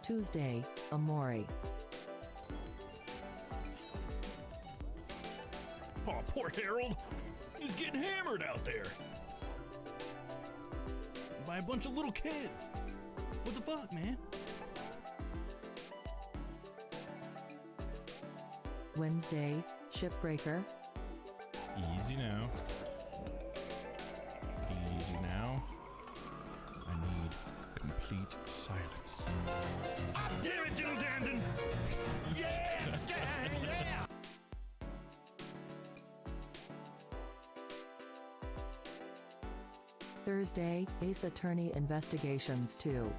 Tuesday, Amori. Oh, poor Harold. He's getting hammered out there. By a bunch of little kids. What the fuck, man? Wednesday, Shipbreaker. Easy now. Easy now. I need complete silence. Ah, damn it, Jim Dandon! Yeah! Yeah! Yeah! Thursday, Ace Attorney Investigations 2.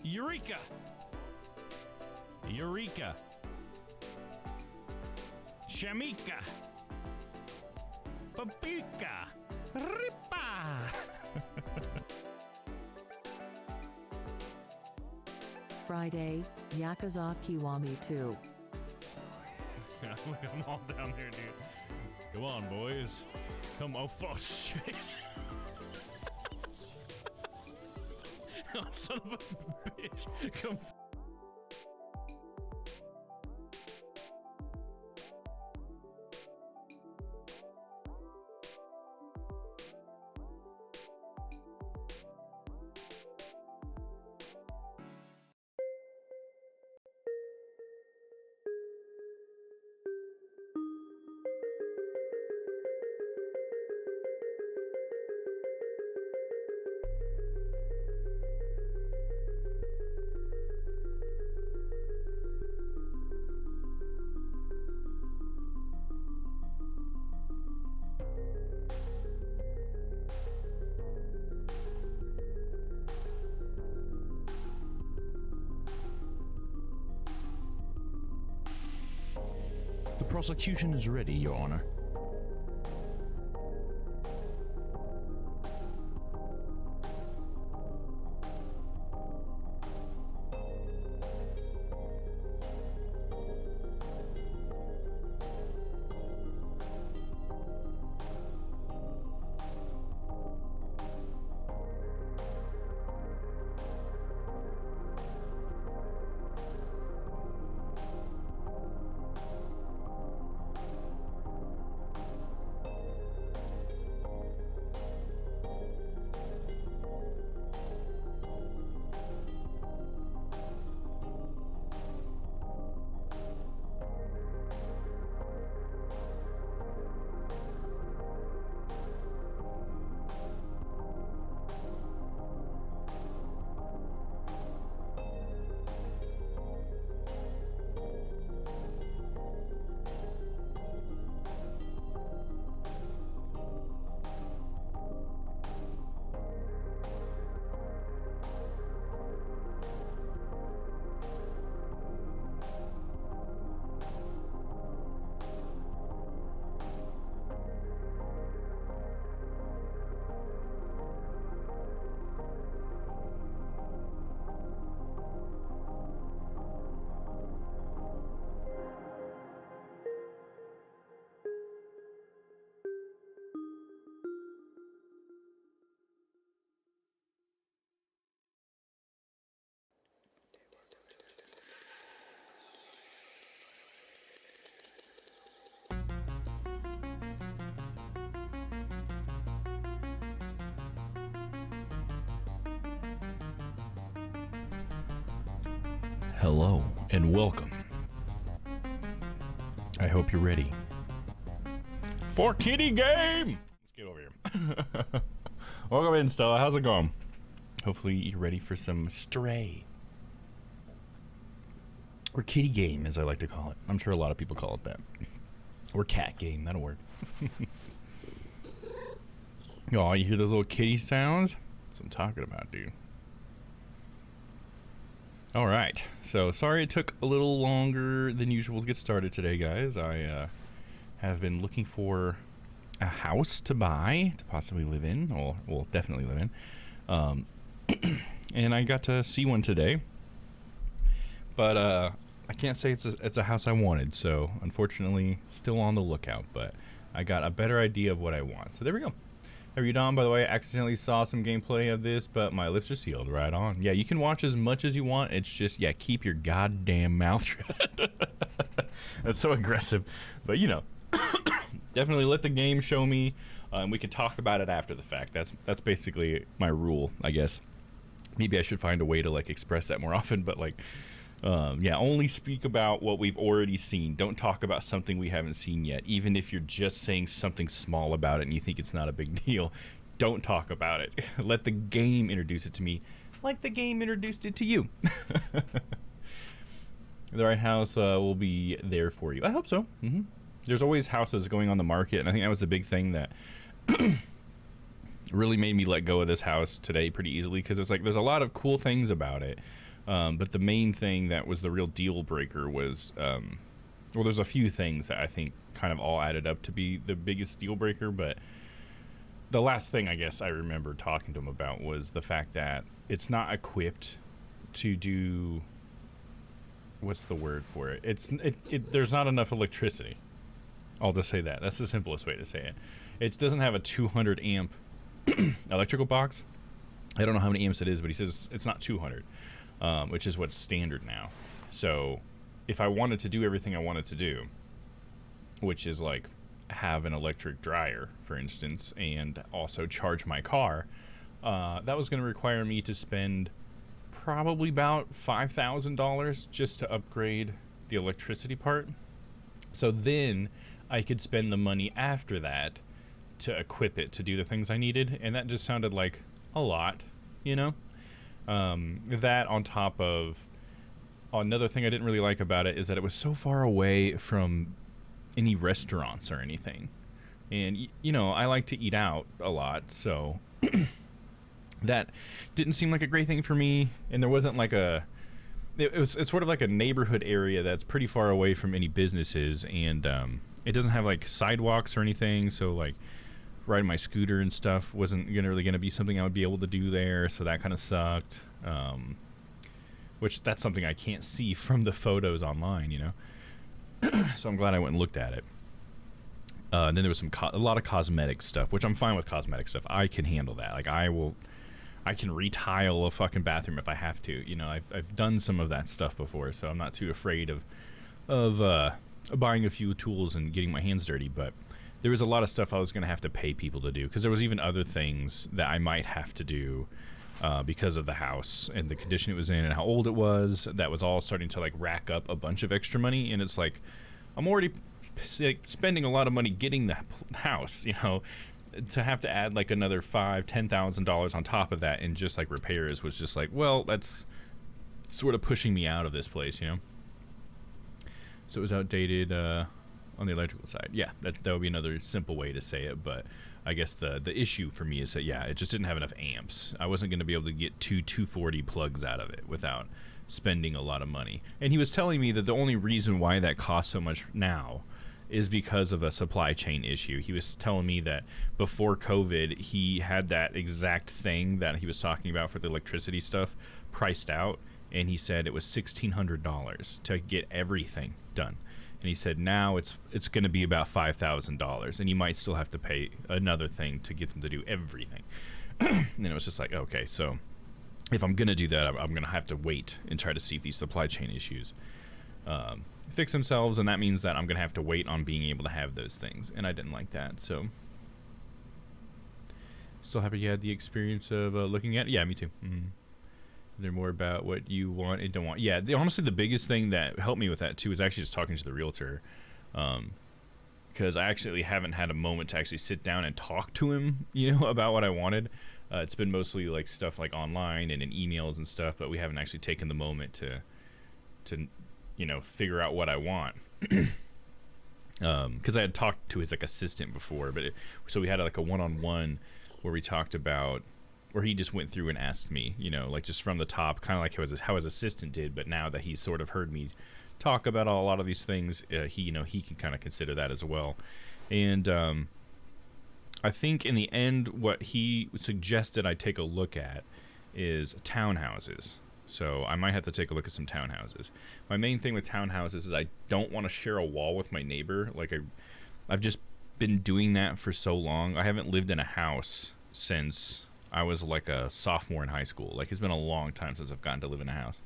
Eureka! Eureka! Shamika! Papika! Ripa! Friday, Yakuza Kiwami 2. Look at them all down there, dude. Come on, boys. Come on. Oh, shit. Oh, son of a bitch. Come. The prosecution is ready, Your Honor. Hello and welcome. I hope you're ready for Kitty Game. Let's get over here. Welcome in, Stella. How's it going? Hopefully you're ready for some Stray. Or Kitty Game, as I like to call it. I'm sure a lot of people call it that. Or Cat Game. That'll work. Oh, you hear those little kitty sounds? That's what I'm talking about, dude. All right, so sorry it took a little longer than usual to get started today, guys. I have been looking for a house to buy, to possibly live in, or well, definitely live in. And I got to see one today, but I can't say it's a house I wanted, so unfortunately, still on the lookout, but I got a better idea of what I want. So there we go. How are you, Don? By the way, I accidentally saw some gameplay of this, but my lips are sealed. Right on. Yeah, you can watch as much as you want. It's just, yeah, keep your goddamn mouth shut. That's so aggressive. But, you know, definitely let the game show me. We can talk about it after the fact. That's basically my rule, I guess. Maybe I should find a way to, like, express that more often, but, like, yeah, only speak about what we've already seen. Don't talk about something we haven't seen yet. Even if you're just saying something small about it and you think it's not a big deal, don't talk about it. Let the game introduce it to me like the game introduced it to you. The right house will be there for you. I hope so. There's always houses going on the market, and I think that was the big thing that really made me let go of this house today pretty easily, because it's like there's a lot of cool things about it. But the main thing that was the real deal breaker was, well, there's a few things that I think kind of all added up to be the biggest deal breaker, but the last thing I guess I remember talking to him about was the fact that it's not equipped to do, what's the word for it? There's not enough electricity. I'll just say that. That's the simplest way to say it. It doesn't have a 200 amp electrical box. I don't know how many amps it is, but he says it's not 200. Which is what's standard now. So if I wanted to do everything I wanted to do, which is like have an electric dryer, for instance, and also charge my car, that was going to require me to spend probably about $5,000 just to upgrade the electricity part. So then I could spend the money after that to equip it to do the things I needed, and that just sounded like a lot, you know? That on top of another thing I didn't really like about it is that it was so far away from any restaurants or anything. And, you know, I like to eat out a lot, so that didn't seem like a great thing for me. And there wasn't like it's sort of like a neighborhood area that's pretty far away from any businesses, and it doesn't have like sidewalks or anything, so like riding my scooter and stuff wasn't really gonna be something I would be able to do there, so that kind of sucked. Which that's something I can't see from the photos online, you know. So I'm glad I went and looked at it. And then there was a lot of cosmetic stuff, which I'm fine with cosmetic stuff. I can handle that. Like I can retile a fucking bathroom if I have to. You know, I've done some of that stuff before, so I'm not too afraid of buying a few tools and getting my hands dirty. But there was a lot of stuff I was going to have to pay people to do, because there was even other things that I might have to do because of the house and the condition it was in and how old it was. That was all starting to like rack up a bunch of extra money, and it's like I'm already like spending a lot of money getting the house, you know. To have to add like another $5,000-$10,000 on top of that in just like repairs was just like, well, that's sort of pushing me out of this place, you know. So it was outdated on the electrical side. Yeah, that would be another simple way to say it. But I guess the issue for me is that, yeah, it just didn't have enough amps. I wasn't going to be able to get two 240 plugs out of it without spending a lot of money. And he was telling me that the only reason why that costs so much now is because of a supply chain issue. He was telling me that before COVID, he had that exact thing that he was talking about for the electricity stuff priced out, and he said it was $1,600 to get everything done. And he said now it's going to be about $5,000, and you might still have to pay another thing to get them to do everything. And it was just like, okay, so if I'm going to do that, I'm going to have to wait and try to see if these supply chain issues fix themselves, and that means that I'm going to have to wait on being able to have those things, and I didn't like that. So still happy you had the experience of looking at it. Yeah, me too. They're more about what you want and don't want. Yeah, honestly, the biggest thing that helped me with that too is actually just talking to the realtor, because I actually haven't had a moment to actually sit down and talk to him, you know, about what I wanted. It's been mostly like stuff like online and in emails and stuff, but we haven't actually taken the moment to you know, figure out what I want. Because I had talked to his like assistant before, but so we had like a one-on-one where we talked about, where he just went through and asked me, you know, like just from the top, kind of like how his assistant did. But now that he's sort of heard me talk about a lot of these things, he can kind of consider that as well. And I think in the end, what he suggested I take a look at is townhouses. So I might have to take a look at some townhouses. My main thing with townhouses is I don't want to share a wall with my neighbor. Like I've just been doing that for so long. I haven't lived in a house since I was like a sophomore in high school. Like, it's been a long time since I've gotten to live in a house.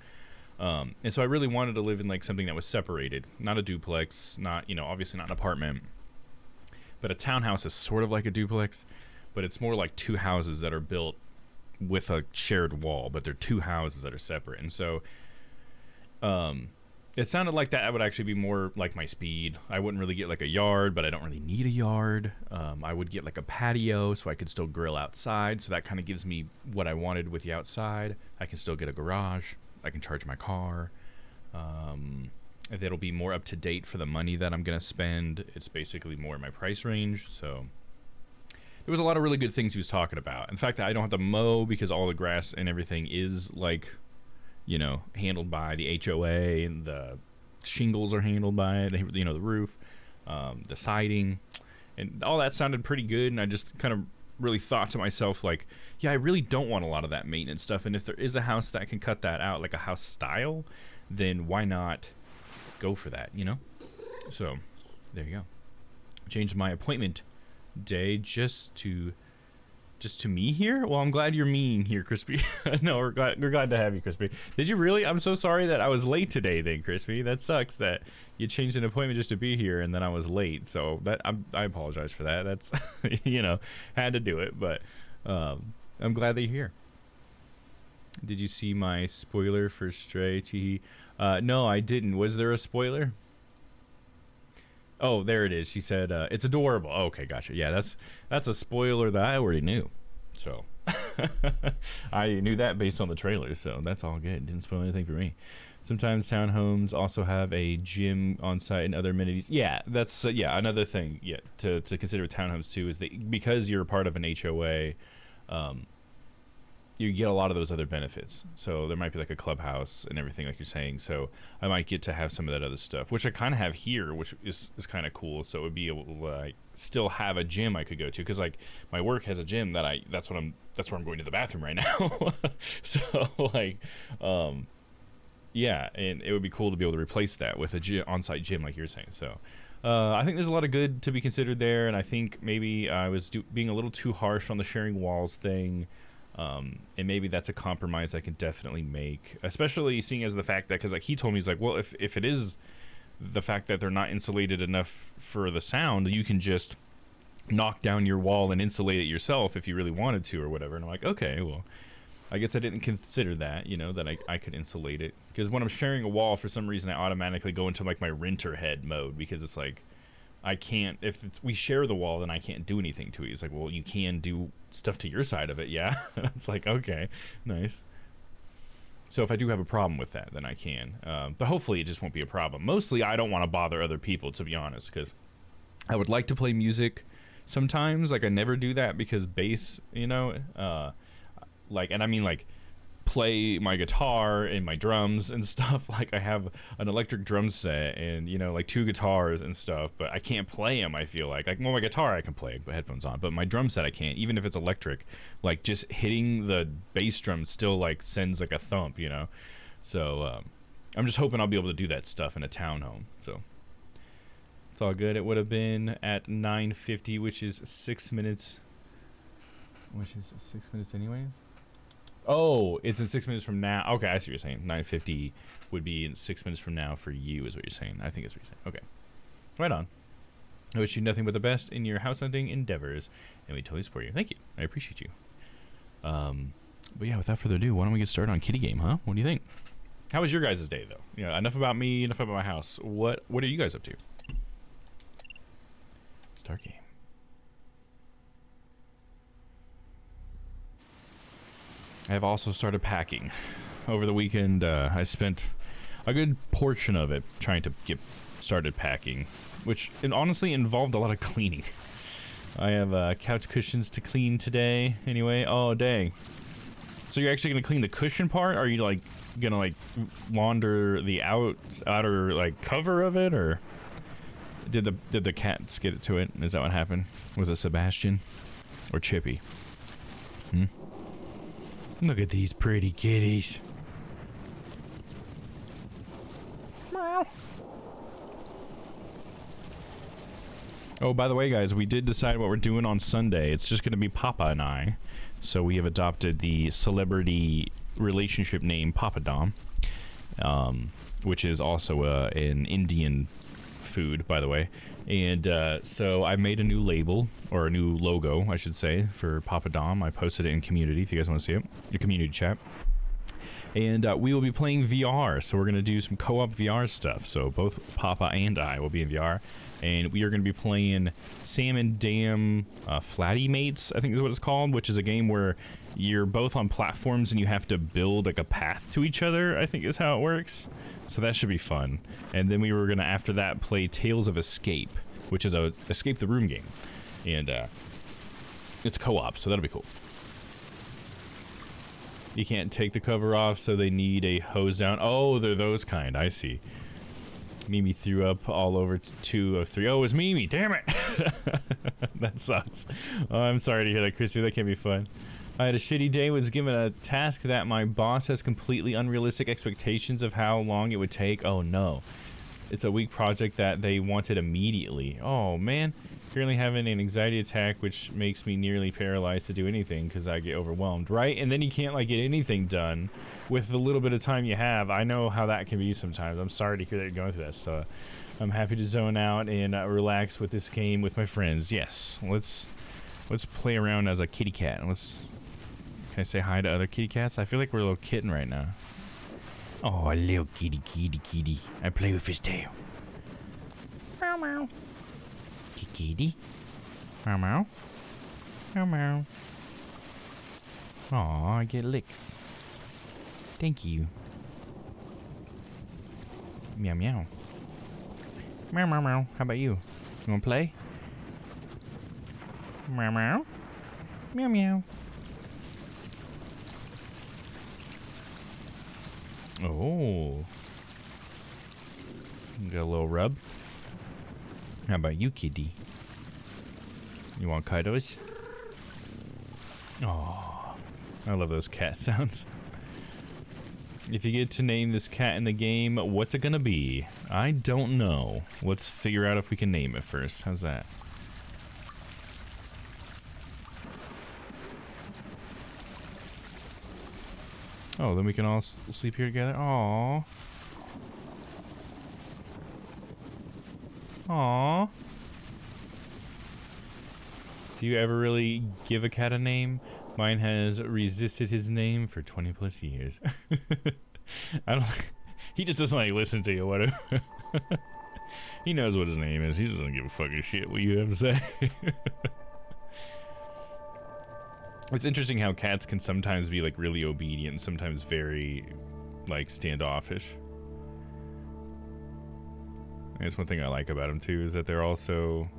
And so I really wanted to live in like something that was separated, not a duplex, not, you know, obviously not an apartment, but a townhouse is sort of like a duplex, but it's more like two houses that are built with a shared wall, but they're two houses that are separate. And so, it sounded like that would actually be more like my speed. I wouldn't really get like a yard, but I don't really need a yard. I would get like a patio so I could still grill outside. So that kind of gives me what I wanted with the outside. I can still get a garage. I can charge my car. It'll be more up to date for the money that I'm going to spend. It's basically more in my price range. So there was a lot of really good things he was talking about. In fact, I don't have to mow because all the grass and everything is like, you know, handled by the HOA, and the shingles are handled by it, you know, the roof, the siding, and all that sounded pretty good. And I just kind of really thought to myself, like, yeah, I really don't want a lot of that maintenance stuff. And if there is a house that can cut that out, like a house style, then why not go for that, you know? So there you go. Changed my appointment day just to me here. Well, I'm glad you're mean here, Crispy. No, we're glad to have you, Crispy. Did you really? I'm so sorry that I was late today then, Crispy. That sucks that you changed an appointment just to be here and then I was late. So that I apologize for that. That's you know, had to do it, but I'm glad that you're here. Did you see my spoiler for Stray? No, I didn't. Was there a spoiler? Oh, there it is. She said, it's adorable. Oh, okay, gotcha. Yeah, that's a spoiler that I already knew. So, I knew that based on the trailer, so that's all good. Didn't spoil anything for me. Sometimes townhomes also have a gym on site and other amenities. Yeah, that's, another thing, to consider with townhomes, too, is that because you're a part of an HOA, you get a lot of those other benefits. So there might be like a clubhouse and everything, like you're saying. So I might get to have some of that other stuff, which I kind of have here, which is kind of cool. So it would be able to still have a gym I could go to, because like my work has a gym that's where I'm going to the bathroom right now. So like, yeah, and it would be cool to be able to replace that with a on-site gym, like you're saying. So I think there's a lot of good to be considered there, and I think maybe I was being a little too harsh on the sharing walls thing. And maybe that's a compromise I can definitely make, especially seeing as the fact that, because like he told me, he's like, well, if it is the fact that they're not insulated enough for the sound, you can just knock down your wall and insulate it yourself if you really wanted to or whatever. And I'm like, okay, well, I guess I didn't consider that, you know, that I could insulate it, because when I'm sharing a wall, for some reason I automatically go into like my renter head mode, because it's like, I can't, we share the wall, then I can't do anything to it. He's like, well, you can do stuff to your side of it, yeah? It's like, okay, nice. So if I do have a problem with that, then I can. But hopefully it just won't be a problem. Mostly I don't want to bother other people, to be honest, because I would like to play music sometimes. Like, I never do that because bass, you know, like, and I mean, like, play my guitar and my drums and stuff. Like, I have an electric drum set and, you know, like 2 guitars and stuff, but I can't play them. I feel like well, my guitar I can play with headphones on, but my drum set I can't, even if it's electric. Like, just hitting the bass drum still like sends like a thump, you know. So I'm just hoping I'll be able to do that stuff in a townhome. So it's all good. It would have been at 9:50, which is 6 minutes, anyways. Oh, it's in 6 minutes from now. Okay, I see what you're saying. 9:50 would be in 6 minutes from now for you, is what you're saying. I think that's what you're saying. Okay. Right on. I wish you nothing but the best in your house hunting endeavors, and we totally support you. Thank you. I appreciate you. But yeah, without further ado, why don't we get started on Kitty Game, huh? What do you think? How was your guys' day, though? Yeah, enough about me, enough about my house. What are you guys up to? Start game. I have also started packing. Over the weekend, I spent a good portion of it trying to get started packing, which honestly involved a lot of cleaning. I have couch cushions to clean today. Anyway, oh dang! So you're actually gonna clean the cushion part? Or are you like gonna like launder the outer like cover of it, or did the cats get it to it? Is that what happened? Was it Sebastian or Chippy? Look at these pretty kitties. Meow. Oh, by the way, guys, we did decide what we're doing on Sunday. It's just going to be Papa and I. So we have adopted the celebrity relationship name Papadom, which is also an Indian food, by the way. And so I made a new label, or a new logo, I should say, for Papadom. I posted it in community if you guys want to see it, your community chat. And we will be playing VR, so we're going to do some co-op VR stuff. So both Papa and I will be in VR, and we are going to be playing Sam and Dam Flatty Mates, I think is what it's called, which is a game where you're both on platforms and you have to build like a path to each other, I think is how it works. So that should be fun. And then we were going to, after that, play Tales of Escape, which is a Escape the Room game. And it's co-op, so that'll be cool. You can't take the cover off, so they need a hose down. Oh, they're those kind. I see. Mimi threw up all over 2 of 3. Oh, it was Mimi. Damn it. That sucks. Oh, I'm sorry to hear that, Crispy. That can't be fun. I had a shitty day. Was given a task that my boss has completely unrealistic expectations of how long it would take. Oh, no. It's a weak project that they wanted immediately. Oh, man. Currently having an anxiety attack, which makes me nearly paralyzed to do anything because I get overwhelmed, right? And then you can't like get anything done with the little bit of time you have. I know how that can be sometimes. I'm sorry to hear that you're going through that stuff. I'm happy to zone out and relax with this game with my friends. Yes, let's play around as a kitty cat. Can I say hi to other kitty cats? I feel like we're a little kitten right now. Oh, a little kitty. I play with his tail. Meow meow. Kitty. Meow meow. Meow meow. Aw, I get licks. Thank you. Meow meow. Meow meow meow. How about you? You wanna play? Meow meow. Meow meow. Oh. Got a little rub. How about you, kitty? You want cuddles? Oh, I love those cat sounds. If you get to name this cat in the game, what's it gonna be? I don't know. Let's figure out if we can name it first. How's that? Oh, then we can all sleep here together. Aww. Aww. Do you ever really give a cat a name? Mine has resisted his name for 20 plus years. I don't. He just doesn't like listen to you. Whatever. He knows what his name is. He doesn't give a fucking shit what you have to say. It's interesting how cats can sometimes be like really obedient and sometimes very like standoffish. And it's one thing I like about them too, is that they're also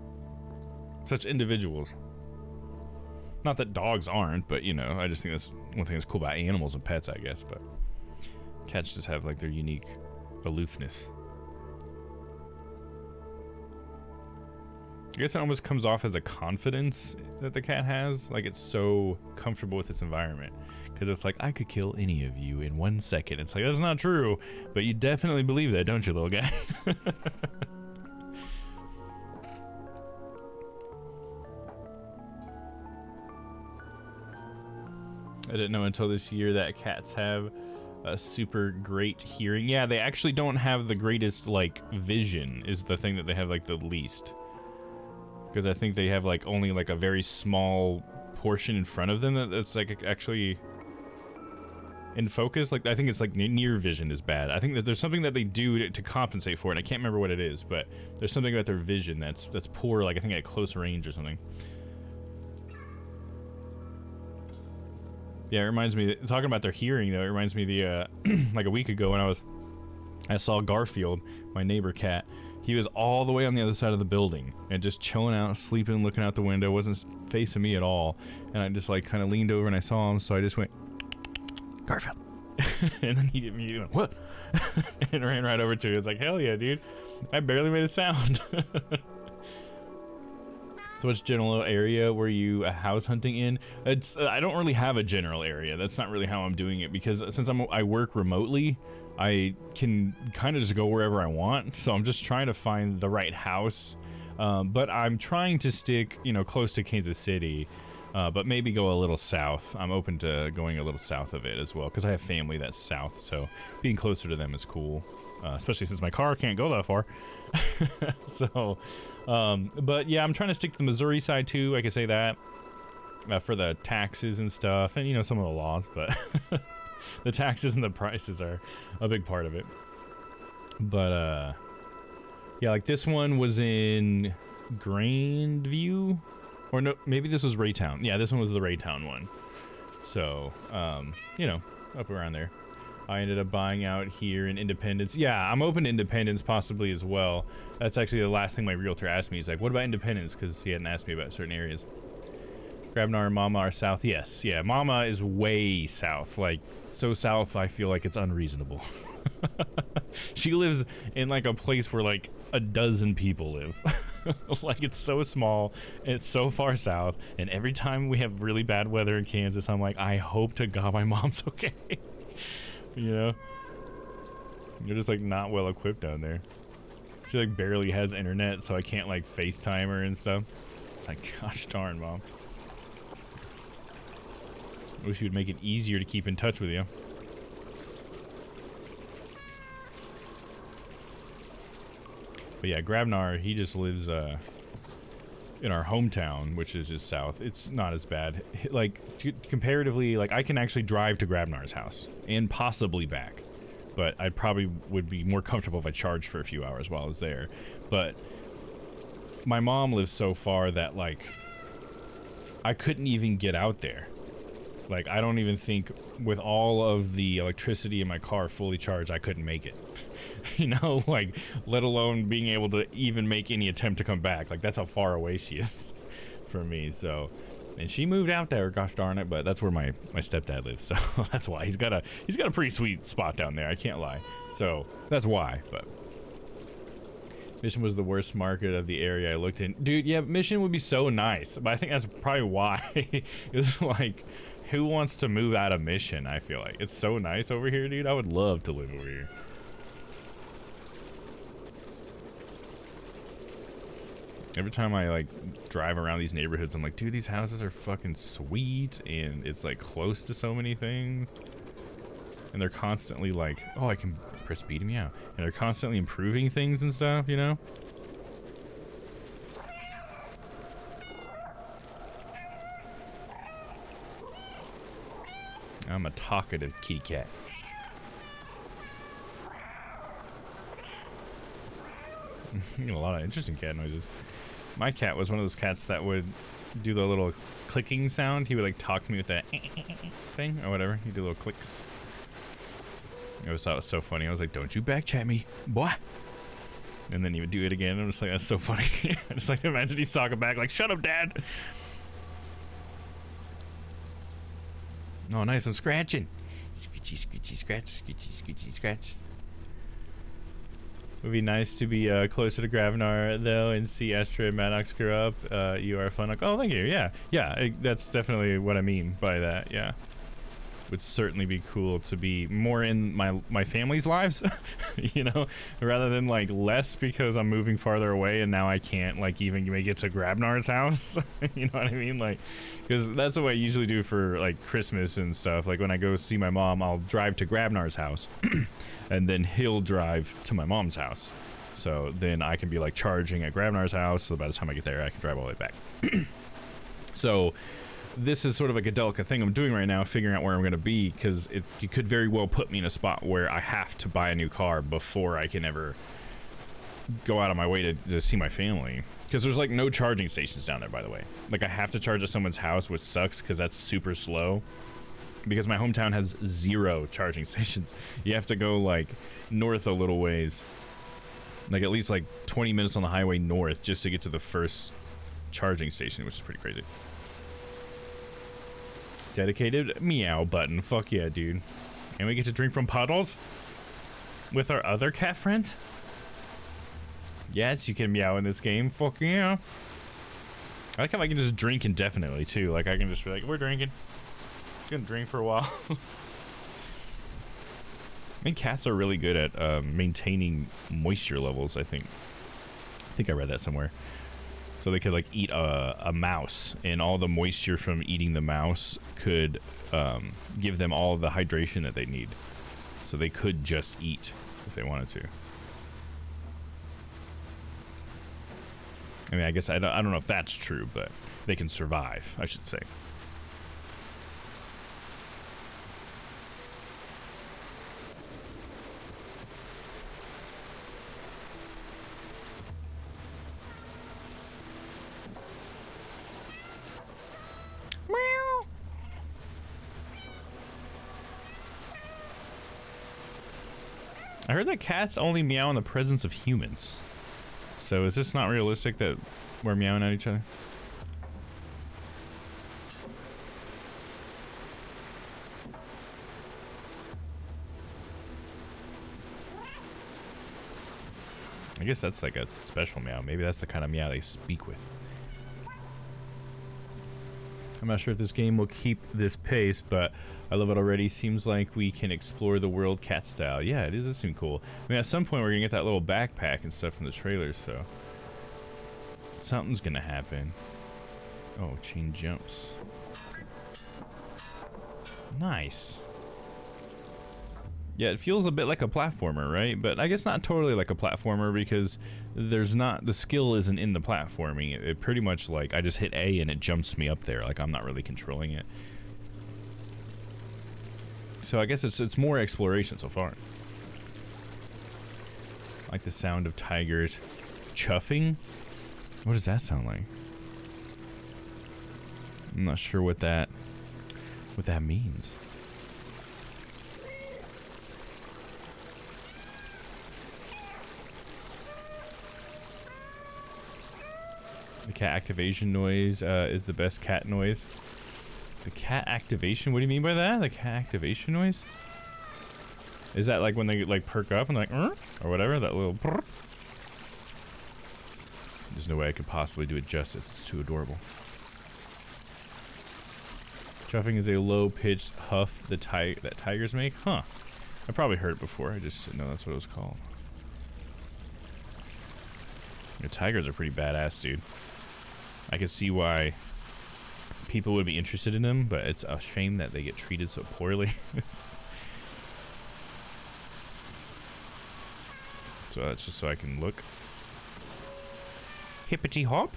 such individuals. Not that dogs aren't, but you know, I just think that's one thing that's cool about animals and pets, I guess. But cats just have like their unique aloofness. I guess it almost comes off as a confidence that the cat has. Like it's so comfortable with its environment. Because it's like, I could kill any of you in 1 second. It's like, that's not true. But you definitely believe that, don't you, little guy? I didn't know until this year that cats have a super great hearing. Yeah, they actually don't have the greatest, like, vision is the thing that they have, like, the least. Because I think they have, like, only, like, a very small portion in front of them that's, like, actually in focus. Like, I think it's, like, near vision is bad. I think that there's something that they do to compensate for it. I can't remember what it is, but there's something about their vision that's poor, like, I think at close range or something. Yeah, it reminds me, talking about their hearing, though, it reminds me the, like a week ago when I saw Garfield, my neighbor cat. He was all the way on the other side of the building and just chilling out, sleeping, looking out the window, wasn't facing me at all. And I just like kind of leaned over and I saw him, so I just went, Garfield. And then he immediately went, what? And ran right over to me. I was like, hell yeah, dude. I barely made a sound. So what's general area were you house hunting in? It's I don't really have a general area. That's not really how I'm doing it, because since I work remotely, I can kind of just go wherever I want. So I'm just trying to find the right house But I'm trying to stick, you know, close to Kansas City, but maybe go a little south. I'm open to going a little south of it as well, because I have family that's south, so being closer to them is cool, especially since my car can't go that far. So, but yeah, I'm trying to stick to the Missouri side too, I could say that, for the taxes and stuff, and, you know, some of the laws, but the taxes and the prices are a big part of it. But, yeah, like this one was in Grandview, or no, maybe this was Raytown. Yeah, this one was the Raytown one. So, you know, up around there. I ended up buying out here in Independence. Yeah, I'm open to Independence possibly as well. That's actually the last thing my realtor asked me. He's like, what about Independence? Because he hadn't asked me about certain areas. Grabnar and Mama are south. Yes, yeah, Mama is way south. Like, so south I feel like it's unreasonable. She lives in like a place where like a dozen people live. Like, it's so small, it's so far south, and every time we have really bad weather in Kansas, I'm like, I hope to God my mom's okay. You know? You're just like not well equipped down there. She like barely has internet, so I can't like FaceTime her and stuff. It's like, gosh darn, Mom. I wish you would make it easier to keep in touch with you. But yeah, Grabnar, he just lives in our hometown, which is just south. It's not as bad. Like, comparatively, like, I can actually drive to Grabnar's house and possibly back. But I probably would be more comfortable if I charged for a few hours while I was there. But my mom lives so far that, like, I couldn't even get out there. Like, I don't even think with all of the electricity in my car fully charged, I couldn't make it. You know, like, let alone being able to even make any attempt to come back. Like, that's how far away she is from me. So, and she moved out there, gosh darn it, but that's where my stepdad lives. So that's why he's got a pretty sweet spot down there. I can't lie. So that's why. But Mission was the worst market of the area I looked in. Dude, yeah, Mission would be so nice, but I think that's probably why. It's like, who wants to move out of Mission? I feel like it's so nice over here, dude. I would love to live over here. Every time I like drive around these neighborhoods, I'm like, dude, these houses are fucking sweet, and it's like close to so many things, and they're constantly like, oh, I can press speed me out, and they're constantly improving things and stuff, you know. I'm a talkative kitty cat. A lot of interesting cat noises. My cat was one of those cats that would do the little clicking sound. He would like talk to me with that thing or whatever. He'd do little clicks. I always thought it was so funny. I was like, don't you backchat me, boy. And then he would do it again. I'm just like, that's so funny. I just like to imagine he's talking back like, shut up, Dad. Oh, nice. I'm scratching. Scritchy, scritchy, scratch, scritchy, scritchy, scratch. Would be nice to be closer to Grabnar though and see Astra and Maddox grow up. You are fun. Like, oh, thank you. Yeah, yeah. That's definitely what I mean by that. Yeah, would certainly be cool to be more in my family's lives, you know, rather than like less because I'm moving farther away and now I can't like even make it to Grabnar's house. You know what I mean? Like, because that's what I usually do for like Christmas and stuff. Like when I go see my mom, I'll drive to Grabnar's house. And then he'll drive to my mom's house. So then I can be like charging at Grabnar's house. So by the time I get there, I can drive all the way back. So this is sort of like a delicate thing I'm doing right now, figuring out where I'm going to be, because it could very well put me in a spot where I have to buy a new car before I can ever go out of my way to see my family. Because there's like no charging stations down there, by the way. Like I have to charge at someone's house, which sucks because that's super slow. Because my hometown has 0 charging stations. You have to go like north a little ways, like at least like 20 minutes on the highway north just to get to the first charging station, which is pretty crazy. Dedicated meow button. Fuck yeah, dude. And we get to drink from puddles with our other cat friends. Yes, you can meow in this game. Fuck yeah. I like how I can just drink indefinitely too. Like I can just be like, we're drinking. Gonna drink for a while. I think cats are really good at maintaining moisture levels. I think I read that somewhere. So they could like eat a mouse, and all the moisture from eating the mouse could give them all of the hydration that they need. So they could just eat if they wanted to. I mean, I guess I don't know if that's true, but they can survive, I should say. I heard that cats only meow in the presence of humans. So is this not realistic that we're meowing at each other? I guess that's like a special meow. Maybe that's the kind of meow they speak with. I'm not sure if this game will keep this pace, but I love it already. Seems like we can explore the world cat style. Yeah, it is. It seems cool. I mean, at some point we're gonna get that little backpack and stuff from the trailers, so something's gonna happen. Oh, chain jumps. Nice. Yeah, it feels a bit like a platformer, right? But I guess not totally like a platformer because there's not, the skill isn't in the platforming. It pretty much like I just hit A and it jumps me up there. Like I'm not really controlling it. So I guess it's more exploration so far. I like the sound of tigers chuffing. What does that sound like? I'm not sure what that means. The cat activation noise is the best cat noise. The cat activation? What do you mean by that? The cat activation noise? Is that like when they like perk up and like or whatever? That little. There's no way I could possibly do it justice. It's too adorable. Chuffing is a low-pitched huff that tigers make. Huh? I probably heard it before. I just didn't know that's what it was called. The tigers are pretty badass, dude. I can see why people would be interested in them, but it's a shame that they get treated so poorly. So that's just so I can look. Hippity hop.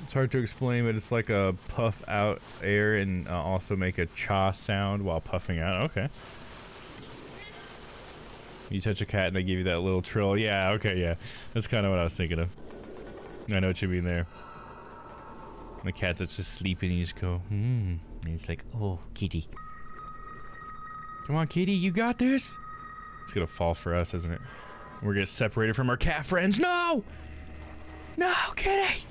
It's hard to explain, but it's like a puff out air and also make a cha sound while puffing out. Okay. You touch a cat and they give you that little trill. Yeah, okay, yeah. That's kind of what I was thinking of. I know what you mean there. The cat that's just sleeping and you just go, And it's like, oh, kitty. Come on, kitty, you got this? It's gonna fall for us, isn't it? We're gonna get separated from our cat friends. No! No, kitty!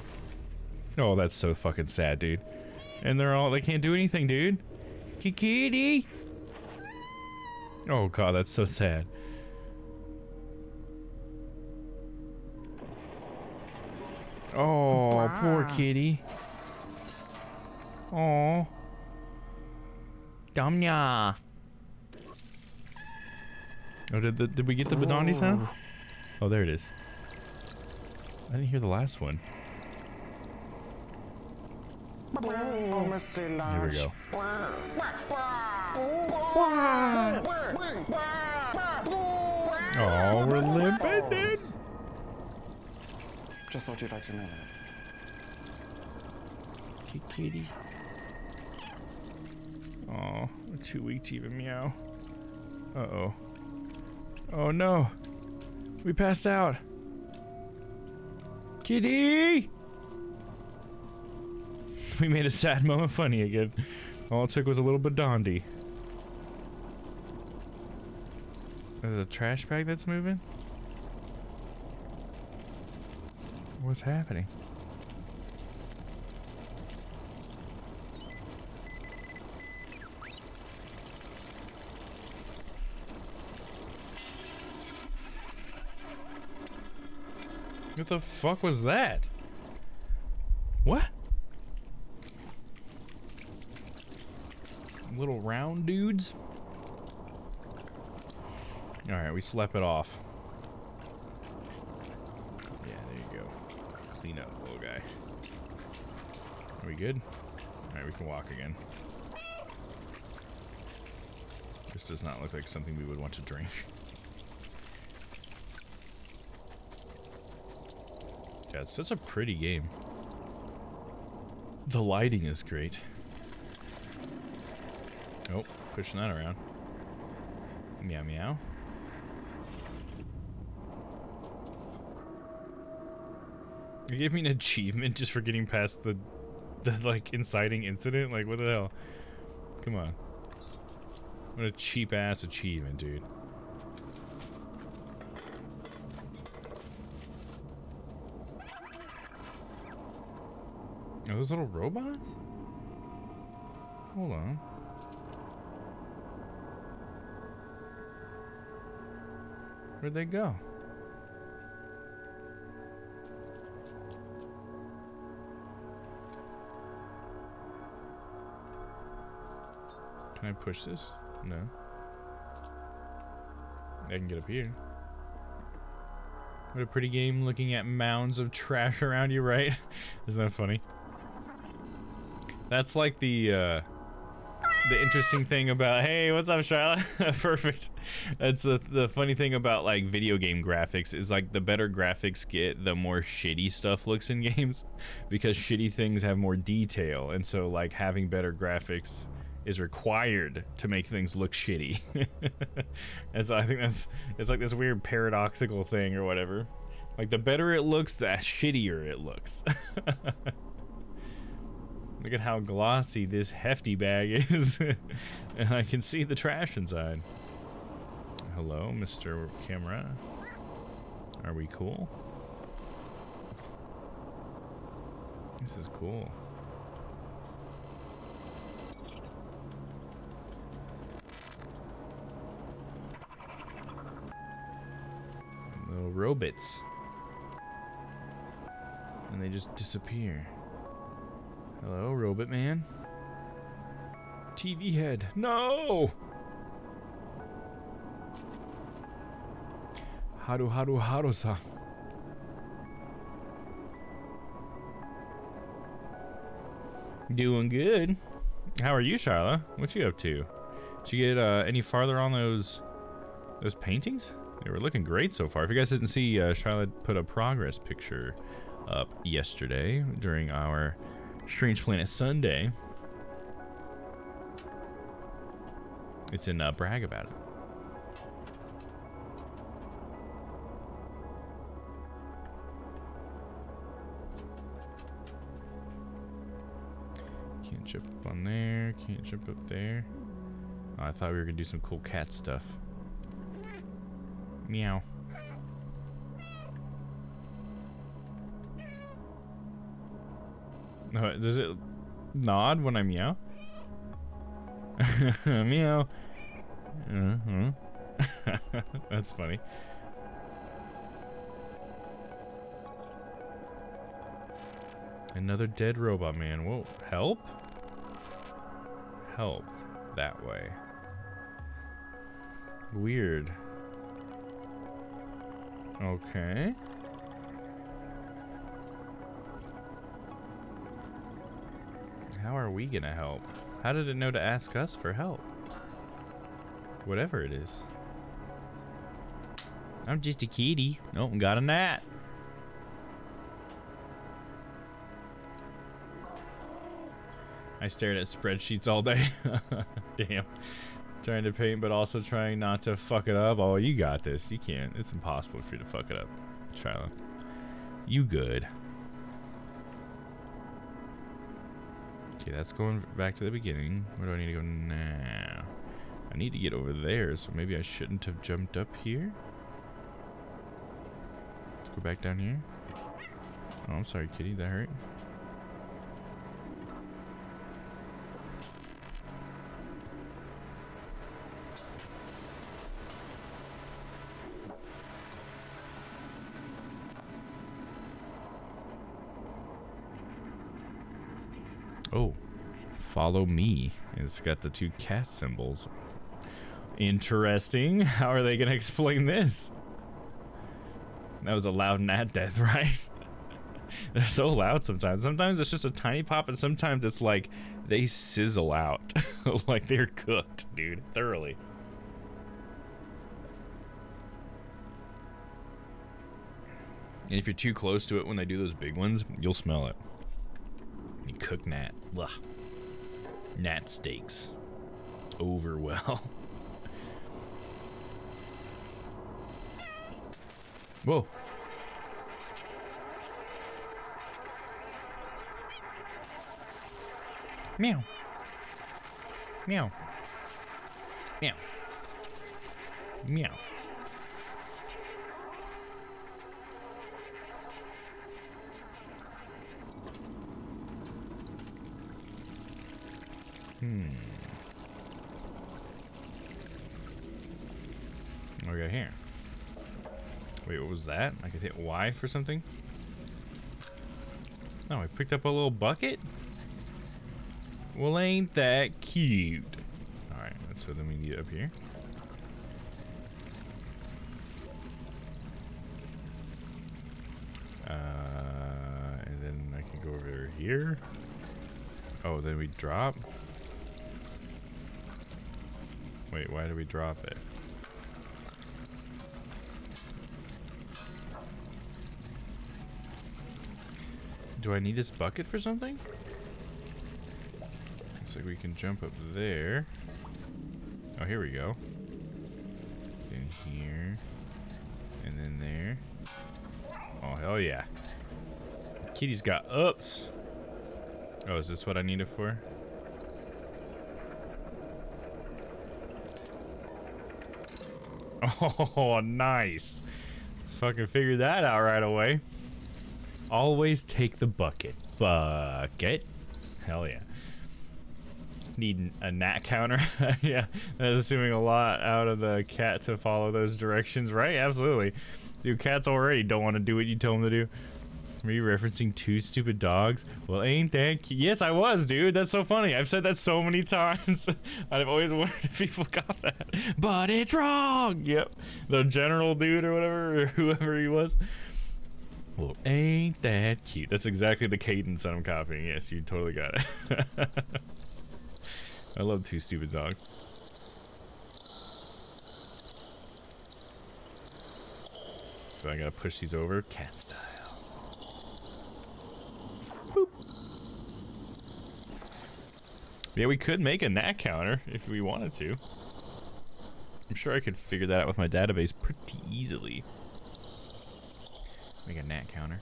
Oh, that's so fucking sad, dude. And they can't do anything, dude. Kitty! Oh god, that's so sad. Oh, poor kitty. Oh. Damnya. Oh, did we get the Badandi sound? Oh, there it is. I didn't hear the last one. Here we go. Oh, we're limping, dude. Just thought you'd like to know that. Kitty. Oh, we're too weak to even meow. Uh-oh. Oh no. We passed out. Kitty! We made a sad moment funny again. All it took was a little Badandi. There's a trash bag that's moving? What's happening? What the fuck was that? What? Little round dudes? Alright, we slept it off. clean up, little guy. Are we good? Alright, we can walk again. This does not look like something we would want to drink. Yeah, it's such a pretty game. The lighting is great. Oh, pushing that around. Meow meow. You gave me an achievement just for getting past the like inciting incident? Like what the hell? Come on. What a cheap ass achievement, dude. Are those little robots? Hold on. Where'd they go? Can I push this? No. I can get up here. What a pretty game looking at mounds of trash around you, right? Isn't that funny? That's like the interesting thing about, hey, what's up, Shyla? Perfect. That's the funny thing about like video game graphics is like the better graphics get, the more shitty stuff looks in games, because shitty things have more detail, and so like having better graphics is required to make things look shitty. And so I think it's like this weird paradoxical thing or whatever. Like the better it looks, the shittier it looks. Look at how glossy this hefty bag is. And I can see the trash inside. Hello, Mr. Camera. Are we cool? This is cool. Little robots. And they just disappear. Hello, Robot Man. TV head. No! Haru-sa. Doing good. How are you, Shyla? What you up to? Did you get any farther on those paintings? They were looking great so far. If you guys didn't see, Shyla put a progress picture up yesterday during our Strange Planet Sunday. It's in brag about it. Can't jump up on there. Can't jump up there. Oh, I thought we were gonna do some cool cat stuff. Meow. Does it nod when I meow? Meow. That's funny. Another dead robot man. Whoa. Help? Help. That way. Weird. Okay. How are we gonna help? How did it know to ask us for help? Whatever it is. I'm just a kitty. Nope, got a gnat. I stared at spreadsheets all day. Damn. Trying to paint, but also trying not to fuck it up. Oh, you got this. You can't. It's impossible for you to fuck it up, Shyla. You good. Okay, that's going back to the beginning. Where do I need to go now? I need to get over there, so maybe I shouldn't have jumped up here. Let's go back down here. Oh, I'm sorry, kitty. That hurt. Oh, follow me. It's got the two cat symbols. Interesting. How are they going to explain this? That was a loud gnat death, right? They're so loud sometimes. Sometimes it's just a tiny pop, and sometimes it's like they sizzle out. Like they're cooked, dude, thoroughly. And if you're too close to it when they do those big ones, you'll smell it. You cook gnat. Ugh. Gnat steaks. Over well. Whoa. Meow. Meow. Meow. Meow. What do we got here? Wait, what was that? I could hit Y for something? Oh, I picked up a little bucket? Well, ain't that cute? Alright, so then we get up here. And then I can go over here. Oh, then we drop? Wait, why do we drop it? Do I need this bucket for something? Looks like we can jump up there. Oh, here we go. In here. And then there. Oh, hell yeah. Kitty's got ups. Oh, is this what I need it for? Oh, nice. Fucking figured that out right away. Always take the bucket. Bucket. Hell yeah. Need a gnat counter. Yeah, that's assuming a lot out of the cat to follow those directions, right? Absolutely. Dude, cats already don't want to do what you tell them to do. Were you referencing Two Stupid Dogs? Well, ain't that cute? Yes, I was, dude. That's so funny. I've said that so many times. I've always wondered if people got that. But it's wrong! Yep. The general dude or whatever, or whoever he was. Well, ain't that cute? That's exactly the cadence that I'm copying. Yes, you totally got it. I love Two Stupid Dogs. So I gotta push these over cat style. Boop. Yeah, we could make a gnat counter if we wanted to. I'm sure I could figure that out with my database pretty easily. Make a gnat counter.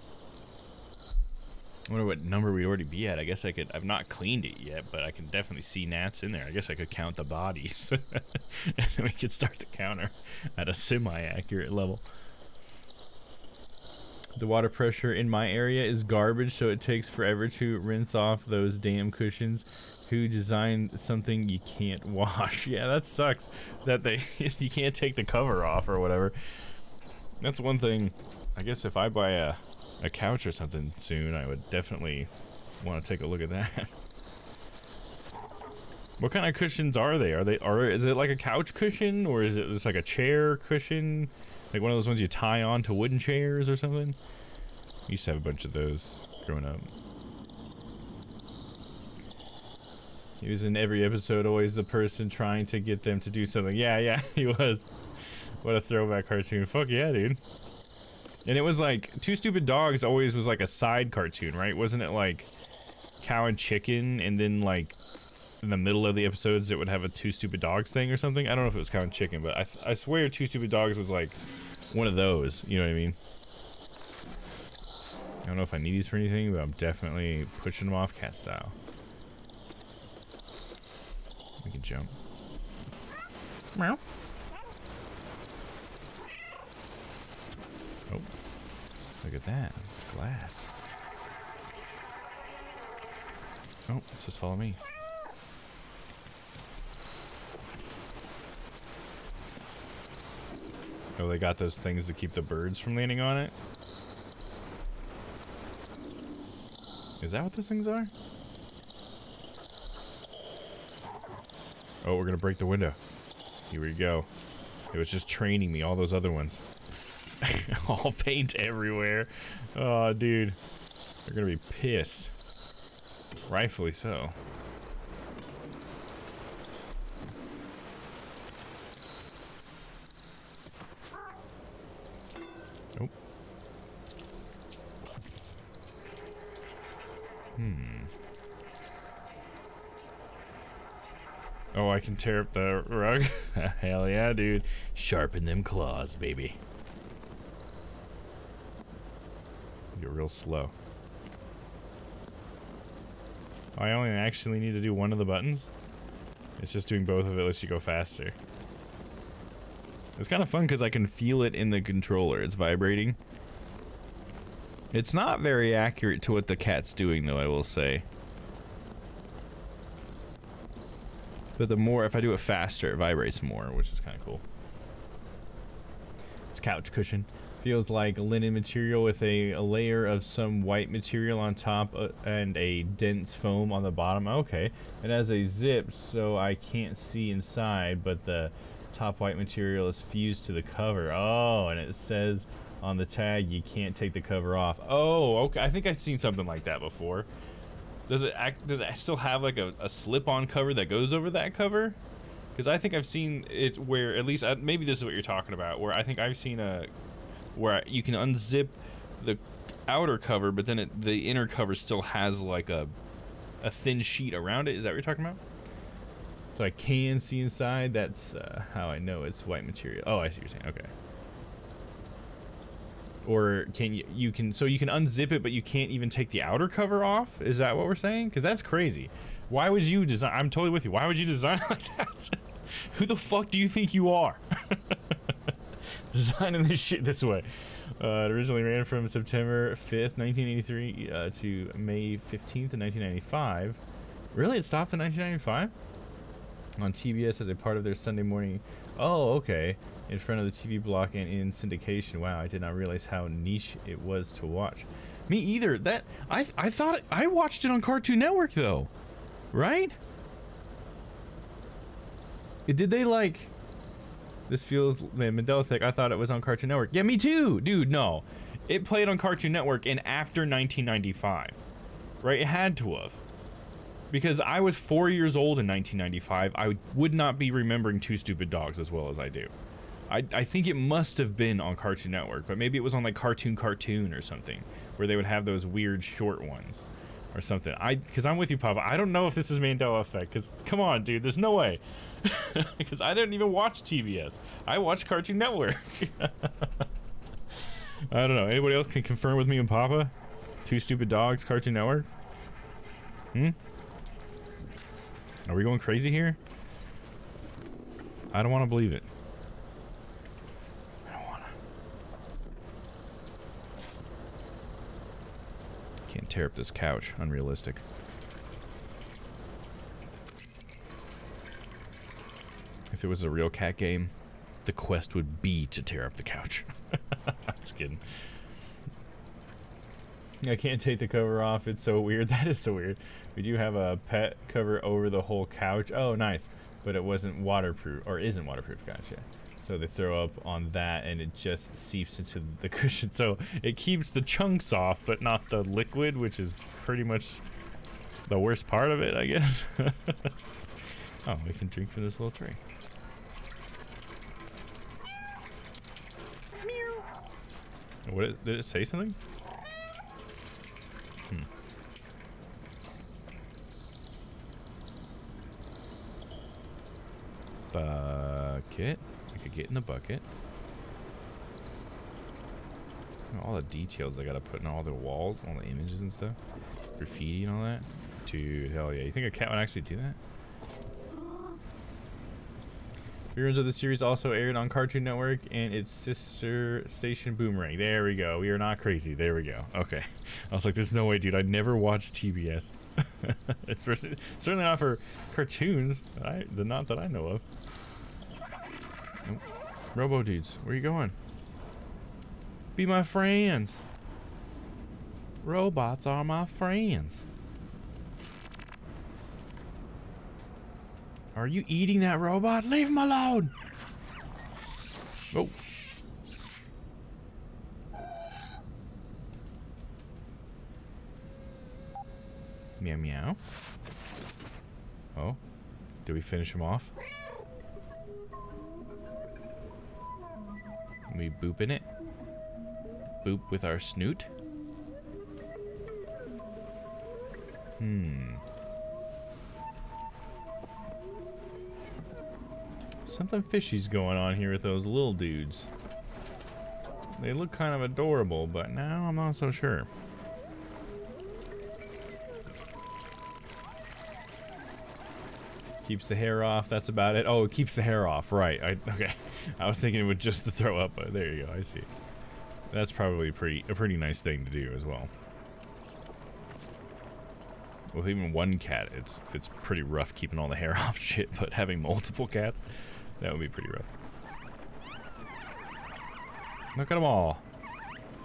I wonder what number we already be at. I guess I could. I've not cleaned it yet, but I can definitely see gnats in there. I guess I could count the bodies. And then we could start the counter at a semi-accurate level. The water pressure in my area is garbage, so it takes forever to rinse off those damn cushions. Who designed something you can't wash? Yeah, that sucks. That you can't take the cover off or whatever. That's one thing. I guess if I buy a couch or something soon, I would definitely want to take a look at that. What kind of cushions are they? Is it like a couch cushion, or is it just like a chair cushion? Like one of those ones you tie on to wooden chairs or something? I used to have a bunch of those growing up. He was in every episode, always the person trying to get them to do something. Yeah, he was. What a throwback cartoon. Fuck yeah, dude. And it was like, Two Stupid Dogs always was like a side cartoon, right? Wasn't it like Cow and Chicken, and then like in the middle of the episodes it would have a Two Stupid Dogs thing or something? I don't know if it was Cow and Chicken, but I swear Two Stupid Dogs was like one of those, you know what I mean? I don't know if I need these for anything, but I'm definitely pushing them off cat style. We can jump. Meow. Oh, look at that. It's glass. Oh, let's just follow me. Oh, they got those things to keep the birds from landing on it? Is that what those things are? Oh, we're gonna break the window. Here we go. It was just training me, all those other ones. All paint everywhere. Oh, dude. They're gonna be pissed. Rightfully so. Nope. Oh, I can tear up the rug? Hell yeah, dude. Sharpen them claws, baby. Get real slow. I only actually need to do one of the buttons. It's just doing both of it lets you go faster. It's kind of fun because I can feel it in the controller. It's vibrating. It's not very accurate to what the cat's doing, though, I will say. But the more, if I do it faster, it vibrates more, which is kind of cool. It's couch cushion. Feels like linen material with a layer of some white material on top and a dense foam on the bottom. Okay. It has a zip, so I can't see inside, but the top white material is fused to the cover. Oh, and it says on the tag you can't take the cover off. Oh, okay. I think I've seen something like that before. Does it still have like a slip-on cover that goes over that cover? Because I think I've seen it where, at least maybe this is what you're talking about, where I think I've seen where you can unzip the outer cover, but then the inner cover still has like a thin sheet around it. Is that what you're talking about? So I can see inside. That's how I know it's white material. Oh, I see what you're saying. Okay. Or can you can unzip it, but you can't even take the outer cover off? Is that what we're saying? Because that's crazy. Why would you design? I'm totally with you. Why would you design like that? Who the fuck do you think you are? Designing this shit this way. It originally ran from September 5th, 1983 to May 15th, 1995. Really? It stopped in 1995? On TBS as a part of their Sunday morning. Oh, okay. In front of the TV block and in syndication. Wow, I did not realize how niche it was to watch. Me either. That I thought I watched it on Cartoon Network though. Right? Did they like... This feels Mandela Effect. I thought it was on Cartoon Network. Yeah, me too, dude. No, it played on Cartoon Network and after 1995, right? It had to have, because I was 4 years old in 1995. I would not be remembering Two Stupid Dogs as well as I do. I think it must have been on Cartoon Network, but maybe it was on like Cartoon or something, where they would have those weird short ones or something. Because I'm with you, Papa. I don't know if this is Mandela Effect. Because come on, dude, there's no way. Because I didn't even watch TBS. I watched Cartoon Network. I don't know. Anybody else can confirm with me and Papa? Two Stupid Dogs, Cartoon Network? Are we going crazy here? I don't want to believe it. I don't want to. Can't tear up this couch. Unrealistic. If it was a real cat game, the quest would be to tear up the couch. Just kidding. I can't take the cover off. It's so weird. That is so weird. We do have a pet cover over the whole couch. Oh, nice. But it wasn't waterproof, or isn't waterproof. Gotcha. So they throw up on that and it just seeps into the cushion. So it keeps the chunks off, but not the liquid, which is pretty much the worst part of it, I guess. Oh, we can drink from this little tray. What did it say something? Bucket. I could get in the bucket. All the details I gotta put in all the walls, all the images and stuff. Graffiti and all that. Dude, hell yeah. You think a cat would actually do that? Reruns of the series also aired on Cartoon Network and its sister station Boomerang. There we go. We are not crazy. There we go. Okay. I was like, there's no way, dude. I'd never watch TBS. Especially, certainly not for cartoons. Not that I know of. Nope. Robo dudes, where you going? Be my friends. Robots are my friends. Are you eating that robot? Leave him alone! Oh. Meow meow. Oh, did we finish him off? We booping it? Boop with our snoot? Something fishy's going on here with those little dudes. They look kind of adorable, but now I'm not so sure. Keeps the hair off, that's about it. Oh, it keeps the hair off, right. Okay. I was thinking it would just to throw up, but there you go, I see. That's probably a pretty nice thing to do as well. With even one cat, it's pretty rough keeping all the hair off shit, but having multiple cats, that would be pretty rough. Look at them all.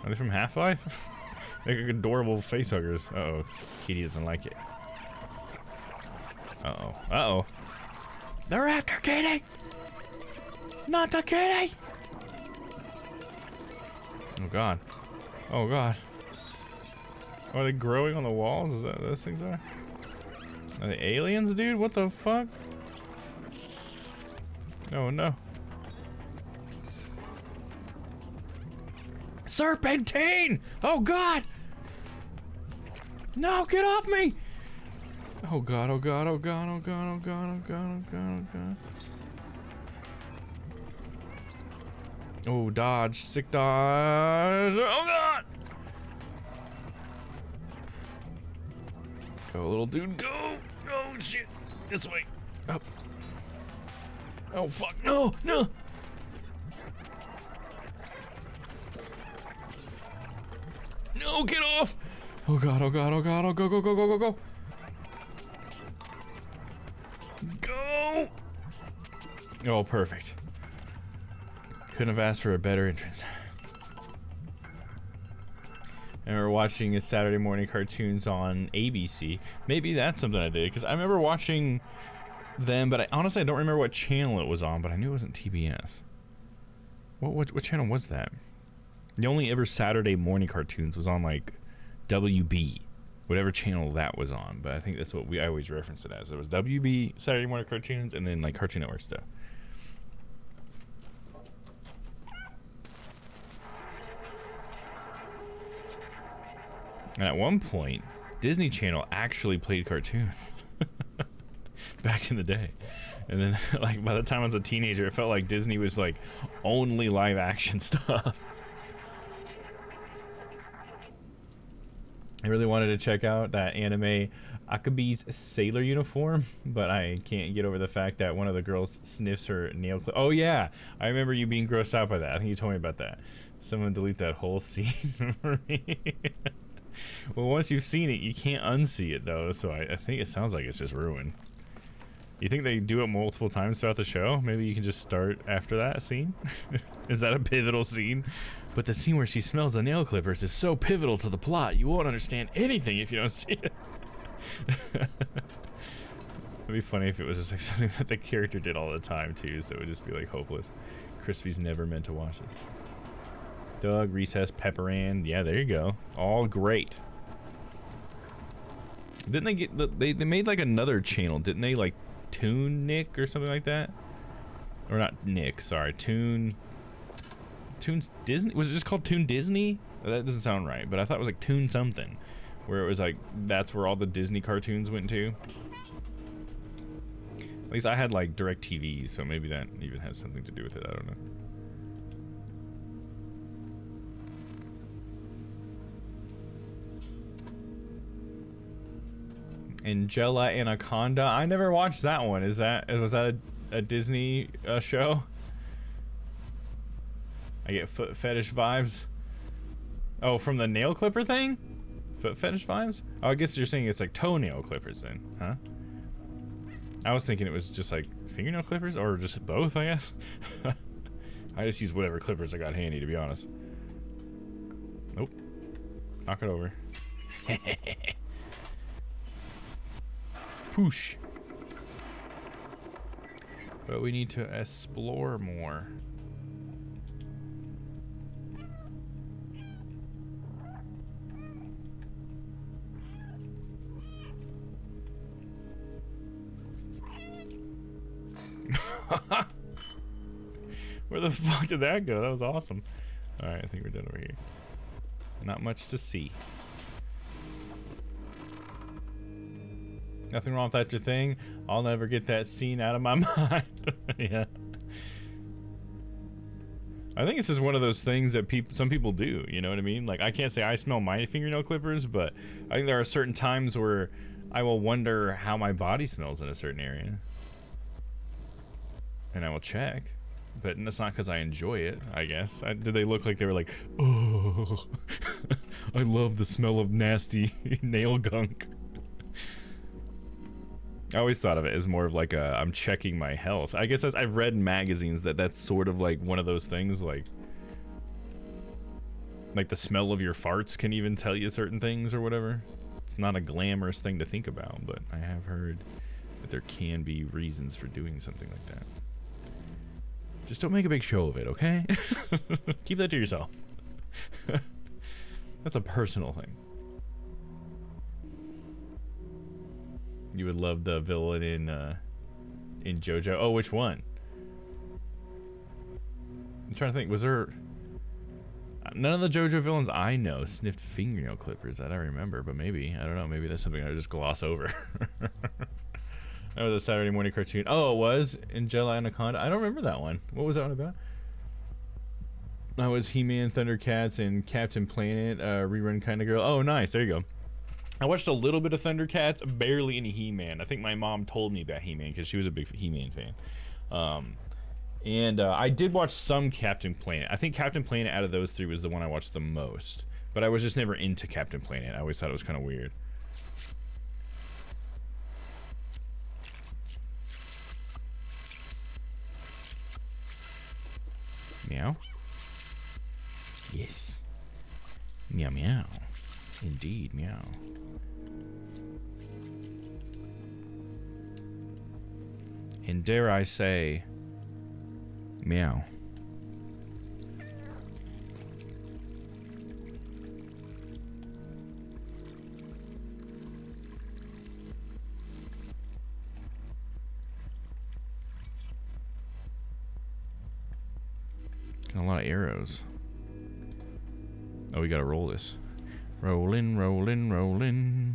Are they from Half-Life? They're like adorable face huggers. Uh-oh. Kitty doesn't like it. Uh-oh. Uh-oh. They're after Kitty! Not the kitty! Oh god. Oh god. Are they growing on the walls? Is that what those things are? Are they aliens, dude? What the fuck? Oh no. Serpentine! Oh god! No, get off me! Oh god, oh god, oh god, oh god, oh god, oh god, oh god, oh god. Oh, dodge, sick dodge. Oh god! Go, little dude, go! Oh shit! This way. Up. Oh fuck! No! No! No! Get off! Oh god! Oh god! Oh god! Oh go! Go! Go! Go! Go! Go! Go! Oh, perfect. Couldn't have asked for a better entrance. And we're watching his Saturday morning cartoons on ABC. Maybe that's something I did, because I remember watching them, but honestly I don't remember what channel it was on, but I knew it wasn't TBS. What channel was that? The only ever Saturday morning cartoons was on like WB, whatever channel that was on, but I think that's what I always referenced it as. It was WB, Saturday morning cartoons, and then like Cartoon Network stuff. And at one point, Disney Channel actually played cartoons back in the day. And then, like, by the time I was a teenager, it felt like Disney was like only live action stuff. I really wanted to check out that anime Akabe's sailor uniform, but I can't get over the fact that one of the girls sniffs her nail clip. Oh yeah, I remember you being grossed out by that. I think you told me about that. Someone delete that whole scene for me. Well, once you've seen it, you can't unsee it though, so I think it sounds like it's just ruined. You think they do it multiple times throughout the show? Maybe you can just start after that scene? Is that a pivotal scene? But the scene where she smells the nail clippers is so pivotal to the plot, you won't understand anything if you don't see it. It'd be funny if it was just like something that the character did all the time too, so it would just be like hopeless. Crispy's never meant to watch this. Doug, Recess, Pepper Ann. Yeah, there you go. All great. Didn't they get... They made like another channel, didn't they? Like Toon Nick or something like that? Or not Nick, sorry. Toon's Disney? Was it just called Toon Disney? That doesn't sound right, but I thought it was like Toon something. Where it was like, that's where all the Disney cartoons went to. At least I had like DirecTV, so maybe that even has something to do with it. I don't know. Angela Anaconda. I never watched that one. Was that a Disney show? I get foot fetish vibes. Oh, from the nail clipper thing? Foot fetish vibes? Oh, I guess you're saying it's like toenail clippers then, huh? I was thinking it was just like fingernail clippers, or just both, I guess. I just use whatever clippers I got handy, to be honest. Nope. Knock it over. Poosh. But we need to explore more. Where the fuck did that go? That was awesome. Alright, I think we're done over here. Not much to see. Nothing wrong with that your thing. I'll never get that scene out of my mind. Yeah. I think it's just one of those things that some people do, you know what I mean? Like, I can't say I smell my fingernail clippers, but I think there are certain times where I will wonder how my body smells in a certain area. And I will check. But that's not because I enjoy it, I guess. Did they look like they were like, oh, I love the smell of nasty nail gunk. I always thought of it as more of like I'm checking my health. I guess I've read in magazines that's sort of like one of those things, like the smell of your farts can even tell you certain things or whatever. It's not a glamorous thing to think about, but I have heard that there can be reasons for doing something like that. Just don't make a big show of it, okay? Keep that to yourself. That's a personal thing. You would love the villain in JoJo. Oh, which one? I'm trying to think. Was there... None of the JoJo villains I know sniffed fingernail clippers that I remember, but maybe. I don't know. Maybe that's something I just gloss over. That was a Saturday morning cartoon. Oh, it was? Angela Anaconda? I don't remember that one. What was that one about? That was He-Man, Thundercats, and Captain Planet, rerun kind of girl. Oh, nice. There you go. I watched a little bit of Thundercats, barely any He-Man. I think my mom told me about He-Man because she was a big He-Man fan. And I did watch some Captain Planet. I think Captain Planet out of those three was the one I watched the most. But I was just never into Captain Planet. I always thought it was kind of weird. Meow? Yes. Meow meow. Indeed, meow. And dare I say, meow. Got a lot of arrows. Oh, we gotta roll this. Rollin', rollin', rollin'.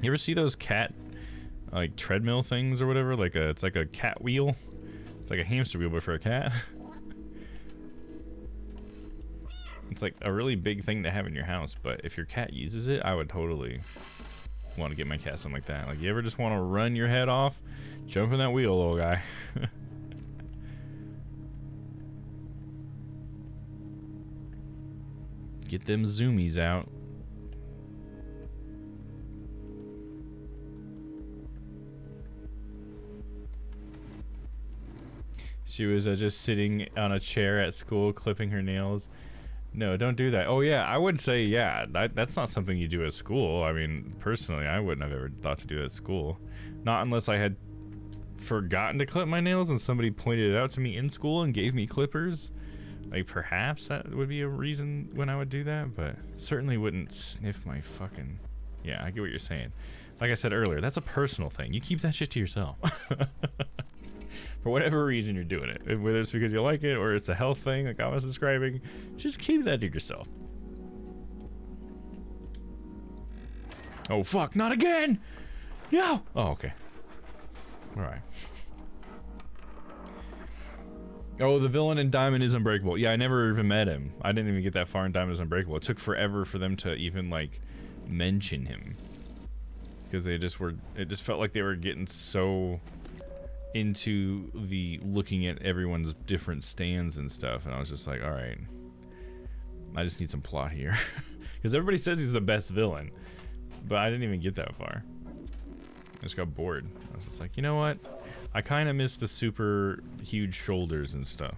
You ever see those cat, like, treadmill things or whatever? It's like a cat wheel. It's like a hamster wheel, but for a cat. It's like a really big thing to have in your house, but if your cat uses it, I would totally want to get my cat something like that. Like, you ever just want to run your head off? Jump in that wheel, little guy. Get them zoomies out. She was just sitting on a chair at school clipping her nails. No, don't do that. Oh yeah, I would say yeah, that's not something you do at school. I mean, personally, I wouldn't have ever thought to do it at school. Not unless I had forgotten to clip my nails and somebody pointed it out to me in school and gave me clippers. Like, perhaps that would be a reason when I would do that, but certainly wouldn't sniff my fucking... Yeah, I get what you're saying. Like I said earlier, that's a personal thing. You keep that shit to yourself. For whatever reason you're doing it. Whether it's because you like it or it's a health thing like I was describing, just keep that to yourself. Oh, fuck, not again! No! Oh, okay. Alright. Oh, the villain in Diamond is Unbreakable. Yeah, I never even met him. I didn't even get that far in Diamond is Unbreakable. It took forever for them to even, like, mention him. Because they just were... It just felt like they were getting so into the looking at everyone's different stands and stuff. And I was just like, alright. I just need some plot here. Because everybody says he's the best villain. But I didn't even get that far. I just got bored. I was just like, you know what? I kind of miss the super huge shoulders and stuff.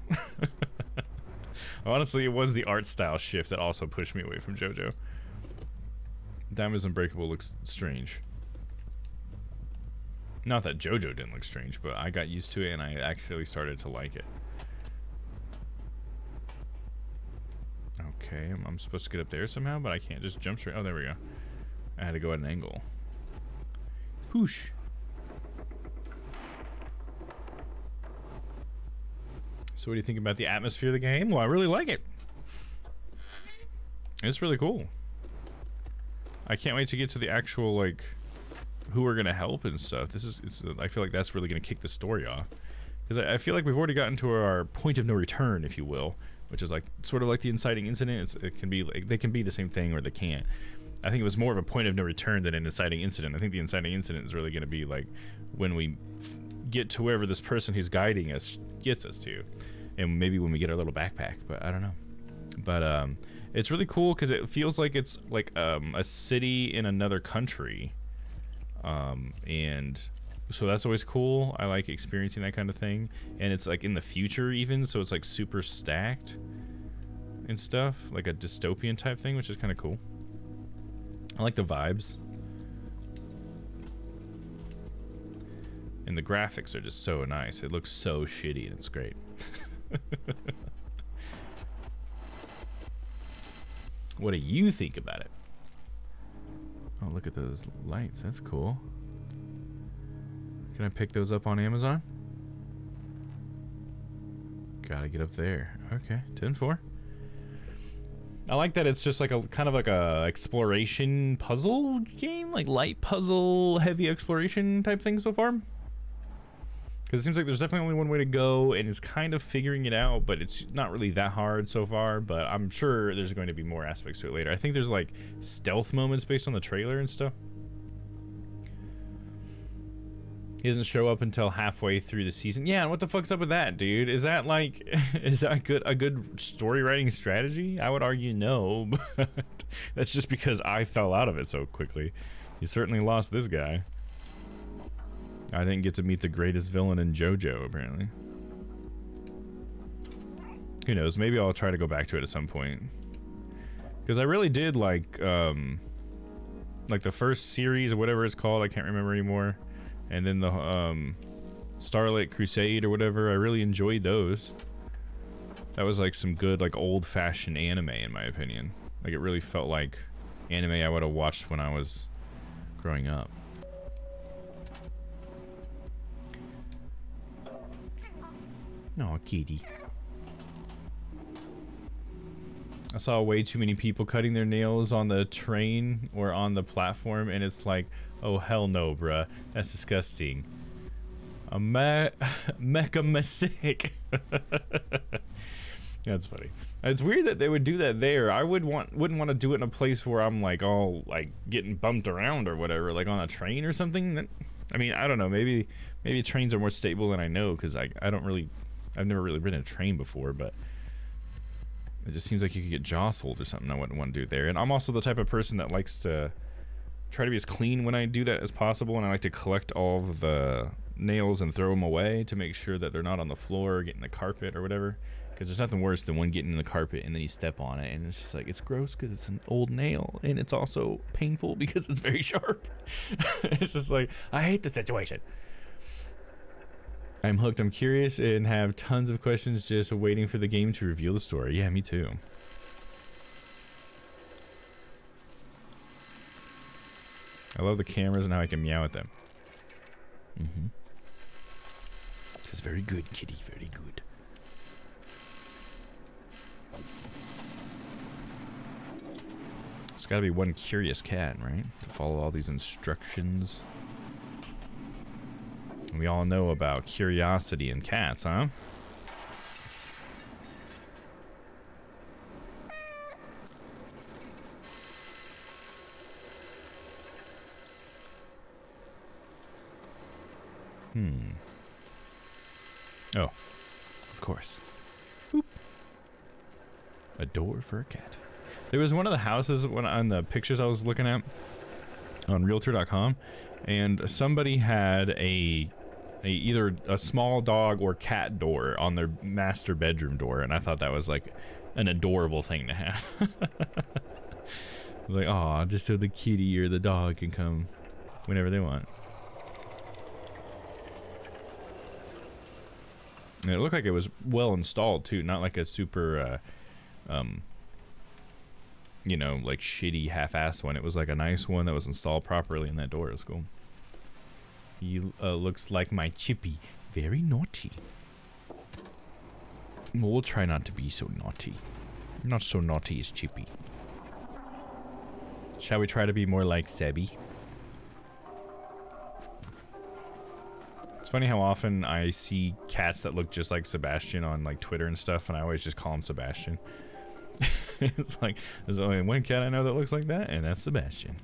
Honestly, it was the art style shift that also pushed me away from JoJo. Diamond is Unbreakable looks strange. Not that JoJo didn't look strange, but I got used to it and I actually started to like it. Okay, I'm supposed to get up there somehow, but I can't just jump straight. Oh, there we go. I had to go at an angle. Whoosh. So what do you think about the atmosphere of the game? Well, I really like it. It's really cool. I can't wait to get to the actual, like, who we're gonna help and stuff. I feel like that's really gonna kick the story off. Because I feel like we've already gotten to our point of no return, if you will, which is like sort of like the inciting incident. It can be like, they can be the same thing or they can't. I think it was more of a point of no return than an inciting incident. I think the inciting incident is really going to be like when we get to wherever this person who's guiding us gets us to, and maybe when we get our little backpack. But I don't know. But it's really cool because it feels like it's like a city in another country, and so that's always cool. I like experiencing that kind of thing, and it's like in the future even, so it's like super stacked and stuff, like a dystopian type thing, which is kind of cool. I like the vibes. And the graphics are just so nice. It looks so shitty and it's great. What do you think about it? Oh, look at those lights. That's cool. Can I pick those up on Amazon? Gotta get up there. Okay, 10-4. I like that it's just like a kind of like a exploration puzzle game, like light puzzle, heavy exploration type thing so far. Because it seems like there's definitely only one way to go, and it's kind of figuring it out, but it's not really that hard so far. But I'm sure there's going to be more aspects to it later. I think there's like stealth moments based on the trailer and stuff. He doesn't show up until halfway through the season. Yeah, and what the fuck's up with that, dude? Is that like, is that a good story writing strategy? I would argue no, but that's just because I fell out of it so quickly. You certainly lost this guy. I didn't get to meet the greatest villain in JoJo, apparently. Who knows? Maybe I'll try to go back to it at some point. Because I really did like the first series or whatever it's called. I can't remember anymore. And then the Starlight Crusade or whatever, I really enjoyed those. That was like some good, like old-fashioned anime in my opinion. Like it really felt like anime I would have watched when I was growing up. Oh, kitty. I saw way too many people cutting their nails on the train or on the platform, and it's like, oh hell no, bruh. That's disgusting. A mecha mistake. That's funny. It's weird that they would do that there. I wouldn't want to do it in a place where I'm like all like getting bumped around or whatever, like on a train or something. I mean, I don't know. Maybe trains are more stable than I know, because I've never really ridden a train before, but it just seems like you could get jostled or something. I wouldn't want to do it there. And I'm also the type of person that likes to try to be as clean when I do that as possible, and I like to collect all of the nails and throw them away to make sure that they're not on the floor or getting the carpet or whatever, because there's nothing worse than one getting in the carpet and then you step on it and it's just like, it's gross because it's an old nail, and it's also painful because it's very sharp. It's just like, I hate the situation. I'm hooked, I'm curious, and have tons of questions just waiting for the game to reveal the story. Yeah, me too. I love the cameras and how I can meow at them. Mm-hmm. It's very good, kitty, very good. It's gotta be one curious cat, right? To follow all these instructions. We all know about curiosity in cats, huh? Oh, of course. Boop. A door for a cat. There was one of the houses on the pictures I was looking at on Realtor.com, and somebody had either a small dog or cat door on their master bedroom door, and I thought that was like an adorable thing to have. Like, oh, just so the kitty or the dog can come whenever they want. And it looked like it was well installed too, not like a super you know, like shitty half-assed one. It was like a nice one that was installed properly, and that door. It was cool. You looks like my Chippy. Very naughty. We'll try not to be so naughty. Not so naughty as Chippy. Shall we try to be more like Sebby? It's funny how often I see cats that look just like Sebastian on like Twitter and stuff, and I always just call him Sebastian. It's like, there's only one cat I know that looks like that, and that's Sebastian.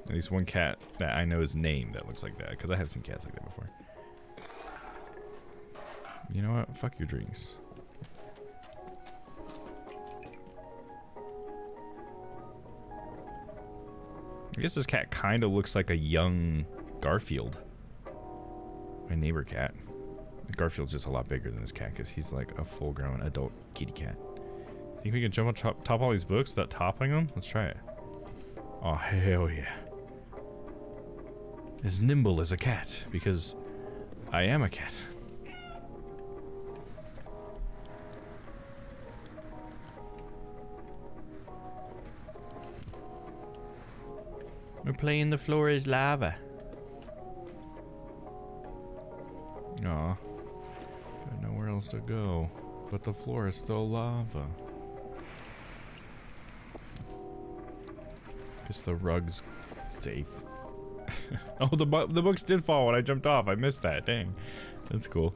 At least one cat that I know's name that looks like that, because I have seen cats like that before. You know what? Fuck your drinks. I guess this cat kind of looks like a young Garfield. My neighbor cat. Garfield's just a lot bigger than this cat because he's like a full-grown adult kitty cat. Think we can jump on top all these books without toppling them? Let's try it. Oh, hell yeah. As nimble as a cat, because I am a cat. We're playing The Floor is Lava. Aw. Got nowhere else to go. But the floor is still lava. Guess the rug's safe. Oh, the books did fall when I jumped off. I missed that. Dang. That's cool.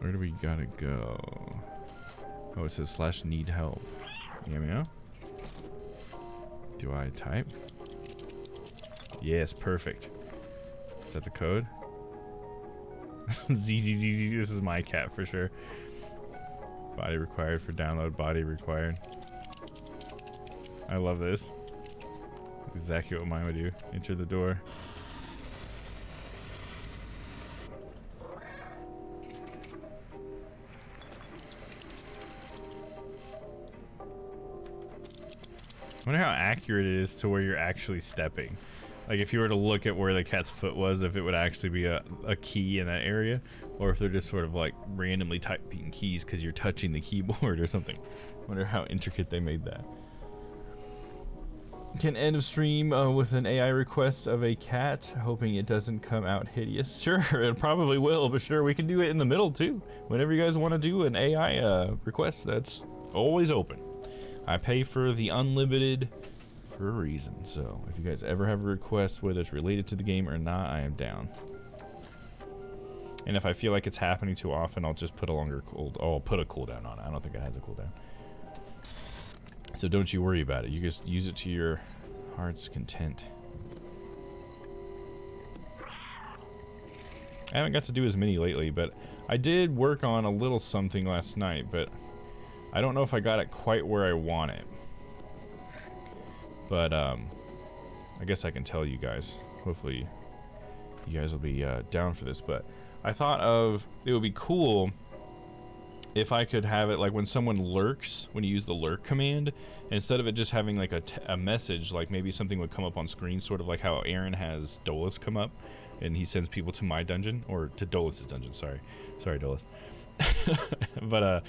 Where do we gotta go? Oh, it says /need help. Yeah, meow. Do I type? Yes, perfect. Is that the code? ZZZZ, this is my cat for sure. Body required for download, body required. I love this. Exactly what mine would do. Enter the door. I wonder how accurate it is to where you're actually stepping. Like if you were to look at where the cat's foot was, if it would actually be a key in that area, or if they're just sort of like randomly typing keys because you're touching the keyboard or something. I wonder how intricate they made that. Can end of stream with an AI request of a cat, hoping it doesn't come out hideous. Sure, it probably will, but sure, we can do it in the middle too. Whenever you guys want to do an AI request, that's always open. I pay for the unlimited for a reason, so if you guys ever have a request, whether it's related to the game or not, I am down. And if I feel like it's happening too often, I'll just put a longer I'll put a cooldown on it. I don't think it has a cooldown. So don't you worry about it. You just use it to your heart's content. I haven't got to do as many lately, but I did work on a little something last night, but I don't know if I got it quite where I want it. But I guess I can tell you guys. Hopefully you guys will be down for this. But I thought it would be cool if I could have it like when someone lurks, when you use the lurk command, instead of it just having like a message, like maybe something would come up on screen, sort of like how Aaron has Dolus come up and he sends people to my dungeon, or to Dolus's dungeon. Sorry Dolus. But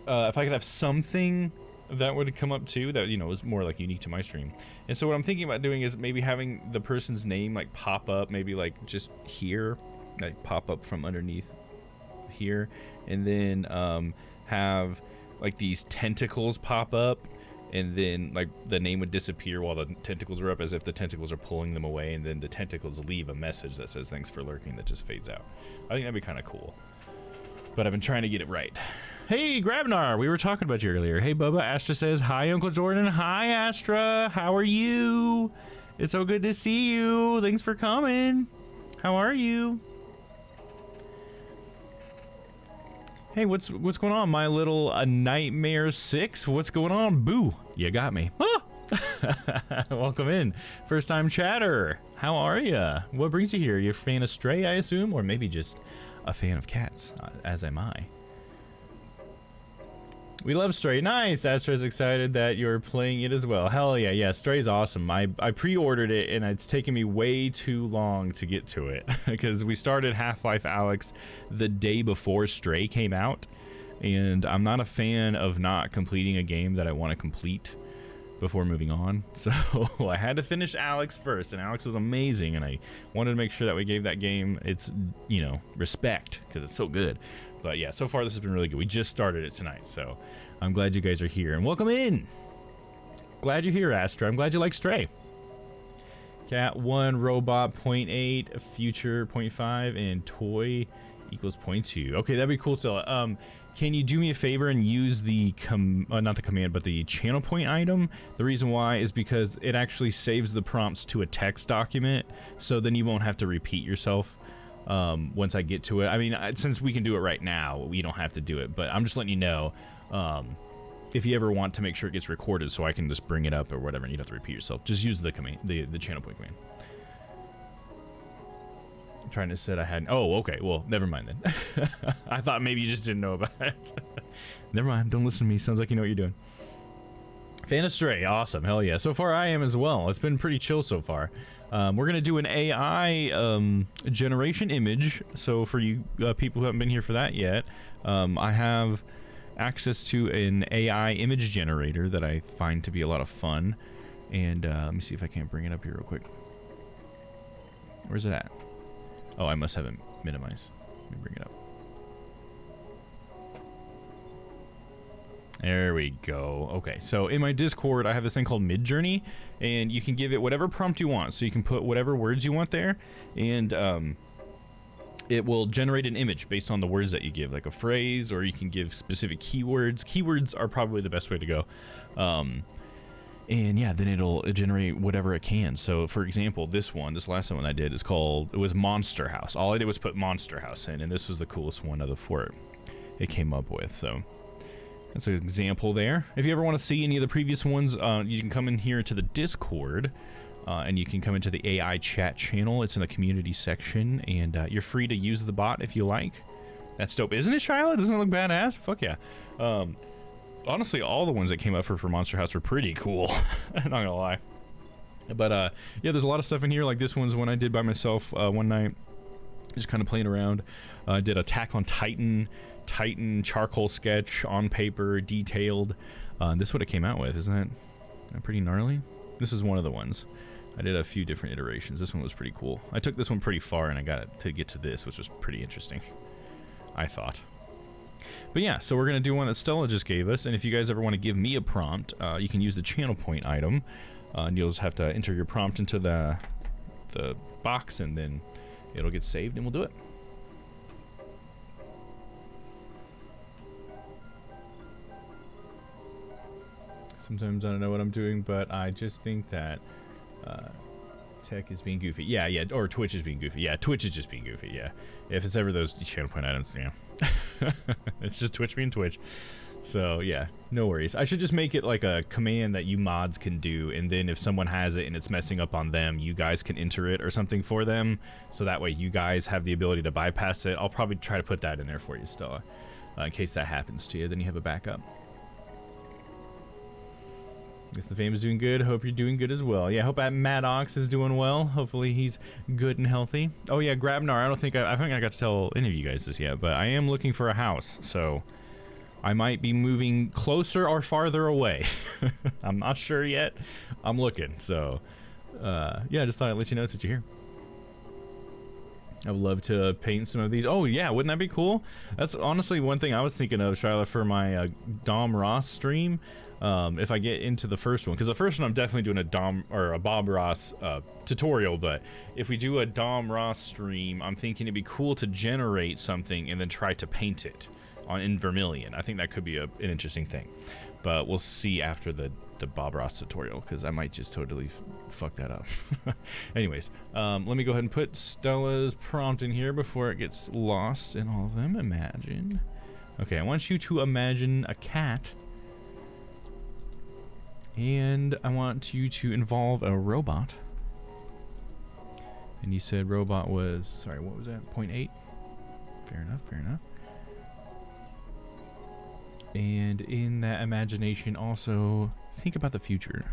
if I could have something that would come up too, that, you know, is more like unique to my stream. And so what I'm thinking about doing is maybe having the person's name like pop up, maybe like just here, like pop up from underneath here, and then have like these tentacles pop up, and then like the name would disappear while the tentacles are up, as if the tentacles are pulling them away, and then the tentacles leave a message that says thanks for lurking, that just fades out. I think that'd be kind of cool, but I've been trying to get it right. Hey, Grabnar, we were talking about you earlier. Hey, Bubba. Astra says, hi, Uncle Jordan. Hi, Astra. How are you? It's so good to see you. Thanks for coming. How are you? Hey, what's going on, my little Nightmare 6? What's going on? Boo, you got me. Ah! Welcome in. First time chatter. How are you? What brings you here? You're a fan of Stray, I assume? Or maybe just a fan of cats, as am I. We love Stray. Nice. Astra's excited that you're playing it as well. Hell yeah. Yeah, Stray's awesome. I pre-ordered it, and it's taken me way too long to get to it because we started Half-Life Alyx the day before Stray came out, and I'm not a fan of not completing a game that I want to complete. before moving on. So I had to finish Alex first, and Alex was amazing, and I wanted to make sure that we gave that game its, you know, respect, because it's so good. But yeah, so far this has been really good. We just started it tonight, so I'm glad you guys are here, and welcome in. Glad you're here, Astra. I'm glad you like Stray. Cat 1, Robot 0.8, Future 0.5, and Toy equals 0.2. Okay, that'd be cool, Stella. Can you do me a favor and use the, not the command, but the channel point item? The reason why is because it actually saves the prompts to a text document, so then you won't have to repeat yourself once I get to it. I mean, since we can do it right now, we don't have to do it, but I'm just letting you know, if you ever want to make sure it gets recorded so I can just bring it up or whatever and you don't have to repeat yourself, just use the command, the channel point command. I'm trying to say I hadn't. Oh, okay. Well, never mind then. I thought maybe you just didn't know about it. Never mind. Don't listen to me. Sounds like you know what you're doing. Fan of Stray. Awesome. Hell yeah. So far I am as well. It's been pretty chill so far. We're going to do an AI generation image. So for you people who haven't been here for that yet, I have access to an AI image generator that I find to be a lot of fun. And let me see if I can't bring it up here real quick. Where's it at? Oh, I must have it minimized. Let me bring it up. There we go. Okay, so in my Discord, I have this thing called Midjourney, and you can give it whatever prompt you want. So you can put whatever words you want there, and it will generate an image based on the words that you give, like a phrase, or you can give specific keywords. Keywords are probably the best way to go. And yeah, then it'll generate whatever it can. So for example, this last one I did is called, it was Monster House. All I did was put Monster House in, and this was the coolest one of the four it came up with. So that's an example there. If you ever want to see any of the previous ones, you can come in here to the Discord, and you can come into the AI chat channel. It's in the community section, and you're free to use the bot if you like. That's dope. Isn't it, Shyla? Doesn't it look badass? Fuck yeah. Honestly, all the ones that came up for Monster House were pretty cool. I'm not gonna lie. But yeah, there's a lot of stuff in here. Like this one's one I did by myself one night, just kind of playing around. I did Attack on Titan charcoal sketch on paper, detailed. This is what it came out with, isn't it? Pretty gnarly. This is one of the ones. I did a few different iterations. This one was pretty cool. I took this one pretty far, and I got it to get to this, which was pretty interesting, I thought. But yeah, so we're going to do one that Stella just gave us, and if you guys ever want to give me a prompt, you can use the channel point item, and you'll just have to enter your prompt into the box, and then it'll get saved, and we'll do it. Sometimes I don't know what I'm doing, but I just think that tech is being goofy. Yeah, or Twitch is being goofy. Yeah, Twitch is just being goofy, yeah. If it's ever those channel point items, yeah. It's just Twitch being Twitch. So, yeah, no worries. I should just make it like a command that you mods can do, and then if someone has it and it's messing up on them, you guys can enter it or something for them, so that way you guys have the ability to bypass it. I'll probably try to put that in there for you, Stella, in case that happens to you. Then you have a backup. Guess the fam is doing good. Hope you're doing good as well. Yeah, hope that Maddox is doing well. Hopefully he's good and healthy. Oh yeah, Grabnar. I think I got to tell any of you guys this yet, but I am looking for a house, so I might be moving closer or farther away. I'm not sure yet. I'm looking. So yeah, I just thought I'd let you know that you're here. I would love to paint some of these. Oh yeah, wouldn't that be cool? That's honestly one thing I was thinking of, Shyla, for my Dom Ross stream. If I get into the first one, because the first one I'm definitely doing a Dom or a Bob Ross tutorial, but if we do a Dom Ross stream, I'm thinking it'd be cool to generate something and then try to paint it in Vermilion. I think that could be an interesting thing, but we'll see after the Bob Ross tutorial, because I might just totally fuck that up. Anyways, let me go ahead and put Stella's prompt in here before it gets lost in all of them. Imagine. Okay, I want you to imagine a cat. And I want you to involve a robot. And you said robot was, sorry, what was that? 0.8? Fair enough, fair enough. And in that imagination, also think about the future.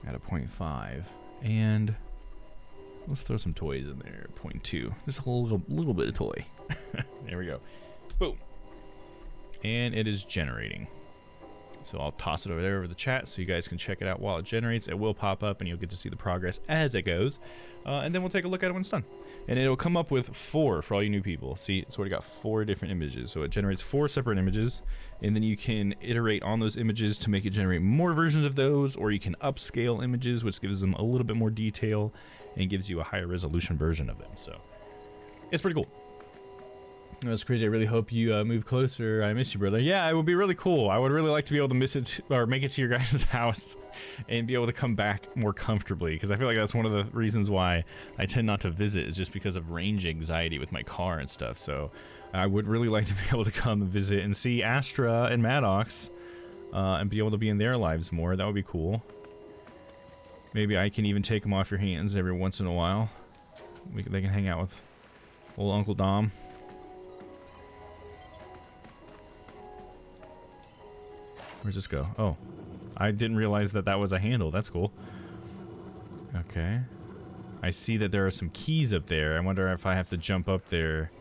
At a 0.5. And let's throw some toys in there. 0.2. Just a little bit of toy. There we go. Boom. And it is generating. So I'll toss it over there over the chat so you guys can check it out while it generates. It will pop up and you'll get to see the progress as it goes. And then we'll take a look at it when it's done. And it'll come up with 4 for all you new people. See, it's already got 4 different images. So it generates 4 separate images. And then you can iterate on those images to make it generate more versions of those. Or you can upscale images, which gives them a little bit more detail and gives you a higher resolution version of them. So it's pretty cool. That's crazy. I really hope you move closer. I miss you, brother. Yeah, it would be really cool. I would really like to be able to miss it or make it to your guys' house and be able to come back more comfortably, because I feel like that's one of the reasons why I tend not to visit, is just because of range anxiety with my car and stuff. So I would really like to be able to come and visit and see Astra and Maddox and be able to be in their lives more. That would be cool. Maybe I can even take them off your hands every once in a while. They can hang out with old Uncle Dom. Where's this go? Oh, I didn't realize that that was a handle. That's cool. Okay. I see that there are some keys up there. I wonder if I have to jump up there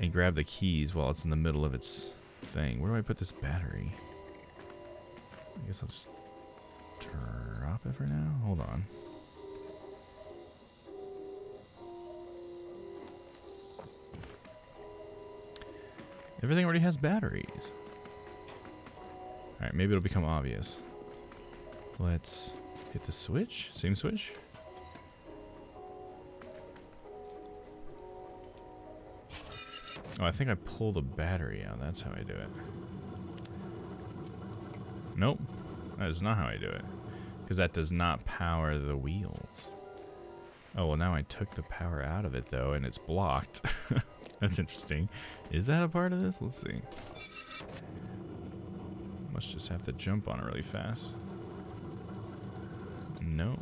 and grab the keys while it's in the middle of its thing. Where do I put this battery? I guess I'll just drop it for now. Hold on. Everything already has batteries. Alright, maybe it'll become obvious. Let's hit the switch. Same switch. Oh, I think I pull the battery out. That's how I do it. Nope. That is not how I do it. Because that does not power the wheels. Oh, well, now I took the power out of it, though, and it's blocked. That's interesting. Is that a part of this? Let's see. Must just have to jump on it really fast. No.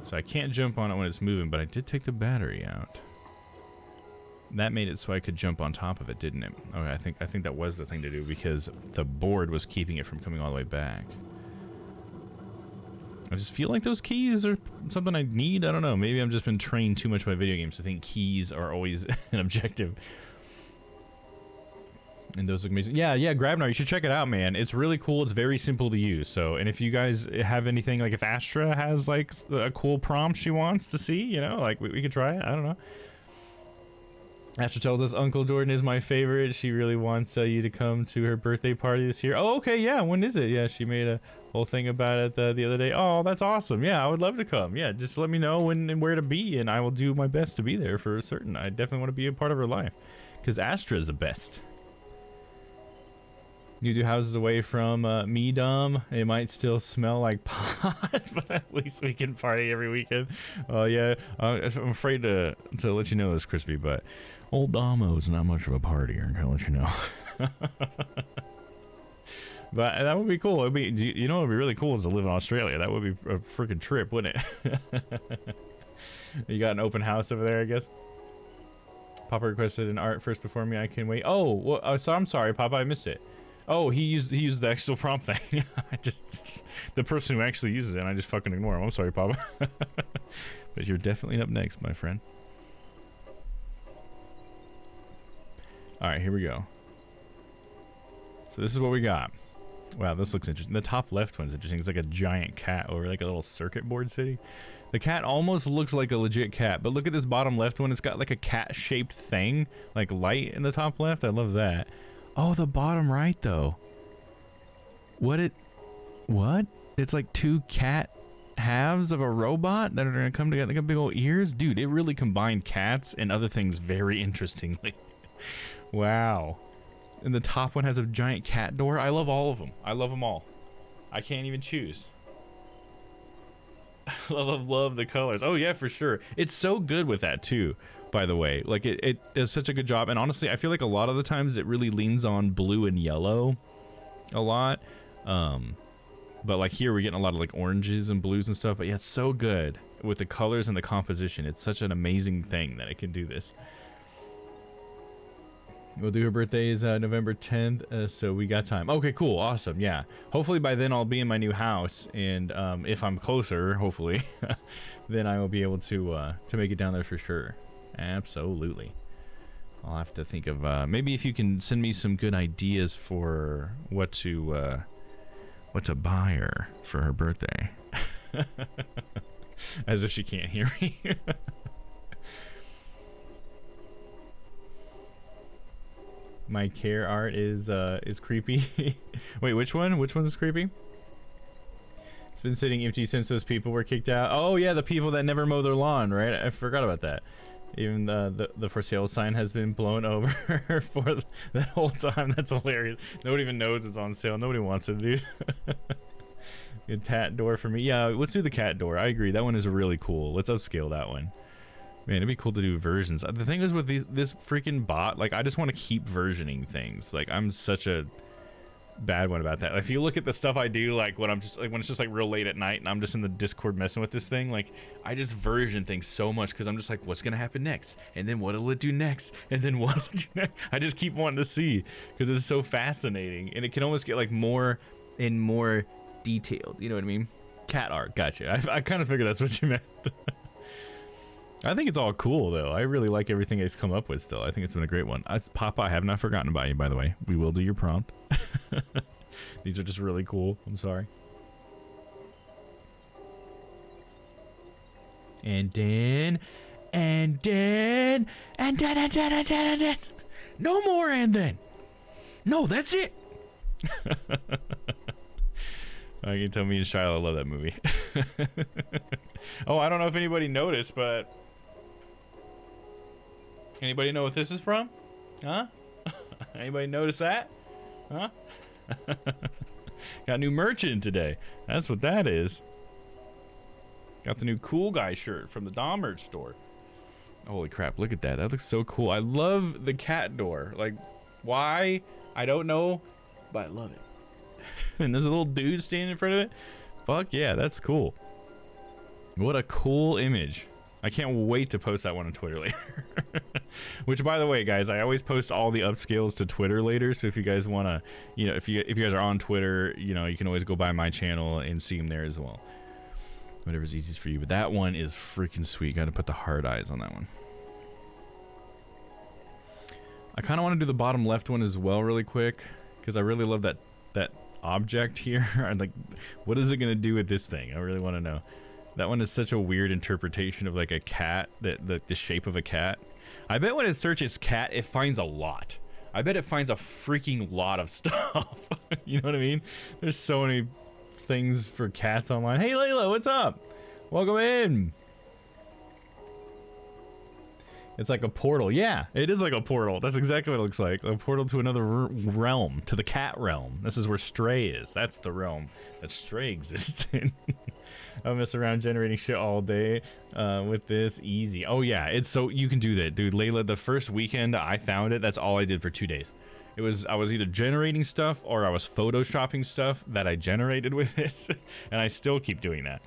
So I can't jump on it when it's moving, but I did take the battery out. That made it so I could jump on top of it, didn't it? Okay, I think that was the thing to do, because the board was keeping it from coming all the way back. I just feel like those keys are something I need. I don't know. Maybe I've just been trained too much by video games to think keys are always an objective. And those look amazing. Yeah, Grabnar, you should check it out, man. It's really cool. It's very simple to use. So, and if you guys have anything, like if Astra has like a cool prompt she wants to see, you know, like we could try it. I don't know. Astra tells us Uncle Jordan is my favorite. She really wants you to come to her birthday party this year. Oh, okay, yeah. When is it? Yeah, she made a whole thing about it the other day. Oh, that's awesome. Yeah, I would love to come. Yeah, just let me know when and where to be, and I will do my best to be there for certain. I definitely want to be a part of her life, because Astra is the best. You do houses away from me, Dom. It might still smell like pot, but at least we can party every weekend. Oh yeah, I'm afraid to let you know this, Crispy, but old Domo's not much of a partier. I'm gonna let you know. But that would be cool. It'd be, you know, what would be really cool is to live in Australia. That would be a freaking trip, wouldn't it? You got an open house over there, I guess. Papa requested an art first before me. I can wait. Oh, well, so I'm sorry, Papa. I missed it. Oh, he used the actual prompt thing. I just, the person who actually uses it, and I just fucking ignore him. I'm sorry, Papa. But you're definitely up next, my friend. All right, here we go. So this is what we got. Wow, this looks interesting. The top left one's interesting. It's like a giant cat over like a little circuit board city. The cat almost looks like a legit cat, but look at this bottom left one. It's got like a cat-shaped thing, like light in the top left. I love that. Oh, the bottom right, though. What? It's like 2 cat halves of a robot that are going to come together. They got big old ears. Dude, it really combined cats and other things very interestingly. Wow. And the top one has a giant cat door. I love all of them. I love them all. I can't even choose. love the colors. Oh, yeah, for sure. It's so good with that, too. By the way, like it does such a good job, and honestly I feel like a lot of the times it really leans on blue and yellow a lot, but like here we're getting a lot of like oranges and blues and stuff. But yeah, it's so good with the colors and the composition. It's such an amazing thing that it can do this. We'll do her birthday is November 10th, so we got time. Okay, cool, awesome. Yeah, hopefully by then I'll be in my new house, and if I'm closer, hopefully, then I will be able to make it down there for sure. Absolutely. I'll have to think of maybe if you can send me some good ideas for what to buy her for her birthday. As if she can't hear me. My care art is creepy. Wait, which one? Which one's creepy? It's been sitting empty since those people were kicked out. Oh yeah, the people that never mow their lawn, right? I forgot about that. Even the for sale sign has been blown over for that whole time. That's hilarious. Nobody even knows it's on sale. Nobody wants it, dude. Good cat door for me. Yeah, let's do the cat door. I agree. That one is really cool. Let's upscale that one. Man, it'd be cool to do versions. The thing is with this freaking bot, like, I just want to keep versioning things. Like, I'm such a bad one about that. If you look at the stuff I do, like when it's just like real late at night and I'm just in the Discord messing with this thing, like I just version things so much because I'm just like, what's gonna happen next, and then what'll it do next, and then what'll it do next. I just keep wanting to see because it's so fascinating, and it can almost get like more and more detailed. You know what I mean? Cat art, gotcha. I kind of figured that's what you meant. I think it's all cool though. I really like everything it's come up with still. I think it's been a great one. Papa, I have not forgotten about you, by the way. We will do your prompt. These are just really cool. I'm sorry. And then. No more and then. No, that's it. I can tell me and Shiloh love that movie. Oh, I don't know if anybody noticed, but anybody know what this is from? Huh? Anybody notice that? Huh? Got new merch in today. That's what that is. Got the new cool guy shirt from the Dom merch store. Holy crap, look at that. That looks so cool. I love the cat door. Like, why? I don't know, but I love it. And there's a little dude standing in front of it. Fuck yeah, that's cool. What a cool image. I can't wait to post that one on Twitter later. Which, by the way, guys, I always post all the upscales to Twitter later. So if you guys want to, you know, if you guys are on Twitter, you know, you can always go by my channel and see them there as well. Whatever's easiest for you. But that one is freaking sweet. Got to put the hard eyes on that one. I kind of want to do the bottom left one as well really quick, because I really love that object here. Like, what is it going to do with this thing? I really want to know. That one is such a weird interpretation of like a cat, the shape of a cat. I bet when it searches cat, it finds a lot. I bet it finds a freaking lot of stuff. You know what I mean? There's so many things for cats online. Hey Layla, what's up? Welcome in. It's like a portal. Yeah, it is like a portal. That's exactly what it looks like. A portal to another realm, to the cat realm. This is where Stray is. That's the realm that Stray exists in. I'll mess around generating shit all day with this. Easy. Oh yeah, it's so you can do that, dude. Layla, the first weekend I found it, that's all I did for 2 days. I was either generating stuff or I was photoshopping stuff that I generated with it, and I still keep doing that.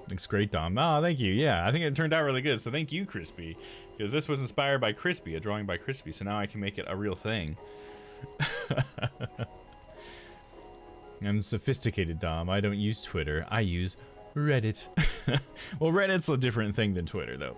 Looks great, Dom. Oh, thank you. Yeah, I think it turned out really good. So thank you, Crispy, because this was inspired by Crispy, a drawing by Crispy. So now I can make it a real thing. I'm sophisticated, Dom. I don't use Twitter. I use Reddit. Well, Reddit's a different thing than Twitter, though.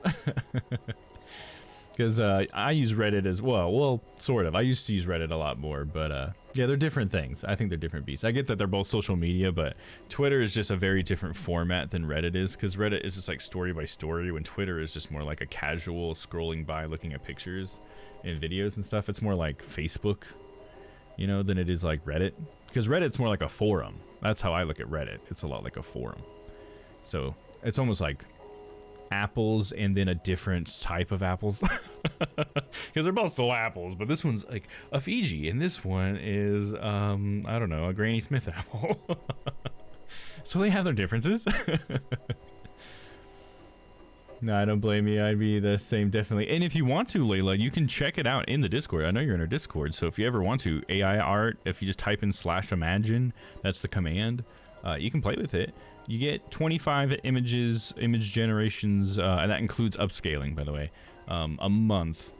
Because I use Reddit as well. Well, sort of. I used to use Reddit a lot more, but yeah, they're different things. I think they're different beasts. I get that they're both social media, but Twitter is just a very different format than Reddit is, because Reddit is just like story by story, when Twitter is just more like a casual scrolling by, looking at pictures and videos and stuff. It's more like Facebook, you know, than it is like Reddit. Because Reddit's more like a forum. That's how I look at Reddit. It's a lot like a forum. So it's almost like apples and then a different type of apples. Because they're both still apples, but this one's like a Fiji and this one is I don't know, a Granny Smith apple. So they have their differences. No, I don't blame you. I'd be the same, definitely. And if you want to, Layla, you can check it out in the Discord. I know you're in our Discord, so if you ever want to, AI art, if you just type in /imagine, that's the command, you can play with it. You get 25 image generations, and that includes upscaling, by the way, a month.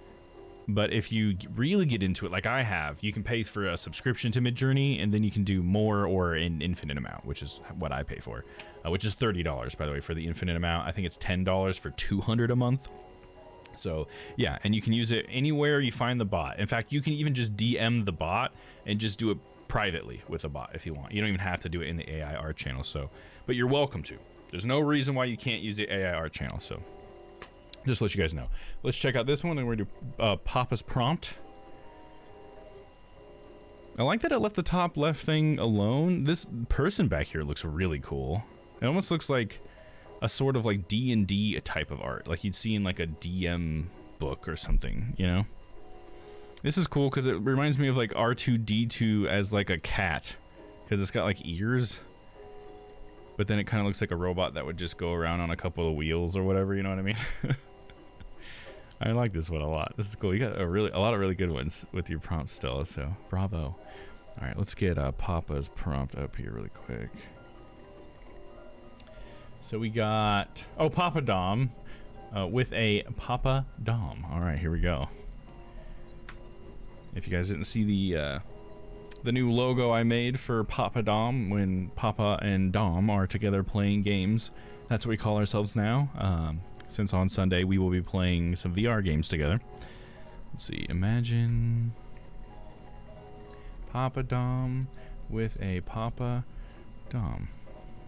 But if you really get into it, like I have, you can pay for a subscription to Midjourney, and then you can do more or an infinite amount, which is what I pay for, which is $30, by the way, for the infinite amount. I think it's $10 for 200 a month. So yeah, and you can use it anywhere you find the bot. In fact, you can even just DM the bot and just do it privately with a bot if you want. You don't even have to do it in the AI art channel. So, but you're welcome to. There's no reason why you can't use the AI art channel. So just to let you guys know. Let's check out this one, and we're gonna do Papa's prompt. I like that it left the top left thing alone. This person back here looks really cool. It almost looks like a sort of like D&D type of art, like you'd see in like a DM book or something, you know? This is cool because it reminds me of like R2-D2 as like a cat, because it's got like ears, but then it kind of looks like a robot that would just go around on a couple of wheels or whatever, you know what I mean? I like this one a lot. This is cool. You got a lot of really good ones with your prompts, Stella, so bravo. All right, let's get Papa's prompt up here really quick. So we got, Papa Dom with a Papa Dom. All right, here we go. If you guys didn't see the new logo I made for Papa Dom, when Papa and Dom are together playing games, that's what we call ourselves now. Since on Sunday we will be playing some VR games together. Let's see, imagine Papa Dom with a Papa Dom.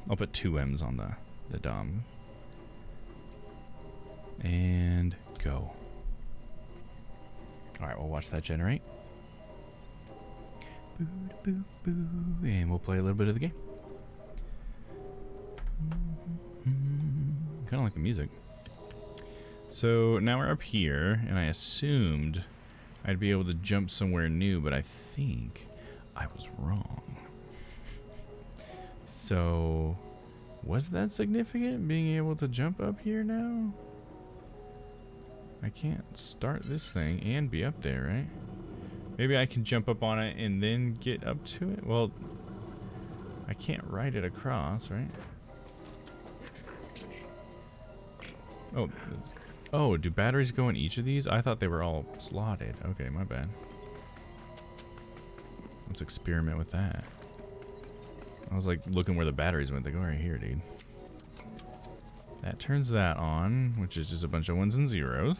I'll put 2 M's on the Dom. And go. Alright, we'll watch that generate. Boo, boo, boo. And we'll play a little bit of the game. Kind of like the music. So now we're up here, and I assumed I'd be able to jump somewhere new, but I think I was wrong. So, was that significant, being able to jump up here now? I can't start this thing and be up there, right? Maybe I can jump up on it and then get up to it? Well, I can't ride it across, right? Oh, do batteries go in each of these? I thought they were all slotted. Okay, my bad. Let's experiment with that. I was like looking where the batteries went. They go right here, dude. That turns that on, which is just a bunch of 1s and 0s.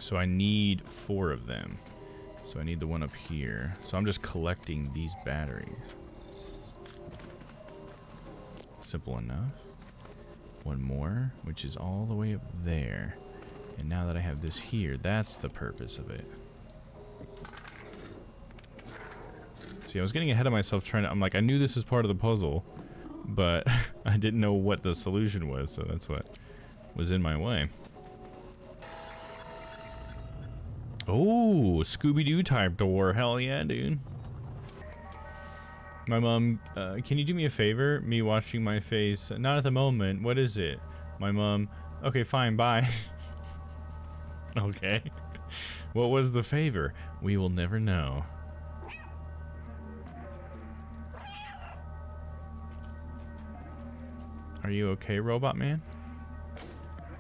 So I need 4 of them. So I need the one up here. So I'm just collecting these batteries. Simple enough. One more, which is all the way up there. And now that I have this here, that's the purpose of it. See, I was getting ahead of myself trying to... I'm like, I knew this is part of the puzzle, but I didn't know what the solution was, so that's what was in my way. Oh, Scooby-Doo type door. Hell yeah, dude. My mom, can you do me a favor? Me watching my face. Not at the moment. What is it? My mom, okay, fine, bye. Okay. What was the favor? We will never know. Are you okay, Robot Man?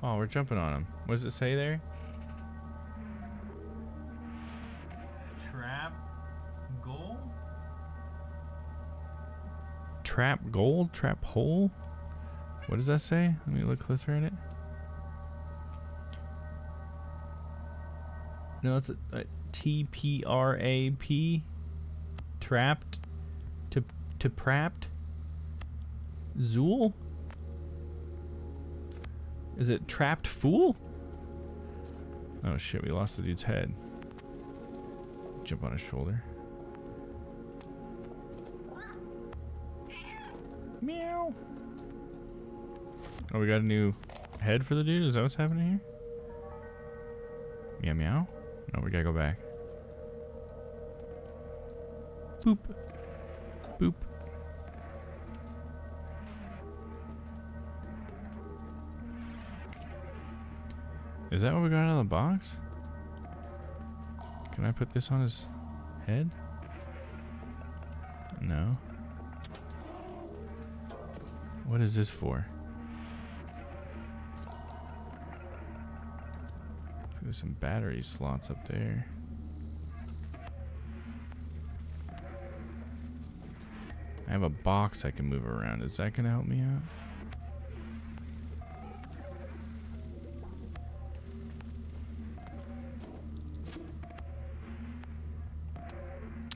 Oh, we're jumping on him. What does it say there? Trap gold? Trap hole? What does that say? Let me look closer at it. No, it's a T-P-R-A-P. Trapped? To prapped? Zool? Is it trapped fool? Oh shit, we lost the dude's head. Jump on his shoulder. Meow. Oh, we got a new head for the dude? Is that what's happening here? Meow meow? No, we gotta go back. Boop. Boop. Is that what we got out of the box? Can I put this on his head? What is this for? There's some battery slots up there. I have a box I can move around. Is that gonna help me out?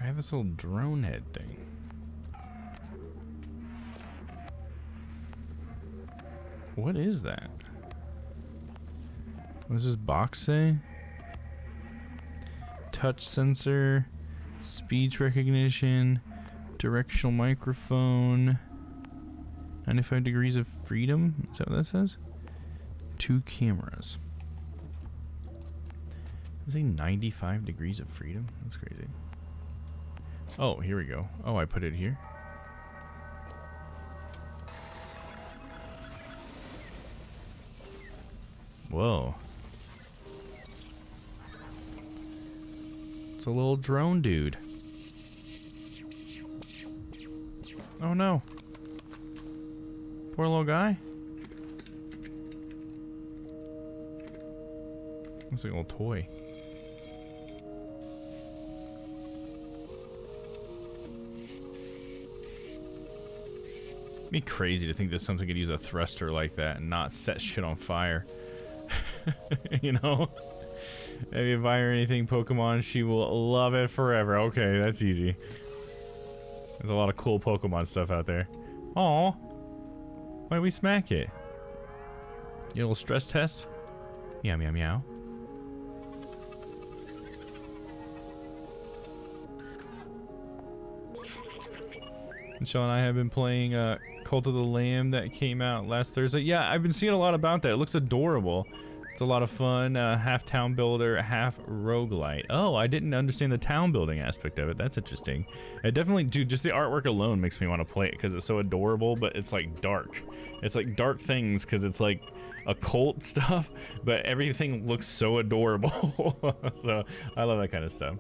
I have this little drone head thing. What is that? What does this box say? Touch sensor, speech recognition, directional microphone, 95 degrees of freedom. Is that what that says? 2 cameras. Does it say 95 degrees of freedom? That's crazy. Oh, here we go. Oh, I put it here. Whoa. It's a little drone dude. Oh no. Poor little guy. Looks like a little toy. It'd be crazy to think that something could use a thruster like that and not set shit on fire. You know? Maybe if I or anything Pokemon, she will love it forever. Okay, that's easy. There's a lot of cool Pokemon stuff out there. Aw. Why don't we smack it? Get a little stress test? Meow, meow, meow. Michelle and I have been playing Cult of the Lamb that came out last Thursday. Yeah, I've been seeing a lot about that. It looks adorable. It's a lot of fun. Half town builder, half roguelite. Oh, I didn't understand the town building aspect of it. That's interesting. It definitely, dude, just the artwork alone makes me want to play it because it's so adorable, but it's like dark. It's like dark things because it's like occult stuff, but everything looks so adorable. So I love that kind of stuff.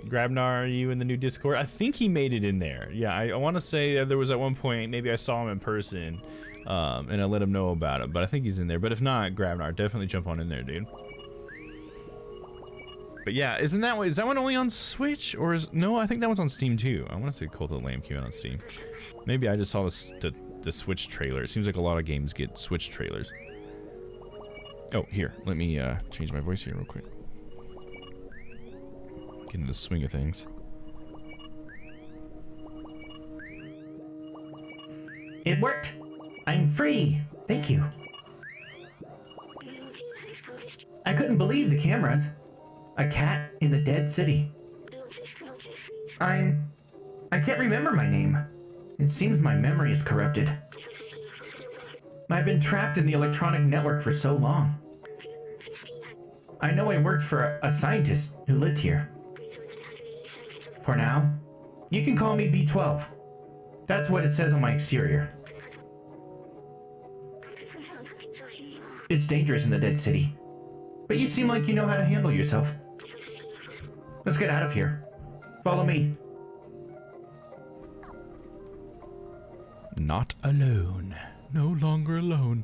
Grabnar, are you in the new Discord? I think he made it in there. Yeah, I want to say there was at one point, maybe I saw him in person, and I let him know about it, but I think he's in there. But if not, Grabnar, definitely jump on in there, dude. But yeah, is that one only on Switch? Or is, no, I think that one's on Steam too. I want to say Cult of the Lamb came out on Steam. Maybe I just saw the Switch trailer. It seems like a lot of games get Switch trailers. Oh, here, let me change my voice here real quick. Get into the swing of things. It worked. I'm free. Thank you. I couldn't believe the cameras. A cat in the dead city. I can't remember my name. It seems my memory is corrupted. I've been trapped in the electronic network for so long. I know I worked for a scientist who lived here. For now, you can call me B12. That's what it says on my exterior. It's dangerous in the dead city, but you seem like you know how to handle yourself. Let's get out of here. Follow me. Not alone. No longer alone.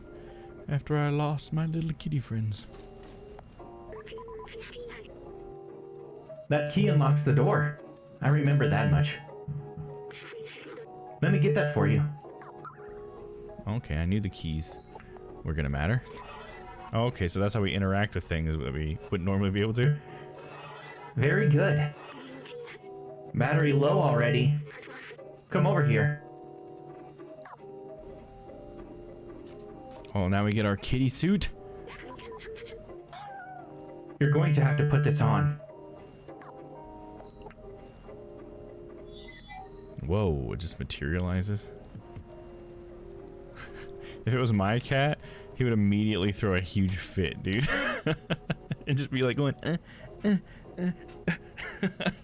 After I lost my little kitty friends. That key unlocks the door. I remember that much. Let me get that for you. Okay, I knew the keys were gonna matter. Oh, okay, so that's how we interact with things that we wouldn't normally be able to. Very good. Battery low already. Come over here. Oh, now we get our kitty suit. You're going to have to put this on. Whoa, it just materializes. If it was my cat, he would immediately throw a huge fit, dude. And just be like going,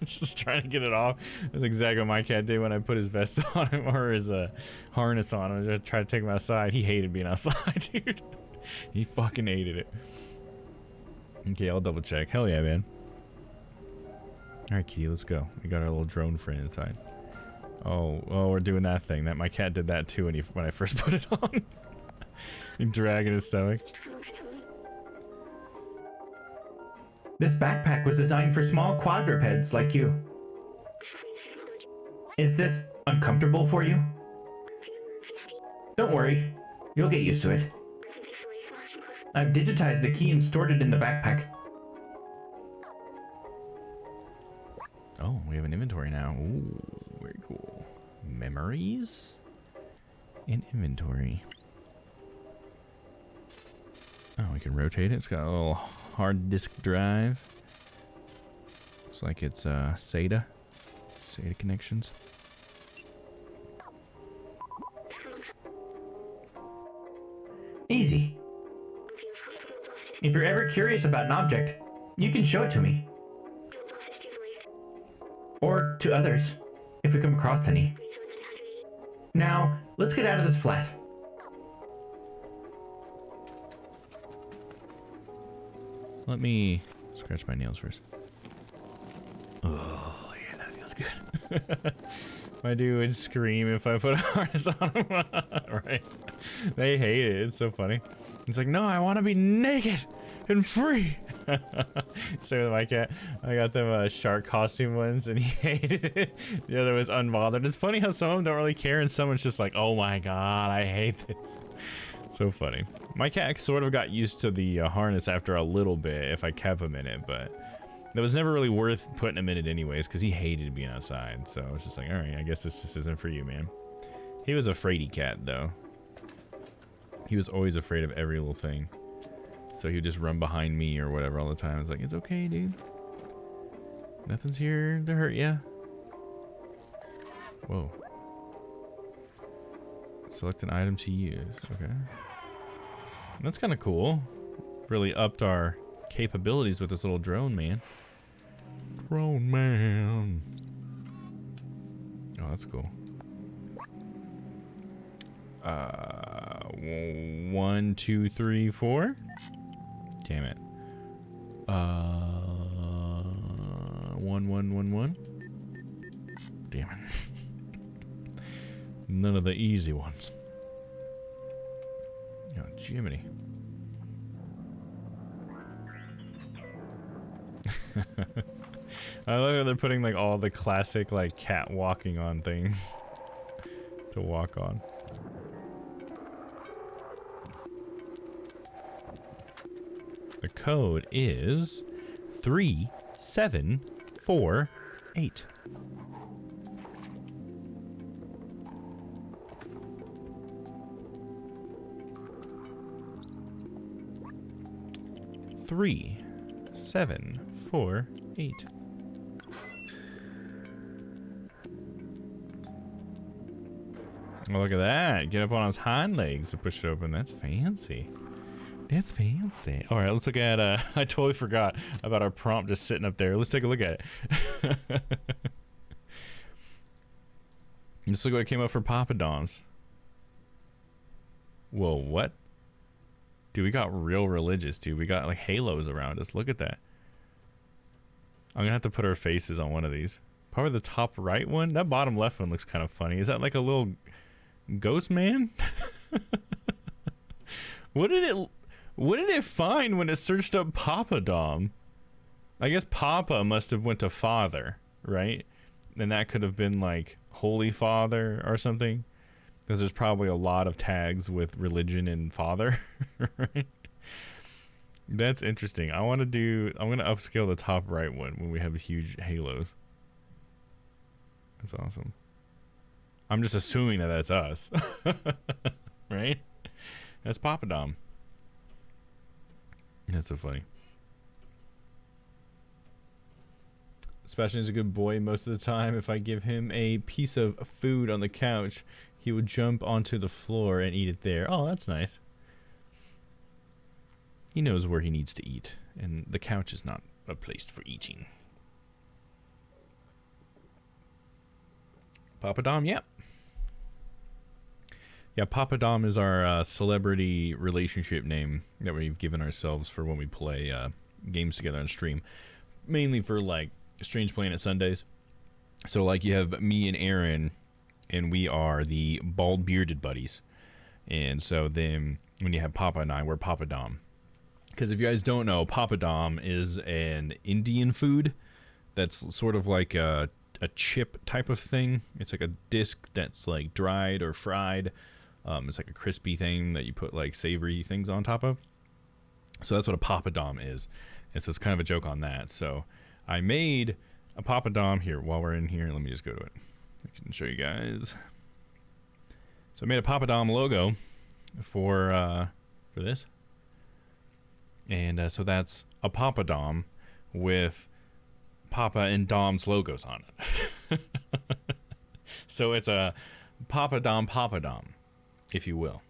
just trying to get it off. That's exactly what my cat did when I put his vest on him or his harness on him. I just tried to take him outside. He hated being outside, dude. He fucking hated it. Okay, I'll double check. Hell yeah, man. Alright, kitty, let's go. We got our little drone friend inside. Oh, we're doing that thing. That my cat did that too when I first put it on. He dragging his stomach. This backpack was designed for small quadrupeds like you. Is this uncomfortable for you? Don't worry, you'll get used to it. I've digitized the key and stored it in the backpack. Oh, we have an inventory now. Ooh, very cool. Memories in inventory. Oh, we can rotate it. It's got a little hard disk drive. Looks like it's SATA connections. Easy. If you're ever curious about an object, you can show it to me. Or to others, if we come across any. Now, let's get out of this flat. Let me scratch my nails first. Oh, yeah, that feels good. My dude would scream if I put a harness on him. Right? They hate it. It's so funny. It's like, no, I want to be naked and free. So with my cat, I got them shark costume ones, and he hated it. The other was unbothered. It's funny how some of them don't really care, and someone's just like, oh my god, I hate this. So funny. My cat sort of got used to the harness after a little bit if I kept him in it, but that was never really worth putting him in it anyways because he hated being outside. So I was just like, all right, I guess this just isn't for you, man. He was a fraidy cat, though. He was always afraid of every little thing. So he would just run behind me or whatever all the time. I was like, it's okay, dude. Nothing's here to hurt ya. Whoa. Select an item to use. Okay. That's kind of cool. Really upped our capabilities with this little drone man. Drone man. Oh, that's cool. 1, 2, 3, 4. Damn it. 1, 1, 1, 1. Damn it. None of the easy ones. Oh, Jiminy. I love how they're putting like all the classic like cat walking on things to walk on. The code is 3748. Three, 7, 4, 8. Oh, look at that. Get up on his hind legs to push it open. That's fancy. That's fancy. All right, let's look at, I totally forgot about our prompt just sitting up there. Let's take a look at it. Let's look what came up for Papa Dom's. Whoa, what? Dude, we got real religious, dude. We got like halos around us. Look at that. I'm gonna have to put our faces on one of these. Probably the top right one. That bottom left one looks kind of funny. Is that like a little ghost man? What did it find when it searched up Papa Dom? I guess Papa must have went to Father, right? And that could have been like Holy Father or something. Because there's probably a lot of tags with religion and father, right? That's interesting. I'm going to upscale the top right one when we have huge halos. That's awesome. I'm just assuming that that's us, right? That's Papa Dom. That's so funny. Sebastian's a good boy most of the time. If I give him a piece of food on the couch, he would jump onto the floor and eat it there. Oh, that's nice. He knows where he needs to eat, and the couch is not a place for eating. Papa Dom, yep. Yeah, Papa Dom is our celebrity relationship name that we've given ourselves for when we play games together on stream. Mainly for, like, Strange Planet Sundays. So, like, you have me and Aaron and we are the bald bearded buddies. And so then when you have Papa and I, we're Papa Dom. Because if you guys don't know, Papa Dom is an Indian food that's sort of like a chip type of thing. It's like a disc that's like dried or fried. It's like a crispy thing that you put like savory things on top of. So that's what a Papa Dom is. And so it's kind of a joke on that. So I made a Papa Dom here while we're in here. Let me just go to it. I can show you guys. So I made a Papa Dom logo for this. And so that's a Papa Dom with Papa and Dom's logos on it. So it's a Papa Dom, if you will.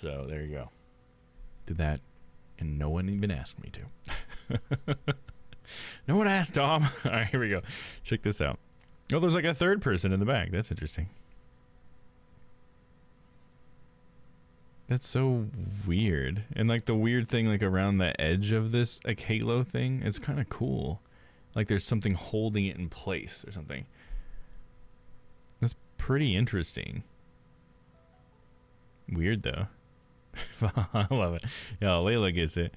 So there you go. Did that, and no one even asked me to. No one asked Dom. All right, here we go. Check this out. Oh, there's like a third person in the back. That's interesting. That's so weird. And like the weird thing like around the edge of this like halo thing, it's kind of cool. Like there's something holding it in place or something. That's pretty interesting. Weird though. I love it. Yeah, Layla gets it.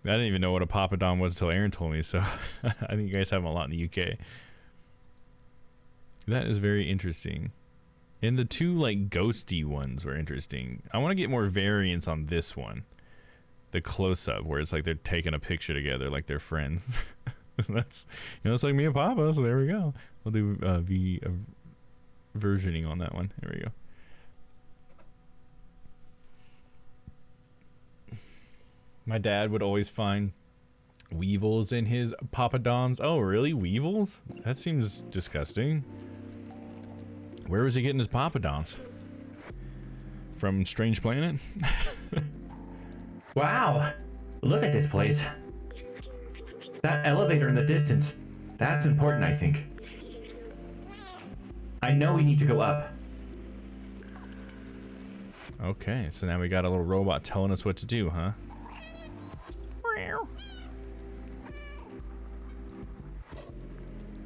I didn't even know what a Papa Dom was until Aaron told me, so I think you guys have them a lot in the UK. That is very interesting. And the two like ghosty ones were interesting. I want to get more variants on this one. The close-up where it's like they're taking a picture together like they're friends. That's, you know, it's like me and Papa, so there we go. We'll do versioning on that one. There we go. My dad would always find weevils in his Papa Doms. Oh, really? Weevils? That seems disgusting. Where was he getting his Papa Doms? From Strange Planet? Wow! Look at this place. That elevator in the distance. That's important, I think. I know we need to go up. Okay, so now we got a little robot telling us what to do, huh?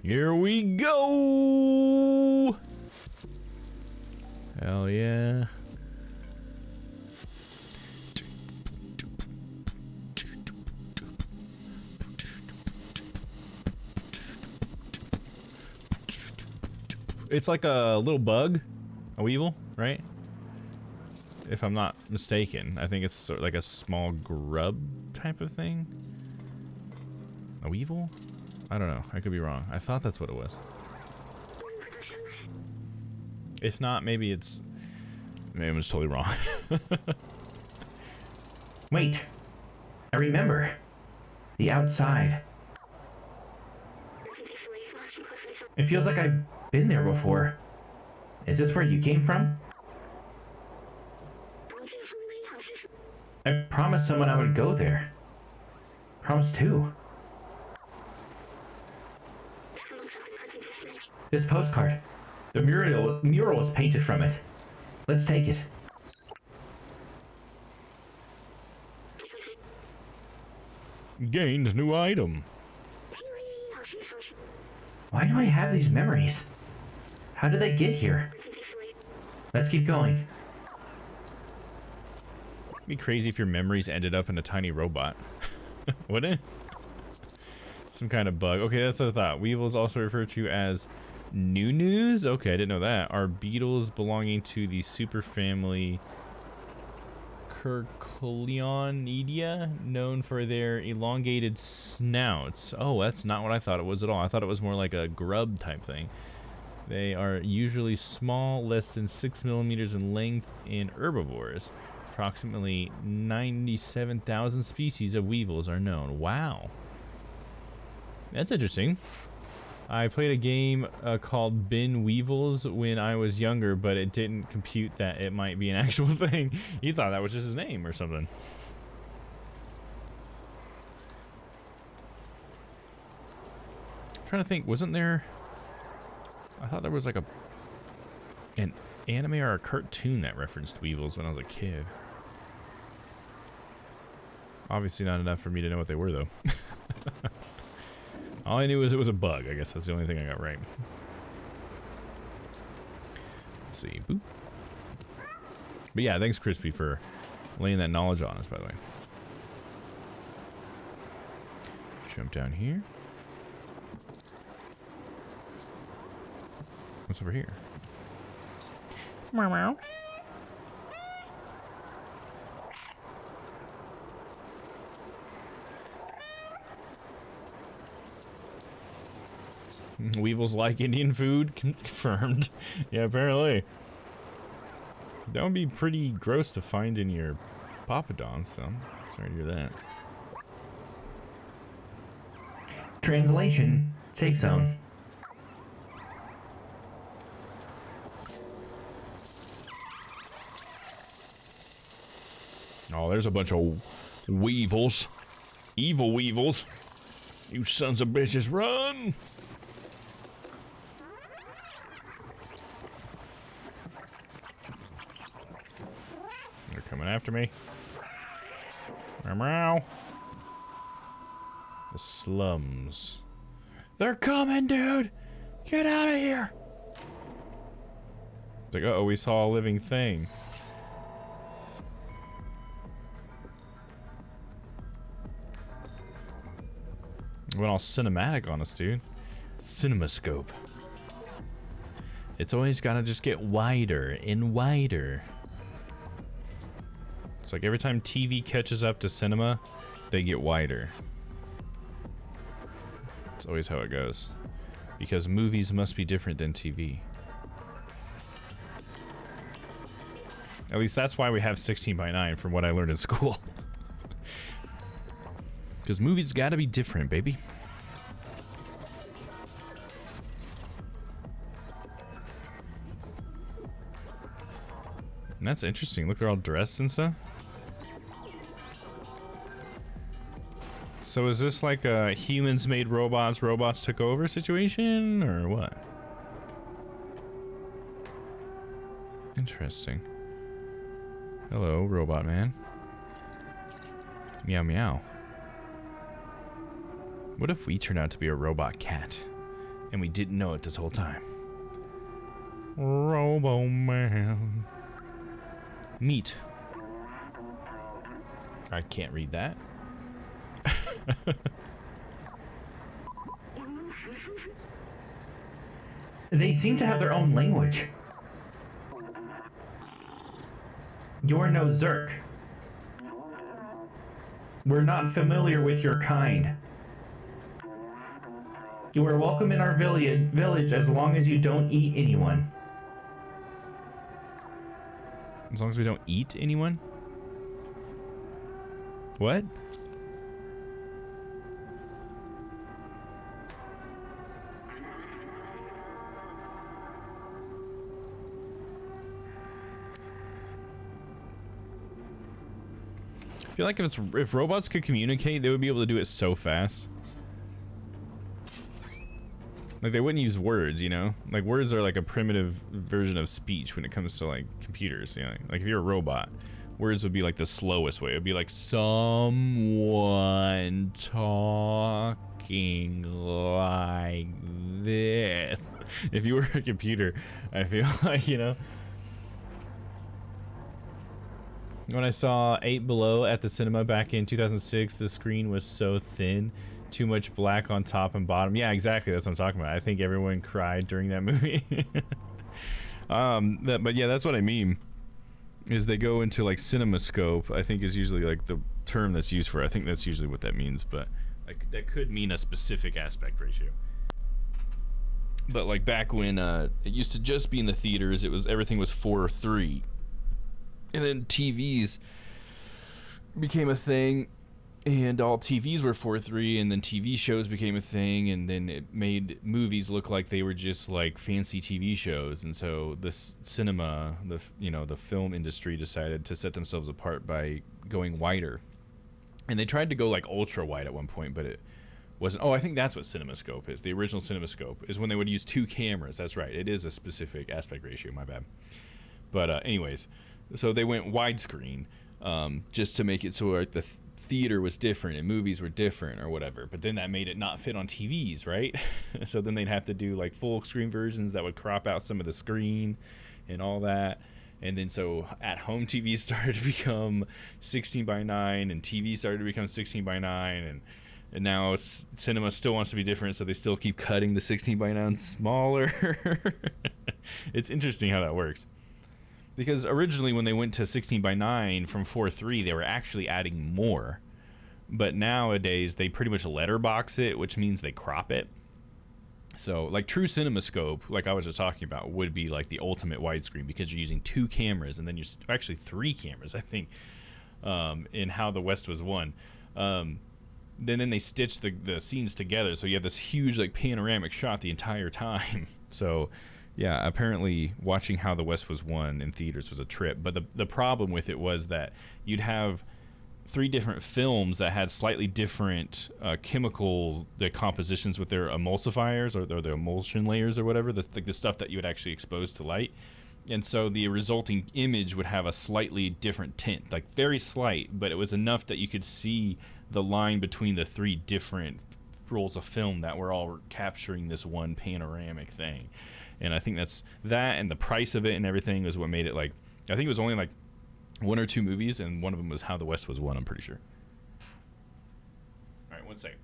Here we go! Hell yeah. It's like a little bug, a weevil, right? If I'm not mistaken. I think it's sort of like a small grub type of thing. A weevil? I don't know. I could be wrong. I thought that's what it was. If not, maybe I'm just totally wrong. Wait. I remember. The outside. It feels like I've been there before. Is this where you came from? I promised someone I would go there. Promised who? This postcard. The mural was painted from it. Let's take it. Gained new item. Why do I have these memories? How did they get here? Let's keep going. It'd be crazy if your memories ended up in a tiny robot. Wouldn't it? Some kind of bug. Okay, that's what I thought. Weevils, also referred to as Nunus. Okay, I didn't know that. Are beetles belonging to the superfamily Curculionidae, known for their elongated snouts. Oh, that's not what I thought it was at all. I thought it was more like a grub type thing. They are usually small, less than 6 millimeters in length, and herbivores. Approximately 97,000 species of weevils are known. Wow. That's interesting. I played a game called Bin Weevils when I was younger, but it didn't compute that it might be an actual thing. You thought that was just his name or something. I'm trying to think, wasn't there... I thought there was like an anime or a cartoon that referenced weevils when I was a kid. Obviously not enough for me to know what they were, though. All I knew was it was a bug. I guess that's the only thing I got right. Let's see. Boop. But yeah, thanks, Crispy, for laying that knowledge on us, by the way. Jump down here. What's over here? Meow meow. Weevils like Indian food? Confirmed. Yeah, apparently. That would be pretty gross to find in your Papadon, so sorry to hear that. Translation: safe zone. Oh, there's a bunch of weevils. Evil weevils. You sons of bitches, run! They're coming after me. Meow meow. The slums. They're coming, dude! Get out of here! It's like, uh-oh, we saw a living thing. Went all cinematic on us, dude. CinemaScope. It's always gotta just get wider and wider. It's like every time TV catches up to cinema, they get wider. It's always how it goes. Because movies must be different than TV. At least that's why we have 16:9 from what I learned in school. Because movies gotta be different, baby. And that's interesting. Look, they're all dressed and stuff. So is this like a humans made robots, robots took over situation, or what? Interesting. Hello, robot man. Meow meow. What if we turned out to be a robot cat and we didn't know it this whole time? Robo man. Meat. I can't read that. They seem to have their own language. You're no Zerk. We're not familiar with your kind. You are welcome in our village as long as you don't eat anyone. As long as we don't eat anyone? What? I feel like if robots could communicate, they would be able to do it so fast. Like, they wouldn't use words, you know? Like, words are like a primitive version of speech when it comes to, like, computers, you know? Like, if you're a robot, words would be, like, the slowest way. It would be like, someone talking like this. If you were a computer, I feel like, you know? When I saw 8 Below at the cinema back in 2006, the screen was so thin. Too much black on top and bottom. Yeah, exactly. That's what I'm talking about. I think everyone cried during that movie. But yeah, that's what I mean. Is they go into like CinemaScope, I think is usually like the term that's used for it. I think that's usually what that means, but like that could mean a specific aspect ratio. But like back when it used to just be in the theaters, everything was 4:3. And then TVs became a thing, and all TVs were 4:3, and then TV shows became a thing, and then it made movies look like they were just like fancy TV shows. And so this cinema, the film industry decided to set themselves apart by going wider. And they tried to go like ultra wide at one point, but it wasn't. Oh, I think that's what CinemaScope is. The original CinemaScope is when they would use 2 cameras. That's right. It is a specific aspect ratio. My bad. But anyways. So they went widescreen just to make it so like the theater was different and movies were different or whatever. But then that made it not fit on TVs, right? So then they'd have to do like full screen versions that would crop out some of the screen and all that. And then so at home TV started to become 16 by 9, and TV started to become 16 by 9, and now cinema still wants to be different, so they still keep cutting the 16 by 9 smaller. It's interesting how that works. Because originally when they went to 16 by 9 from 4:3, they were actually adding more. But nowadays they pretty much letterbox it, which means they crop it. So like true CinemaScope, like I was just talking about, would be like the ultimate widescreen because you're using 2 cameras, and then you're actually 3 cameras, I think, in How the West Was Won. Then they stitch the scenes together, so you have this huge like panoramic shot the entire time. So yeah, apparently watching How the West Was Won in theaters was a trip. But the problem with it was that you'd have 3 different films that had slightly different chemical compositions with their emulsifiers or their emulsion layers or whatever, the stuff that you would actually expose to light. And so the resulting image would have a slightly different tint, like very slight, but it was enough that you could see the line between the 3 different rolls of film that were all capturing this one panoramic thing. And I think that's that, and the price of it and everything was what made it like, I think it was only like 1 or 2 movies, and one of them was How the West Was Won, I'm pretty sure. All right, 1 second.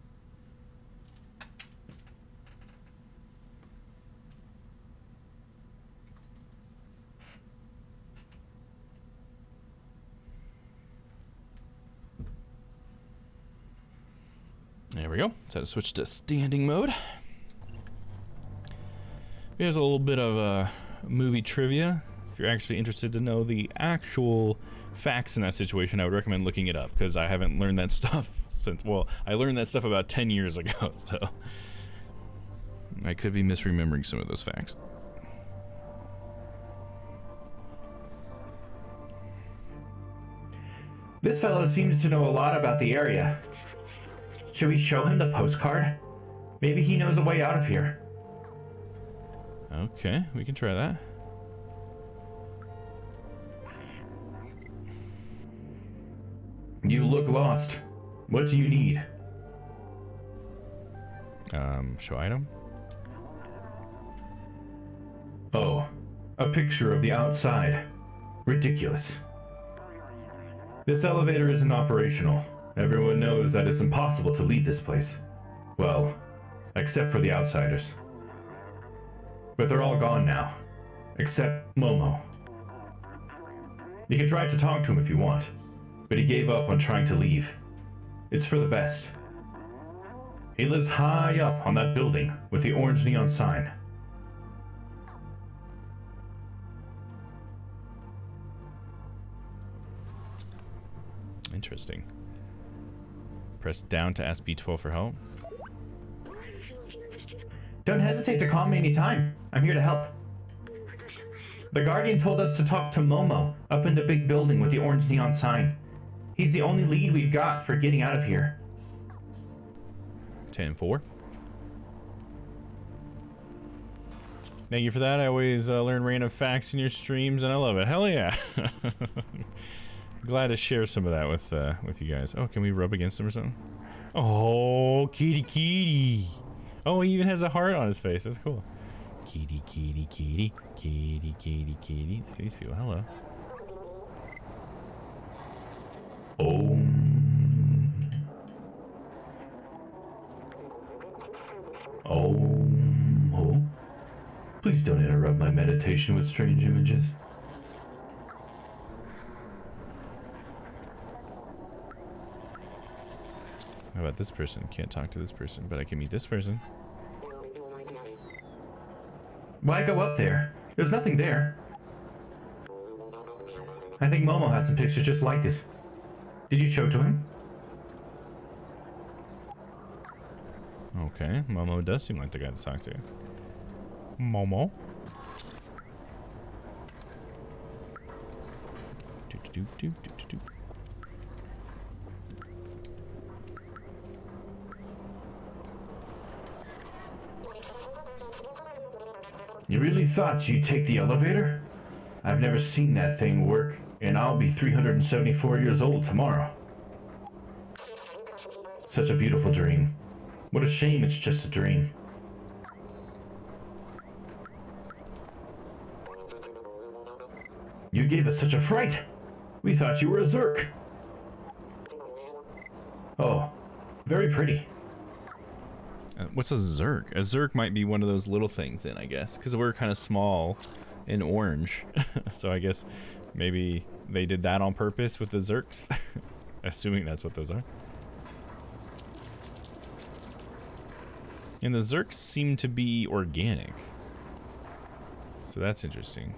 There we go. So I switch to standing mode. Here's a little bit of movie trivia. If you're actually interested to know the actual facts in that situation, I would recommend looking it up, because I haven't learned that stuff since, well, I learned that stuff about 10 years ago, so I could be misremembering some of those facts. This fellow seems to know a lot about the area. Should we show him the postcard? Maybe he knows a way out of here. Okay, we can try that. You look lost. What do you need? Show item? Oh, a picture of the outside. Ridiculous. This elevator isn't operational. Everyone knows that it's impossible to leave this place. Well, except for the outsiders. But they're all gone now. Except Momo. You can try to talk to him if you want, but he gave up on trying to leave. It's for the best. He lives high up on that building with the orange neon sign. Interesting. Press down to ask B12 for help. Don't hesitate to call me anytime. I'm here to help. The Guardian told us to talk to Momo up in the big building with the orange neon sign. He's the only lead we've got for getting out of here. 10-4. Thank you for that. I always learn random facts in your streams, and I love it. Hell yeah. Glad to share some of that with you guys. Oh, can we rub against him or something? Oh, kitty kitty. Oh, he even has a heart on his face. That's cool. Kitty kitty kitty kitty kitty kitty. Look at these people. Hello. Oh. Please don't interrupt my meditation with strange images. How about this person? Can't talk to this person, but I can meet this person. Why go up there? There's nothing there. I think Momo has some pictures just like this. Did you show to him? Okay, Momo does seem like the guy to talk to. Momo. Do. You really thought you'd take the elevator? I've never seen that thing work, and I'll be 374 years old tomorrow. Such a beautiful dream. What a shame it's just a dream. You gave us such a fright! We thought you were a Zerk! Oh, very pretty. What's a Zerk? A Zerk might be one of those little things then, I guess. Because we're kind of small and orange. So I guess maybe they did that on purpose with the Zerks. Assuming that's what those are. And the Zerks seem to be organic. So that's interesting.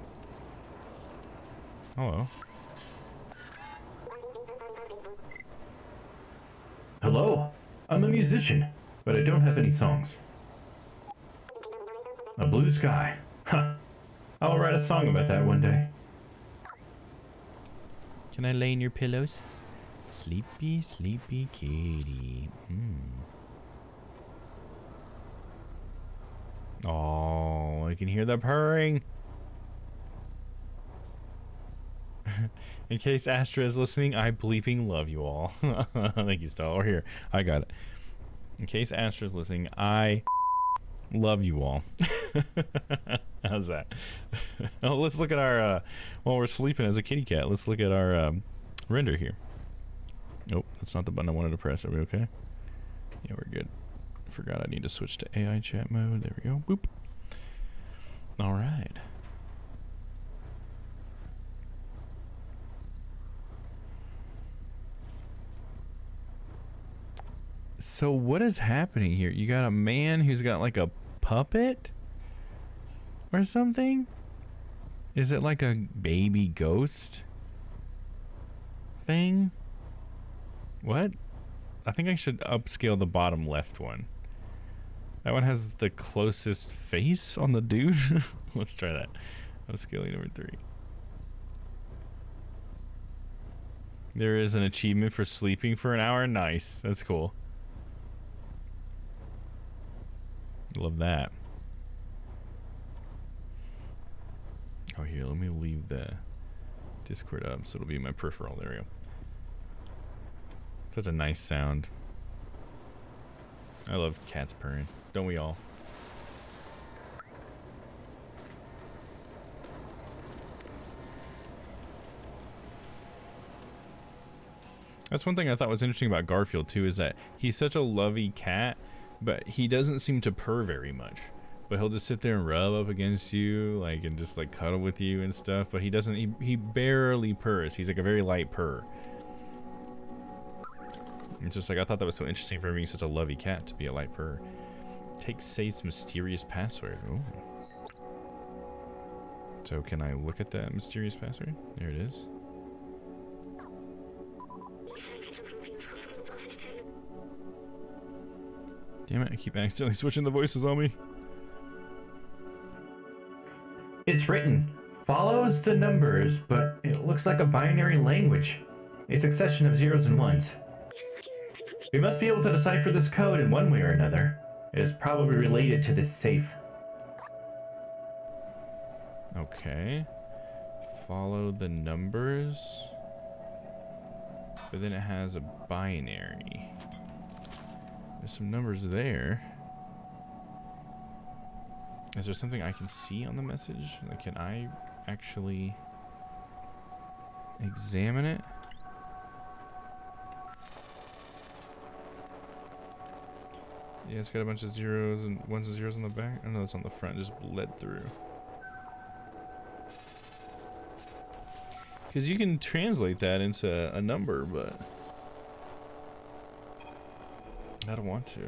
Hello. Hello, I'm a musician, but I don't have any songs. A blue sky. Huh. I'll write a song about that one day. Can I lay in your pillows? Sleepy, sleepy kitty. Oh, I can hear the purring. In case Astra is listening, I bleeping love you all. Thank you, Stella. Or here, I got it. In case Astra is listening, I love you all. How's that? Oh, let's look at our, while we're sleeping as a kitty cat, let's look at our render here. Nope, that's not the button I wanted to press. Are we okay? Yeah, we're good. Forgot I need to switch to AI chat mode. There we go. Boop. All right. So what is happening here? You got a man who's got like a puppet or something? Is it like a baby ghost thing? What? I think I should upscale the bottom left one. That one has the closest face on the dude. Let's try that. Upscaling number 3. There is an achievement for sleeping for an hour. Nice. That's cool. Love that. Oh, here, let me leave the Discord up so it'll be my peripheral. There we go. Such a nice sound. I love cats purring. Don't we all? That's one thing I thought was interesting about Garfield too, is that he's such a lovey cat, but he doesn't seem to purr very much. But he'll just sit there and rub up against you, like, and just like cuddle with you and stuff. But he doesn't. He barely purrs. He's like a very light purr. It's just like, I thought that was so interesting for being such a lovey cat to be a light purr. Take Sate's mysterious password. Ooh. So can I look at that mysterious password? There it is. Damn it, I keep accidentally switching the voices on me. It's written, follows the numbers, but it looks like a binary language. A succession of zeros and ones. We must be able to decipher this code in one way or another. It is probably related to this safe. Okay. Follow the numbers. But then it has a binary. There's some numbers there. Is there something I can see on the message? Like, can I actually examine it? Yeah, it's got a bunch of zeros and ones and zeros on the back. Oh no, it's on the front, just bled through. Because you can translate that into a number, but I don't want to.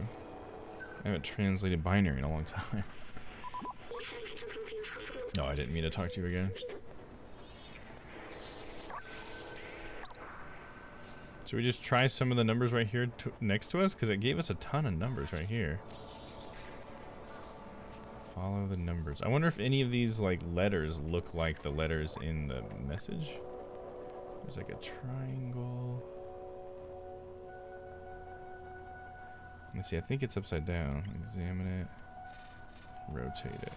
I haven't translated binary in a long time. No, I didn't mean to talk to you again. Should we just try some of the numbers right here next to us? Because it gave us a ton of numbers right here. Follow the numbers. I wonder if any of these like letters look like the letters in the message. There's like a triangle. Let's see, I think it's upside down. Examine it. Rotate it.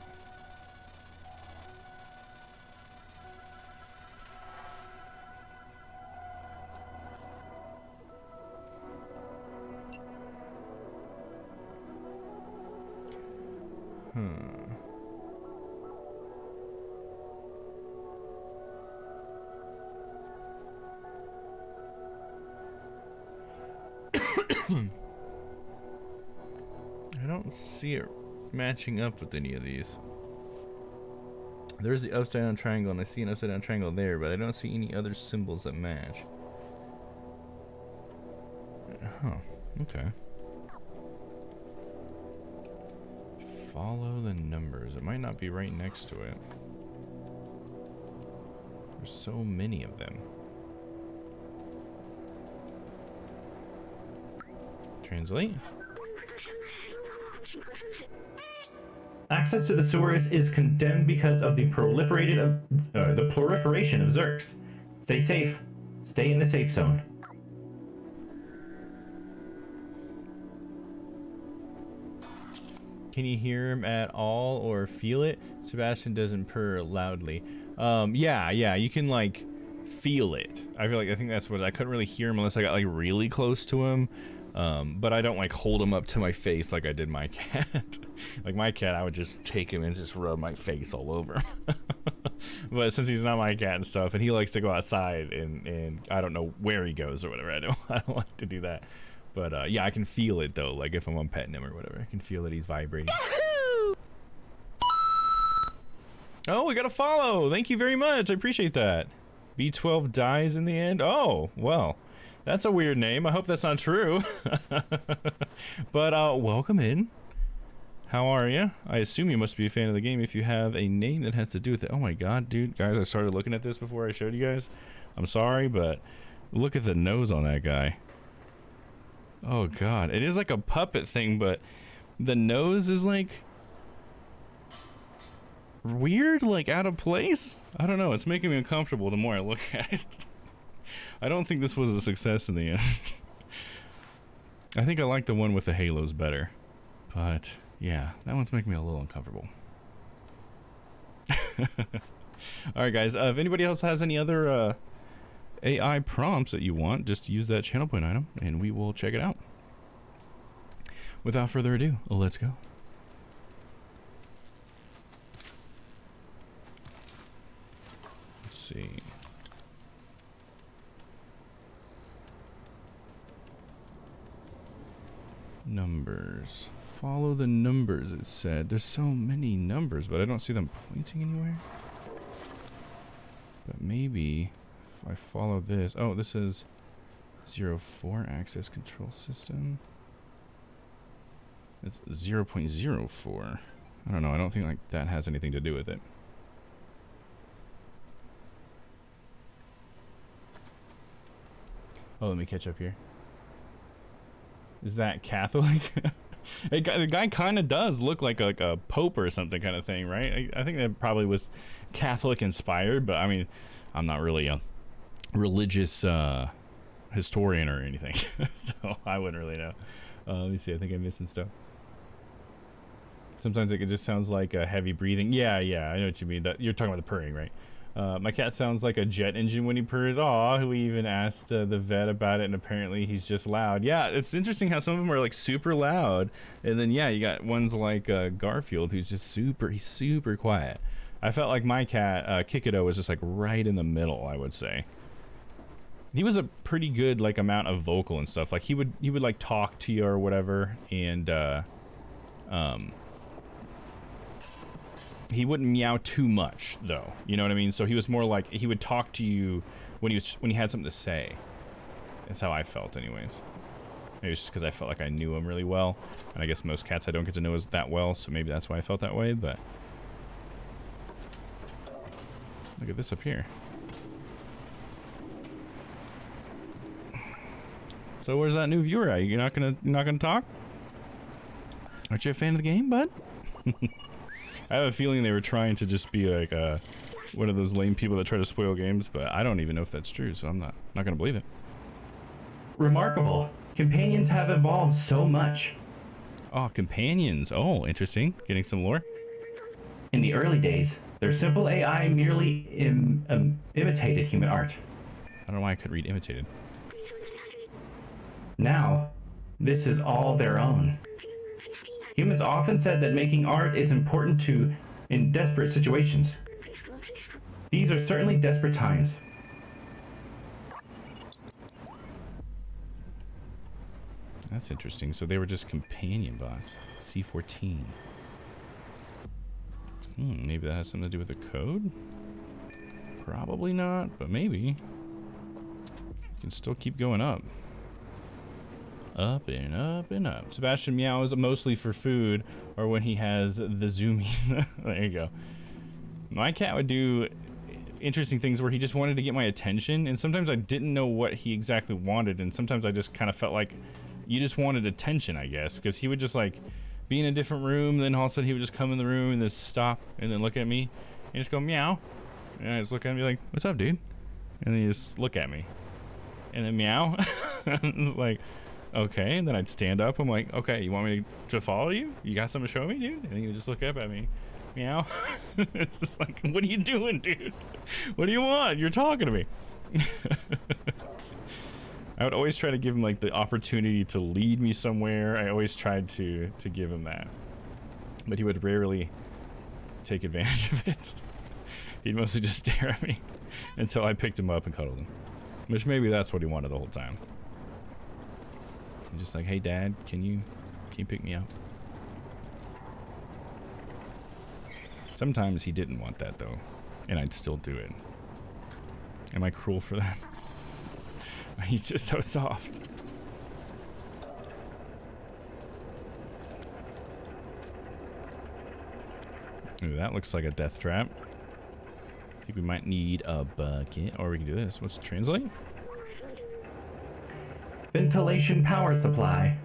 I don't see it matching up with any of these. There's the upside down triangle, and I see an upside down triangle there, but I don't see any other symbols that match. Oh, okay. Follow the numbers. It might not be right next to it. There's so many of them. Translate. Access to the sewers is condemned because of the proliferation of Zerks. Stay safe. Stay in the safe zone. Can you hear him at all or feel it? Sebastian doesn't purr loudly. Yeah, you can like feel it. I think that's what I couldn't really hear him unless I got like really close to him. But I don't like hold him up to my face like I did my cat. Like my cat, I would just take him and just rub my face all over him. But since he's not my cat and stuff, and he likes to go outside and I don't know where he goes or whatever. I don't like to do that. But yeah, I can feel it though. Like if I'm petting him or whatever, I can feel that he's vibrating. Oh, we got a follow. Thank you very much. I appreciate that. B12 dies in the end. Oh, well, that's a weird name. I hope that's not true. But welcome in. How are you? I assume you must be a fan of the game if you have a name that has to do with it. Oh my god, dude. Guys, I started looking at this before I showed you guys. I'm sorry, but look at the nose on that guy. Oh god. It is like a puppet thing, but the nose is like weird, like out of place. I don't know. It's making me uncomfortable the more I look at it. I don't think this was a success in the end. I think I like the one with the halos better. But yeah, that one's making me a little uncomfortable. Alright guys, if anybody else has any other AI prompts that you want, just use that channel point item and we will check it out. Without further ado, let's go. Let's see. Numbers. Follow the numbers, it said. There's so many numbers, but I don't see them pointing anywhere. But maybe if I follow this. Oh, this is 04 access control system. It's 0.04. I don't know. I don't think like that has anything to do with it. Oh, let me catch up here. Is that Catholic? The guy kind of does look like a pope or something kind of thing, right? I think that probably was Catholic inspired, but I mean, I'm not really a religious historian or anything, so I wouldn't really know. Let me see. I think I'm missing stuff. Sometimes it just sounds like a heavy breathing. Yeah, I know what you mean. That you're talking about the purring, right? My cat sounds like a jet engine when he purrs. Aw, we even asked the vet about it, and apparently he's just loud. Yeah, it's interesting how some of them are like super loud, and then yeah, you got ones like Garfield who's just super quiet. I felt like my cat Kikido was just like right in the middle. I would say he was a pretty good like amount of vocal and stuff. Like he would like talk to you or whatever, and he wouldn't meow too much though, you know what I mean? So he was more like he would talk to you when he had something to say. That's how I felt anyways. Maybe it's just because I felt like I knew him really well, and I guess most cats I don't get to know that well, so maybe that's why I felt that way. But look at this up here. So where's that new viewer at? You're not gonna talk? Aren't you a fan of the game, bud? I have a feeling they were trying to just be like one of those lame people that try to spoil games, but I don't even know if that's true, so I'm not gonna believe it. Remarkable. Companions have evolved so much. Oh, companions. Oh, interesting. Getting some lore. In the early days, their simple AI merely imitated human art. I don't know why I could read imitated. Now, this is all their own. Humans often said that making art is important in desperate situations. These are certainly desperate times. That's interesting. So they were just companion bots. C14. Maybe that has something to do with the code? Probably not, but maybe. You can still keep going up. Up and up and up. Sebastian meows mostly for food or when he has the zoomies. There you go. My cat would do interesting things where he just wanted to get my attention, and sometimes I didn't know what he exactly wanted, and sometimes I just kind of felt like you just wanted attention, I guess, because he would just like be in a different room, then all of a sudden he would just come in the room and just stop and then look at me and just go meow, and I just look at him and be like, what's up, dude? And then he just look at me and then meow. It's like, okay. And then I'd stand up. I'm like, okay, you want me to follow you? You got something to show me, dude? And he would just look up at me. Meow. It's just like, what are you doing, dude? What do you want? You're talking to me. I would always try to give him like the opportunity to lead me somewhere. I always tried to give him that, but he would rarely take advantage of it. He'd mostly just stare at me until I picked him up and cuddled him, which maybe that's what he wanted the whole time. I'm just like, hey dad, can you pick me up? Sometimes he didn't want that though, and I'd still do it. Am I cruel for that? He's just so soft. Ooh, that looks like a death trap. I think we might need a bucket, or we can do this. What's translate? Ventilation power supply.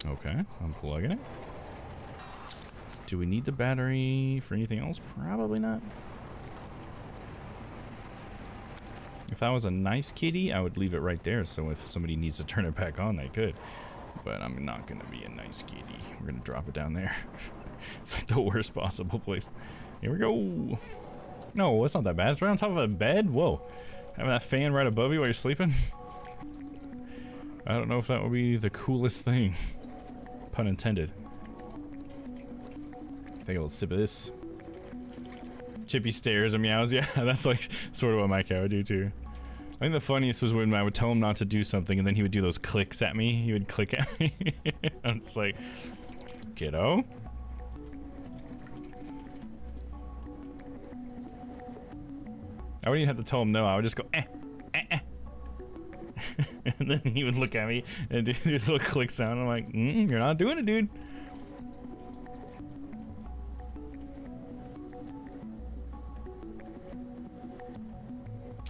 Okay, I'm plugging it. Do we need the battery for anything else? Probably not. If I was a nice kitty, I would leave it right there, so if somebody needs to turn it back on, they could. But I'm not gonna be a nice kitty. We're gonna drop it down there. It's like the worst possible place. Here we go. No, it's not that bad. It's right on top of a bed. Whoa. Having that fan right above you while you're sleeping. I don't know if that would be the coolest thing. Pun intended. Take a little sip of this. Chippy stares and meows. Yeah, that's like sort of what my cat would do too. I think the funniest was when I would tell him not to do something and then he would do those clicks at me. He would click at me. I'm just like, kiddo. I wouldn't even have to tell him no. I would just go, eh, eh, eh. And then he would look at me and do this little click sound. I'm like, you're not doing it, dude.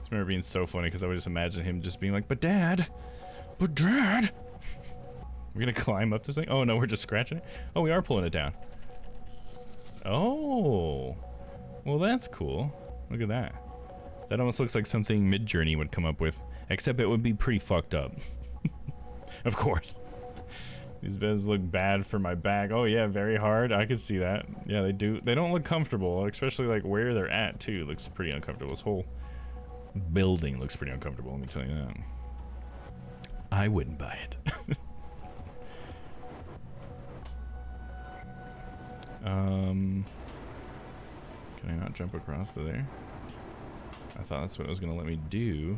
I remember being so funny because I would just imagine him just being like, but dad, we're gonna climb up this thing. Oh no, we're just scratching it. Oh, we are pulling it down. Oh, well that's cool. Look at that. That almost looks like something Midjourney would come up with, except it would be pretty fucked up. Of course. These beds look bad for my back. Oh yeah, very hard. I could see that. Yeah, they do. They don't look comfortable, especially like where they're at too. Looks pretty uncomfortable. This whole building looks pretty uncomfortable, let me tell you that. I wouldn't buy it. Can I not jump across to there? I thought that's what it was gonna let me do.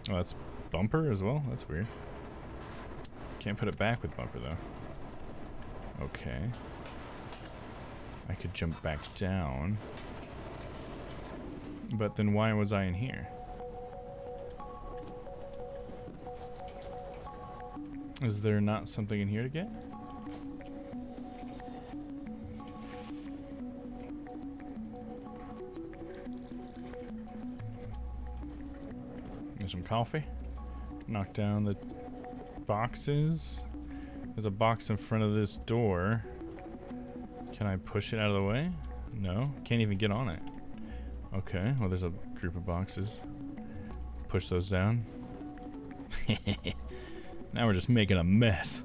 Oh, that's bumper as well? That's weird. Can't put it back with bumper though. Okay. I could jump back down. But then why was I in here? Is there not something in here to get? There's some coffee. Knock down the boxes. There's a box in front of this door. Can I push it out of the way? No, can't even get on it. Okay, well there's a group of boxes. Push those down. Now we're just making a mess.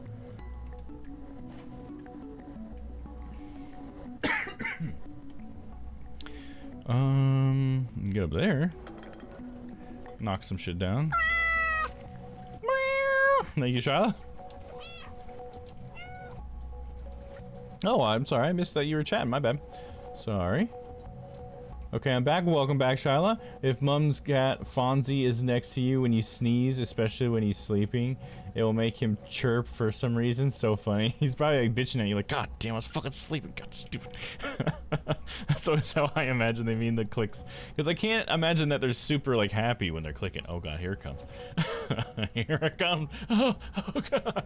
Get up there. Knock some shit down. Thank you, Shyla. Oh, I'm sorry. I missed that you were chatting. My bad. Sorry. Okay, I'm back. Welcome back, Shyla. If Mum's cat Fonzie is next to you when you sneeze, especially when he's sleeping, it will make him chirp for some reason. So funny. He's probably like bitching at you like, God damn, I was fucking sleeping. God, stupid. That's always how I imagine they mean the clicks. Because I can't imagine that they're super like happy when they're clicking. Oh God, here it comes. Here it comes. Oh God.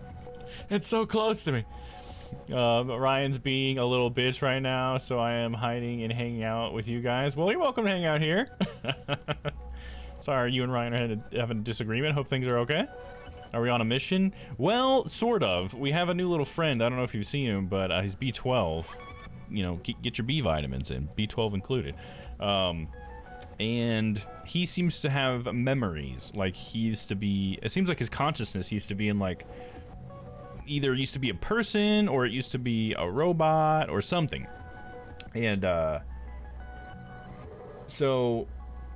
It's so close to me. Ryan's being a little bitch right now, so I am hiding and hanging out with you guys. Well, you're welcome to hang out here. Sorry, you and Ryan are having a disagreement. Hope things are okay. Are we on a mission? Well, sort of. We have a new little friend. I don't know if you've seen him, but he's B12. You know, get your B vitamins in, B12 included. And he seems to have memories. Like, he used to be... It seems like his consciousness used to be in, like... Either it used to be a person, or it used to be a robot, or something. And, so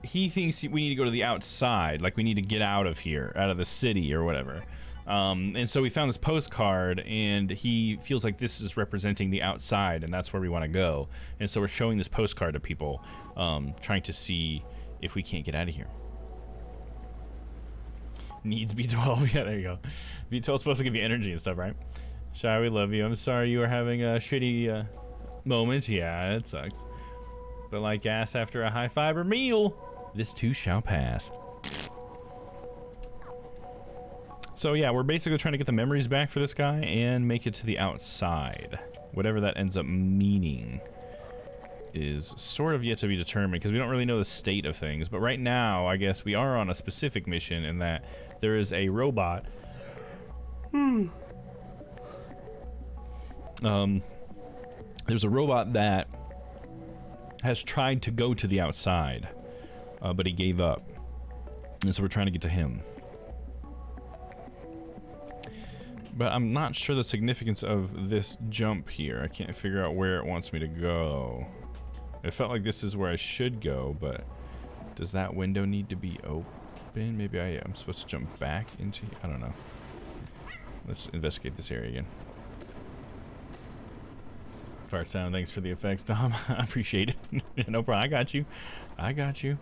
he thinks we need to go to the outside, like we need to get out of here, out of the city, or whatever. And so we found this postcard, and he feels like this is representing the outside, and that's where we want to go. And so we're showing this postcard to people, trying to see if we can't get out of here. Needs B12. Yeah, there you go. B12 is supposed to give you energy and stuff, right? Shy, we love you. I'm sorry you were having a shitty moment. Yeah, it sucks. But like gas after a high fiber meal, this too shall pass. So yeah, we're basically trying to get the memories back for this guy and make it to the outside. Whatever that ends up meaning is sort of yet to be determined, because we don't really know the state of things. But right now, I guess we are on a specific mission in that there is a robot. There's a robot that has tried to go to the outside, but he gave up. And so we're trying to get to him. But I'm not sure the significance of this jump here. I can't figure out where it wants me to go. It felt like this is where I should go, but does that window need to be open? Maybe I'm supposed to jump back into... I don't know. Let's investigate this area again. Fart sound, thanks for the effects, Dom. I appreciate it. No problem. I got you. I got you.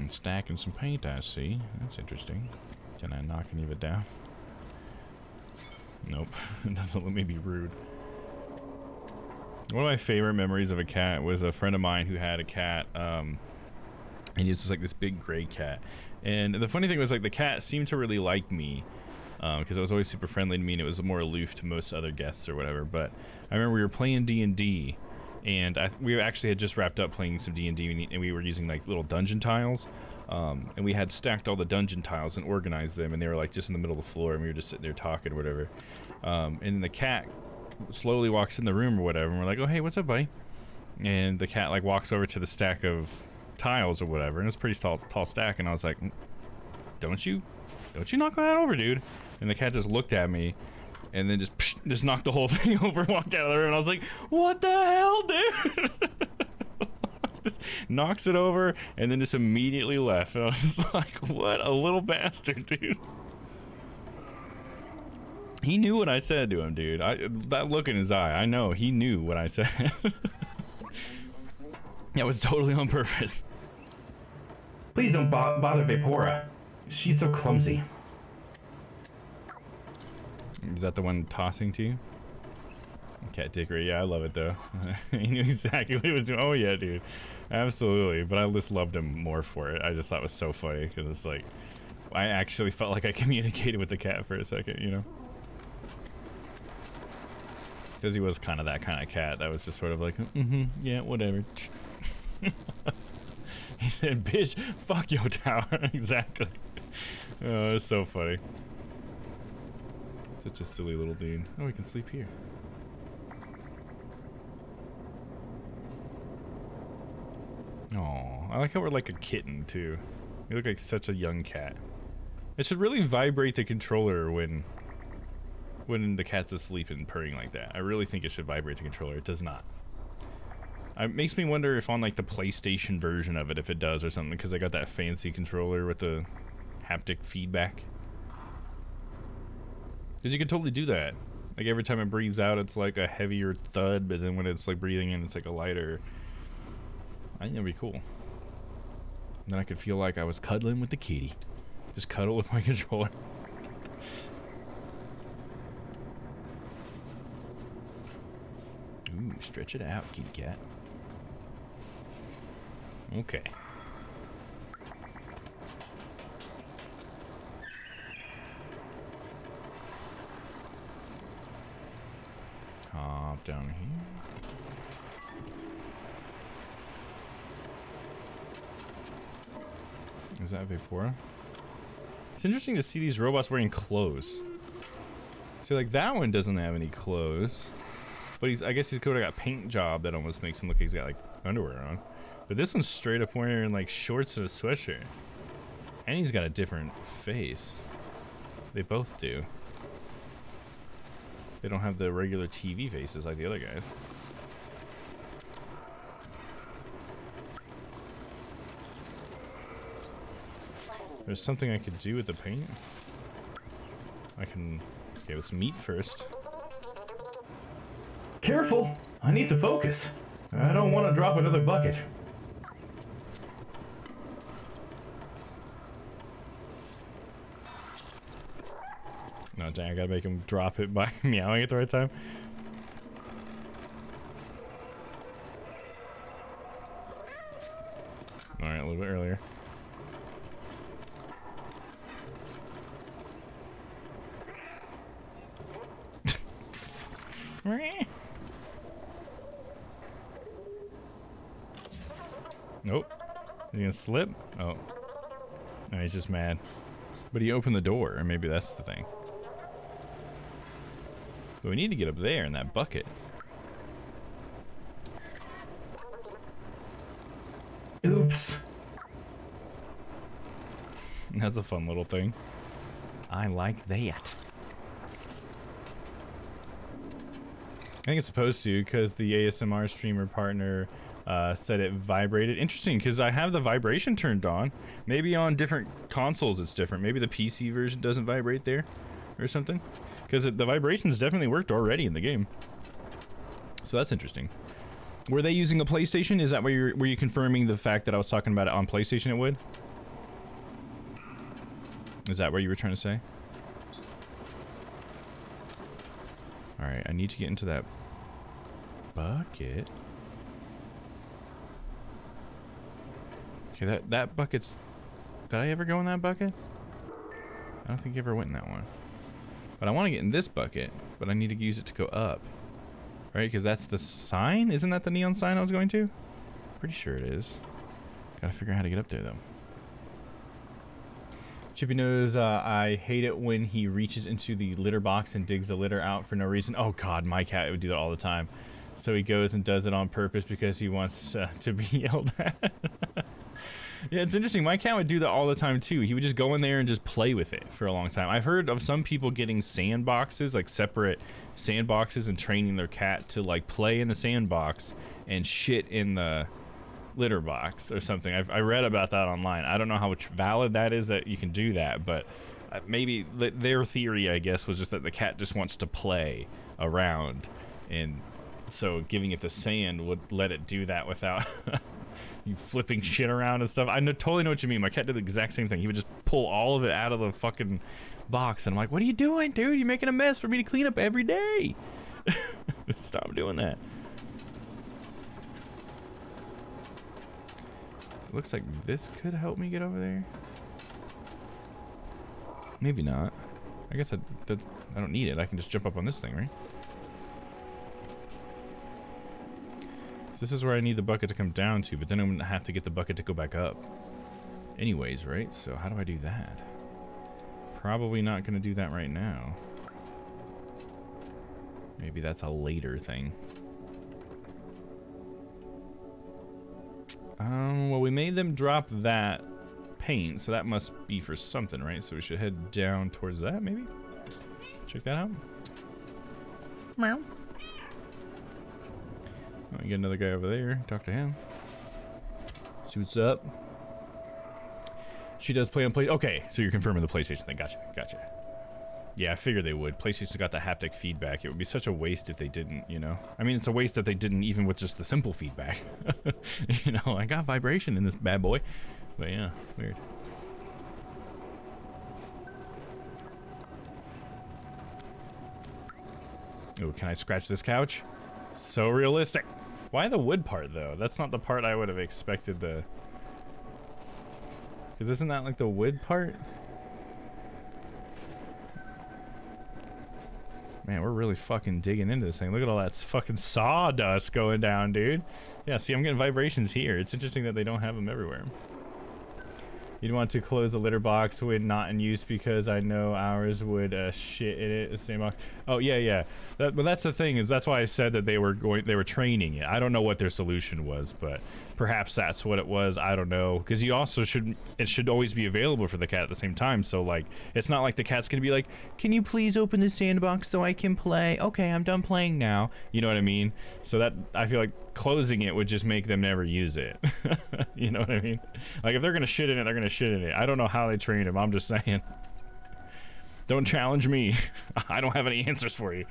Stacking some paint, I see. That's interesting. Can I knock any of it down? Nope. It doesn't let me be rude. One of my favorite memories of a cat was a friend of mine who had a cat, and he was just like this big gray cat. And the funny thing was, like, the cat seemed to really like me, because I was always super friendly to me, and it was more aloof to most other guests or whatever. But I remember we were playing D&D, and we actually had just wrapped up playing some D&D, and we were using like little dungeon tiles. And we had stacked all the dungeon tiles and organized them, and they were like just in the middle of the floor, and we were just sitting there talking or whatever. And the cat slowly walks in the room or whatever, and we're like, oh hey, what's up, buddy? And the cat like walks over to the stack of tiles or whatever, and it's a pretty tall stack, and I was like, don't you knock that over, dude. And the cat just looked at me and then just knocked the whole thing over and walked out of the room, and I was like, what the hell, dude? Just knocks it over and then just immediately left, and I was just like, what a little bastard, dude. He knew what I said to him, dude. That look in his eye, I know he knew what I said. That was totally on purpose. Please don't bother Vapora. She's so clumsy. Is that the one tossing to you? Cat dickery, yeah, I love it though. He knew exactly what he was doing. Oh yeah, dude, absolutely. But I just loved him more for it. I just thought it was so funny, because it's like, I actually felt like I communicated with the cat for a second, you know? Because he was kind of that kind of cat that was just sort of like, yeah, whatever. He said, bitch, fuck your tower. Exactly. Oh, it's so funny. Such a silly little dude. Oh, we can sleep here. Oh, I like how we're like a kitten too. We look like such a young cat. It should really vibrate the controller when the cat's asleep and purring like that. I really think it should vibrate the controller. It does not. It makes me wonder if on like the PlayStation version of it, if it does or something, because I got that fancy controller with the haptic feedback. Because you can totally do that. Like every time it breathes out, it's like a heavier thud, but then when it's like breathing in, it's like a lighter. I think that'd be cool. And then I could feel like I was cuddling with the kitty. Just cuddle with my controller. Ooh, stretch it out, kitty cat. Okay. Hop down here. Is that Vapora? It's interesting to see these robots wearing clothes. See, like that one doesn't have any clothes, but I guess he's could have got a paint job that almost makes him look like he's got like underwear on. But this one's straight up wearing like shorts and a sweatshirt, and he's got a different face. They both do. They don't have the regular TV faces like the other guys. There's something I could do with the paint. I can... Okay, let's meet first. Careful! I need to focus. I don't want to drop another bucket. No, dang, I gotta make him drop it by meowing at the right time. Alright, a little bit earlier. Nope. Is he gonna slip? Oh. No, he's just mad. But he opened the door, or maybe that's the thing. So we need to get up there in that bucket. Oops. That's a fun little thing. I like that. I think it's supposed to, because the ASMR streamer partner said it vibrated. Interesting, because I have the vibration turned on. Maybe on different consoles it's different. Maybe the PC version doesn't vibrate there or something. Because the vibrations definitely worked already in the game. So that's interesting. Were they using a PlayStation? Is that where were you confirming the fact that I was talking about it on PlayStation it would? Is that what you were trying to say? Alright, I need to get into that bucket. Okay, that bucket's... Did I ever go in that bucket? I don't think I ever went in that one. But I want to get in this bucket, but I need to use it to go up. Right, because that's the sign? Isn't that the neon sign I was going to? Pretty sure it is. Gotta figure out how to get up there, though. Chippy knows I hate it when he reaches into the litter box and digs the litter out for no reason. Oh god, my cat would do that all the time. So he goes and does it on purpose because he wants to be yelled at. Yeah, it's interesting. My cat would do that all the time too. He would just go in there and just play with it for a long time. I've heard of some people getting sandboxes, like separate sandboxes, and training their cat to like play in the sandbox and shit in the litter box or something. I read about that online. I don't know how valid that is that you can do that, but maybe their theory, I guess, was just that the cat just wants to play around, and so giving it the sand would let it do that without you flipping shit around and stuff. I totally know what you mean. My cat did the exact same thing. He would just pull all of it out of the fucking box, and I'm like, what are you doing, dude? You're making a mess for me to clean up every day. Stop doing that. Looks like this could help me get over there. Maybe not. I guess I don't need it. I can just jump up on this thing, right? So this is where I need the bucket to come down to, but then I'm gonna have to get the bucket to go back up anyways, right? So how do I do that? Probably not gonna do that right now. Maybe that's a later thing. Well, we made them drop that paint, so that must be for something, right? So we should head down towards that, maybe? Check that out. Meow. Oh, we get another guy over there. Talk to him. See what's up. She does play on play. Okay, so you're confirming the PlayStation thing. Gotcha. Gotcha. Yeah, I figured they would. PlayStation's got the haptic feedback. It would be such a waste if they didn't, you know? I mean, it's a waste that they didn't even with just the simple feedback. You know, I got vibration in this bad boy. But yeah, weird. Oh, can I scratch this couch? So realistic. Why the wood part, though? That's not the part I would have expected the... Because isn't that like the wood part? Man, we're really fucking digging into this thing. Look at all that fucking sawdust going down, dude. Yeah, see, I'm getting vibrations here. It's interesting that they don't have them everywhere. You'd want to close the litter box when not in use because I know ours would shit in it. The same box. Oh yeah, yeah. But that's the thing, is that's why I said that they were training it. I don't know what their solution was, but perhaps that's what it was. I don't know, because you also should always be available for the cat at the same time. So like, it's not like the cat's gonna be like, can you please open the sandbox so I can play? Okay, I'm done playing now. You know what I mean? So that, I feel like closing it would just make them never use it. You know what I mean? Like if they're gonna shit in it, they're gonna shit in it. I don't know how they train him. I'm just saying. Don't challenge me. I don't have any answers for you.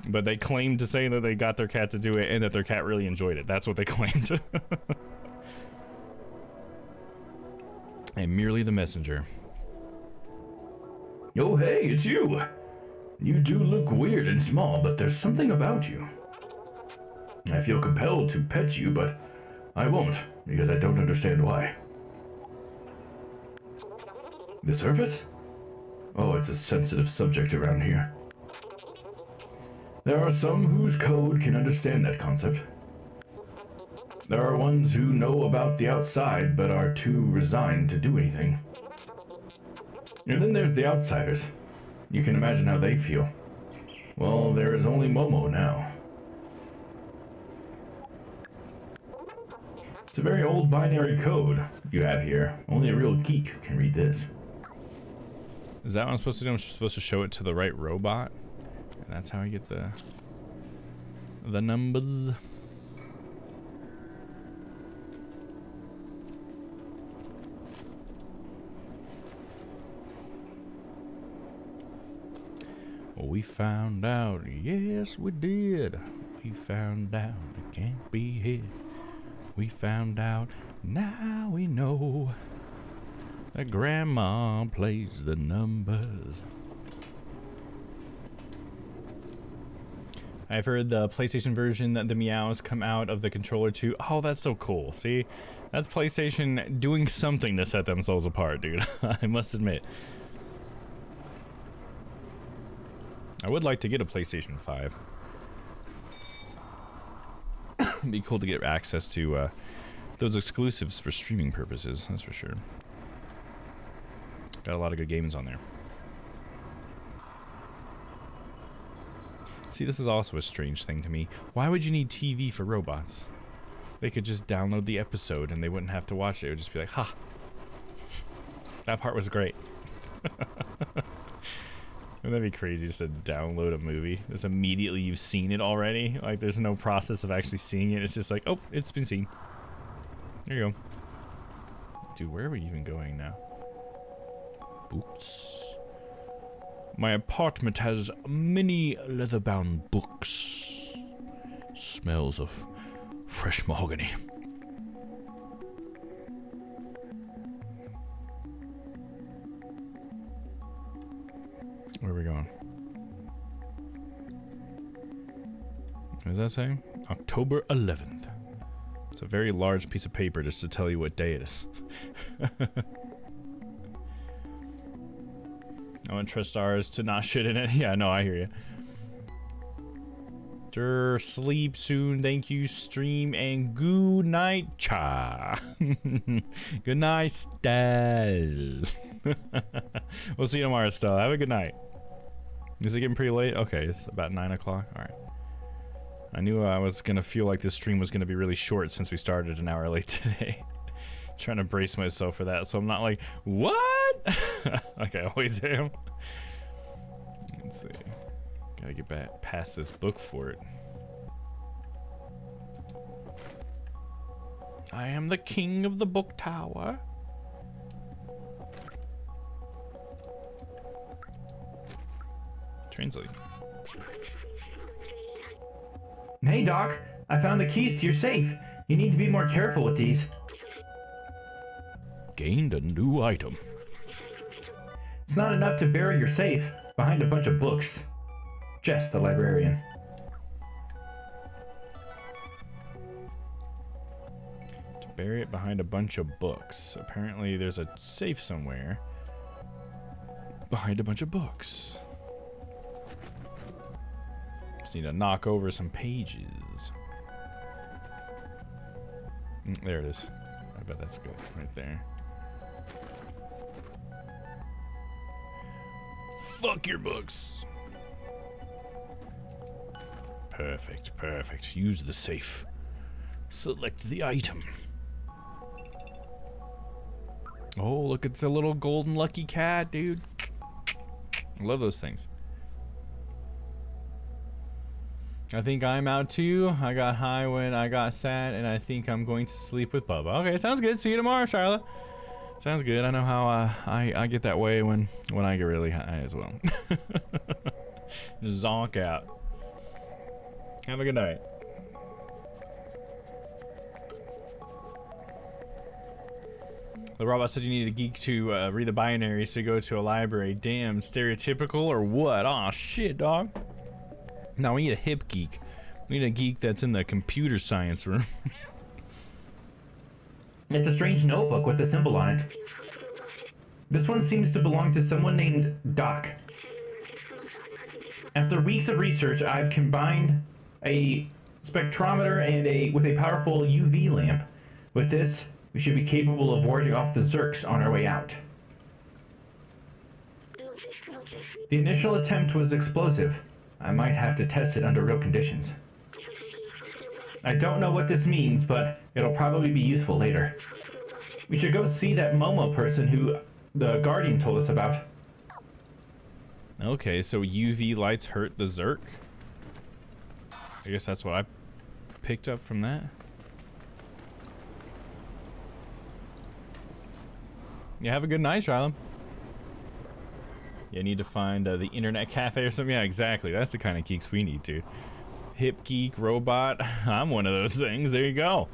But they claimed to say that they got their cat to do it and that their cat really enjoyed it. That's what they claimed. I'm merely the messenger. Oh, hey, it's you. You do look weird and small, but there's something about you. I feel compelled to pet you, but I won't, because I don't understand why. The surface? Oh, it's a sensitive subject around here. There are some whose code can understand that concept. There are ones who know about the outside, but are too resigned to do anything. And then there's the outsiders. You can imagine how they feel. Well, there is only Momo now. It's a very old binary code you have here. Only a real geek can read this. Is that what I'm supposed to do? I'm supposed to show it to the right robot? And that's how I get the numbers. Well, we found out, yes we did. We found out it can't be hid. We found out, now we know that Grandma plays the numbers. I've heard the PlayStation version that the meows come out of the controller too. Oh, that's so cool. See, that's PlayStation doing something to set themselves apart, dude. I must admit. I would like to get a PlayStation 5. It'd be cool to get access to those exclusives for streaming purposes, that's for sure. Got a lot of good games on there. See, this is also a strange thing to me. Why would you need TV for robots? They could just download the episode and they wouldn't have to watch it. It would just be like, ha! That part was great. Wouldn't that be crazy just to download a movie? Just immediately you've seen it already? Like, there's no process of actually seeing it. It's just like, oh, it's been seen. There you go. Dude, where are we even going now? Boots. My apartment has many leather-bound books. Smells of fresh mahogany. Where are we going? What does that say? October 11th. It's a very large piece of paper just to tell you what day it is. I want TriStars to not shit in it. Yeah, no, I hear you. Sleep soon. Thank you, stream, and good night, cha. Good night, Stel. We'll see you tomorrow, Stel. Have a good night. Is it getting pretty late? Okay, it's about 9 o'clock. All right. I knew I was gonna feel like this stream was gonna be really short since we started an hour late today. Trying to brace myself for that, so I'm not like, what? Like I always am. Let's see. Gotta get back past this book fort. I am the king of the book tower. translate. Hey, Doc. I found the keys to your safe. You need to be more careful with these. Gained a new item. It's not enough to bury your safe behind a bunch of books. Jess, the librarian. To bury it behind a bunch of books. Apparently there's a safe somewhere behind a bunch of books. Just need to knock over some pages. There it is. I bet that's good right there. Fuck your books. Perfect, perfect. Use the safe. Select the item. Oh, look, it's a little golden lucky cat, dude. I love those things. I think I'm out too. I got high when I got sad, and I think I'm going to sleep with Bubba. Okay, sounds good. See you tomorrow, Charlotte. Sounds good. I know how I get that way when I get really high as well. Just zonk out. Have a good night. The robot said you need a geek to read the binaries to go to a library. Damn, stereotypical or what? Aw, shit, dog. No, we need a hip geek. We need a geek that's in the computer science room. It's a strange notebook with a symbol on it. This one seems to belong to someone named Doc. After weeks of research, I've combined a spectrometer and with a powerful UV lamp. With this, we should be capable of warding off the Zerks on our way out. The initial attempt was explosive. I might have to test it under real conditions. I don't know what this means, but it'll probably be useful later. We should go see that Momo person who the Guardian told us about. Okay, so UV lights hurt the Zerk? I guess that's what I picked up from that. Yeah, have a good night, Charlotte. Yeah, need to find the internet cafe or something. Yeah, exactly. That's the kind of geeks we need, dude. Hip geek, robot. I'm one of those things. There you go.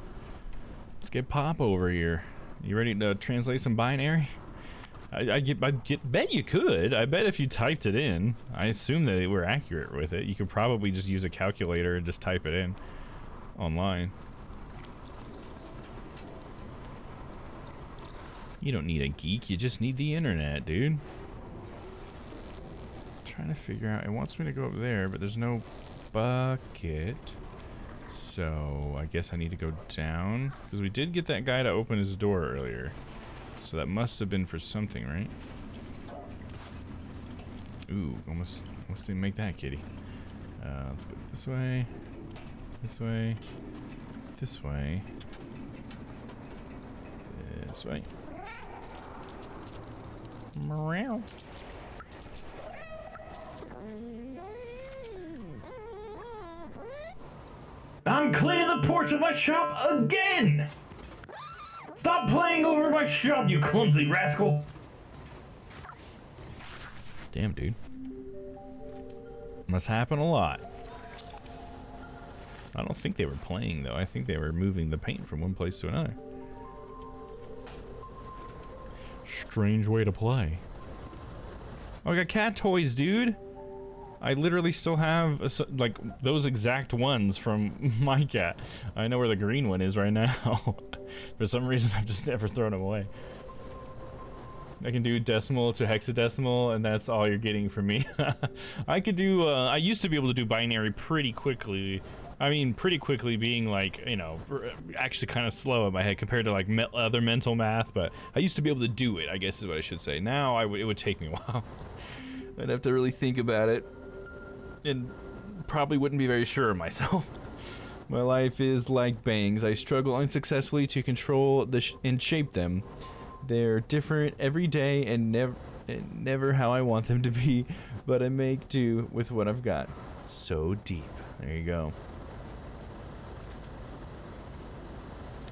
Let's get Pop over here. You ready to translate some binary? I bet you could. I bet if you typed it in, I assume that we're accurate with it. You could probably just use a calculator and just type it in online. You don't need a geek. You just need the internet, dude. Trying to figure out. It wants me to go up there, but there's no bucket. So I guess I need to go down, because we did get that guy to open his door earlier. So that must have been for something, right? Ooh, almost didn't make that, kitty. Let's go this way, this way, this way, this way. Meow. I'm cleaning the porch of my shop again! Stop playing over my shop, you clumsy rascal! Damn, dude. Must happen a lot. I don't think they were playing, though. I think they were moving the paint from one place to another. Strange way to play. Oh, I got cat toys, dude! I literally still have, like, those exact ones from my cat. I know where the green one is right now. For some reason, I've just never thrown them away. I can do decimal to hexadecimal, and that's all you're getting from me. I could do, I used to be able to do binary pretty quickly. I mean, pretty quickly being like, you know, actually kind of slow in my head compared to like other mental math, but I used to be able to do it, I guess is what I should say. Now, it would take me a while. I'd have to really think about it. And probably wouldn't be very sure of myself. My life is like bangs. I struggle unsuccessfully to control and shape them. They're different every day and never how I want them to be, but I make do with what I've got. So deep. There you go.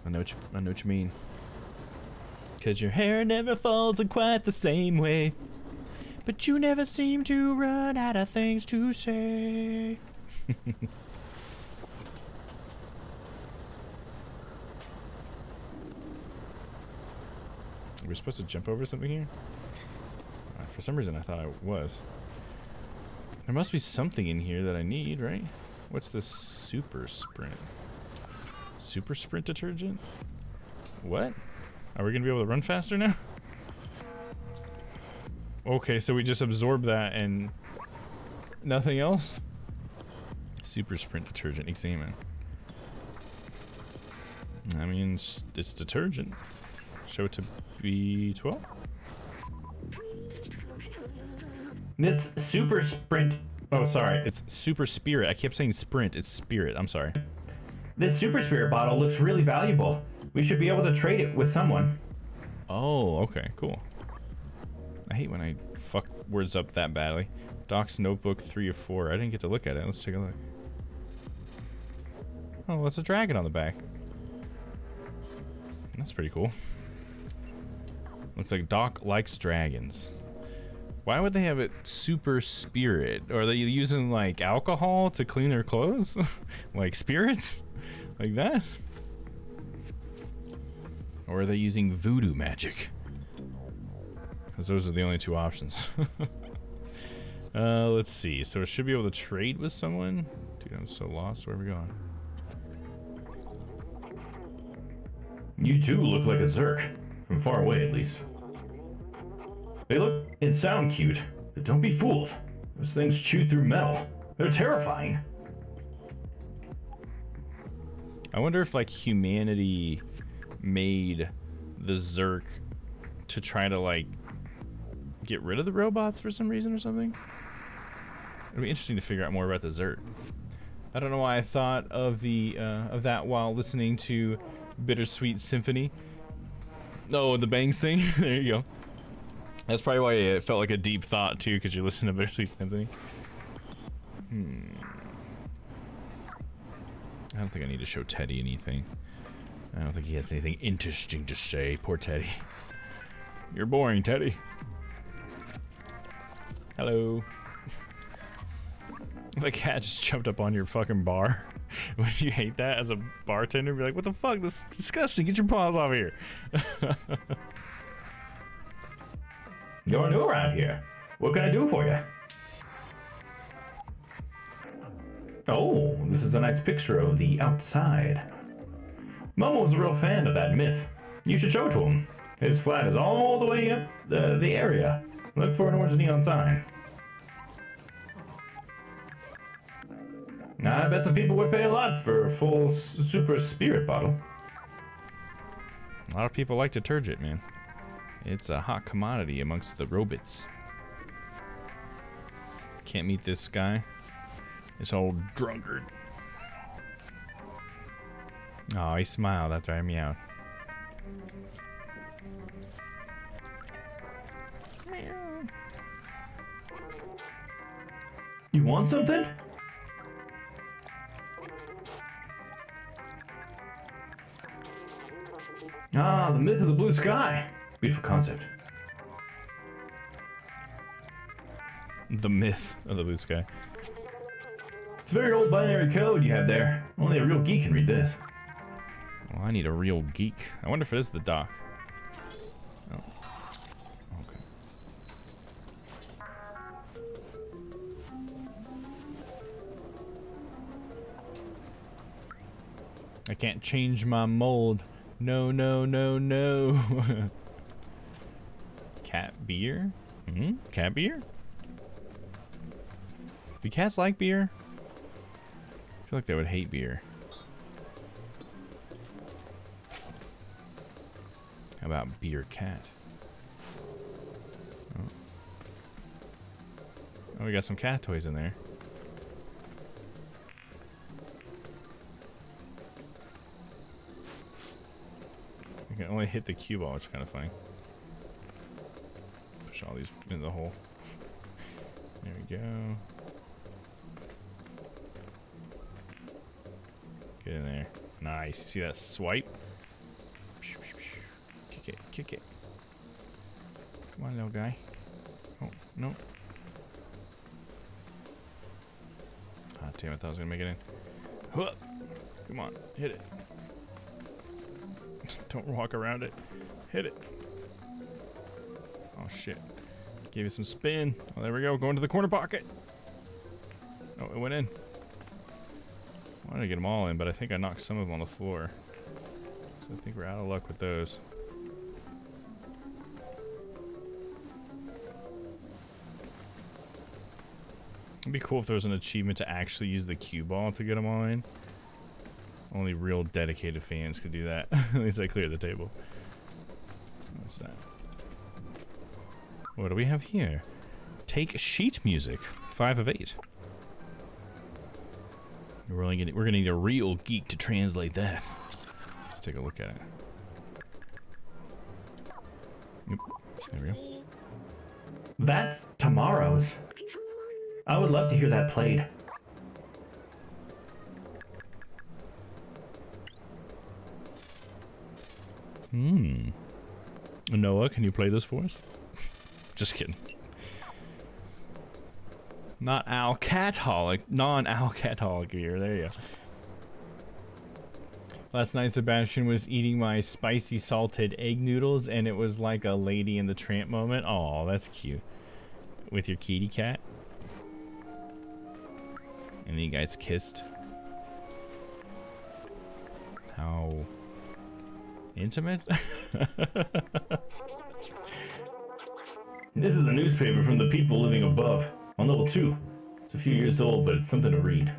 I know what you mean. 'Cause your hair never falls in quite the same way. but you never seem to run out of things to say. Are we supposed to jump over something here? For some reason I thought I was. There must be something in here that I need, right? What's this super sprint? Super sprint detergent? What? Are we gonna be able to run faster now? Okay, so we just absorb that and nothing else? Super sprint detergent, examine. I mean, it's detergent. Show it to B12. This super sprint. Oh, sorry. It's super spirit. I kept saying sprint. It's spirit. I'm sorry. This super spirit bottle looks really valuable. We should be able to trade it with someone. Oh, okay, cool. I hate when I fuck words up that badly. Doc's notebook 3 of 4. I didn't get to look at it. Let's take a look. Oh, that's a dragon on the back. That's pretty cool. Looks like Doc likes dragons. Why would they have it super spirit? Or are they using like alcohol to clean their clothes? Like spirits? Like that? Or are they using voodoo magic? Because those are the only two options. Let's see. So I should be able to trade with someone. Dude, I'm so lost. Where are we going? You two look like a Zerk. From far away, at least. They look and sound cute, but don't be fooled. Those things chew through metal. They're terrifying. I wonder if like humanity made the Zerk to try to like get rid of the robots for some reason or something. It'd be interesting to figure out more about the Zerk. I don't know why I thought of the of that while listening to Bittersweet Symphony. No, the bangs thing. There you go. That's probably why it felt like a deep thought too, because you're listening to Bittersweet Symphony. I don't think I need to show Teddy anything. I don't think he has anything interesting to say. Poor Teddy. You're boring, Teddy. Hello. The cat just jumped up on your fucking bar. Would you hate that as a bartender? Be like, what the fuck? This is disgusting. Get your paws off here. You're new around here. What can I do for you? Oh, this is a nice picture of the outside. Momo was a real fan of that myth. You should show it to him. His flat is all the way up the area. Look for an orange neon sign. I bet some people would pay a lot for a full super spirit bottle. A lot of people like detergent, man. It's a hot commodity amongst the robots. Can't meet this guy. This old drunkard. Oh, he smiled after I meowed. You want something? Ah, the myth of the blue sky. Beautiful concept. The myth of the blue sky. It's very old binary code you have there. Only a real geek can read this. Well, I need a real geek. I wonder if it is the doc. Oh. Okay. I can't change my mold. No, no, no, no. Cat beer? Hmm? Cat beer? Do cats like beer? I feel like they would hate beer. How about beer cat? Oh, we got some cat toys in there. I can only hit the cue ball, which is kind of funny. Push all these in the hole. There we go. Get in there. Nice. See that swipe? Kick it, kick it. Come on, little guy. Oh, no. Ah, damn, I thought I was gonna make it in. Huh. Come on, hit it. Don't walk around it. Hit it. Oh, shit. Gave you some spin. Oh, there we go. Going to the corner pocket. Oh, it went in. I wanted to get them all in, but I think I knocked some of them on the floor. So I think we're out of luck with those. It'd be cool if there was an achievement to actually use the cue ball to get them all in. Only real dedicated fans could do that. At least I cleared the table. What's that? What do we have here? Take sheet music. 5 of 8. We're gonna need a real geek to translate that. Let's take a look at it. Yep. There we go. That's tomorrow's. I would love to hear that played. Noah, can you play this for us? Just kidding. Not alcoholic, non-alcoholic beer. There you go. Last night Sebastian was eating my spicy salted egg noodles and it was like a Lady in the Tramp moment. Oh, that's cute. With your kitty cat. And then you guys kissed. How intimate? This is the newspaper from the people living above, on level 2. It's a few years old, but it's something to read.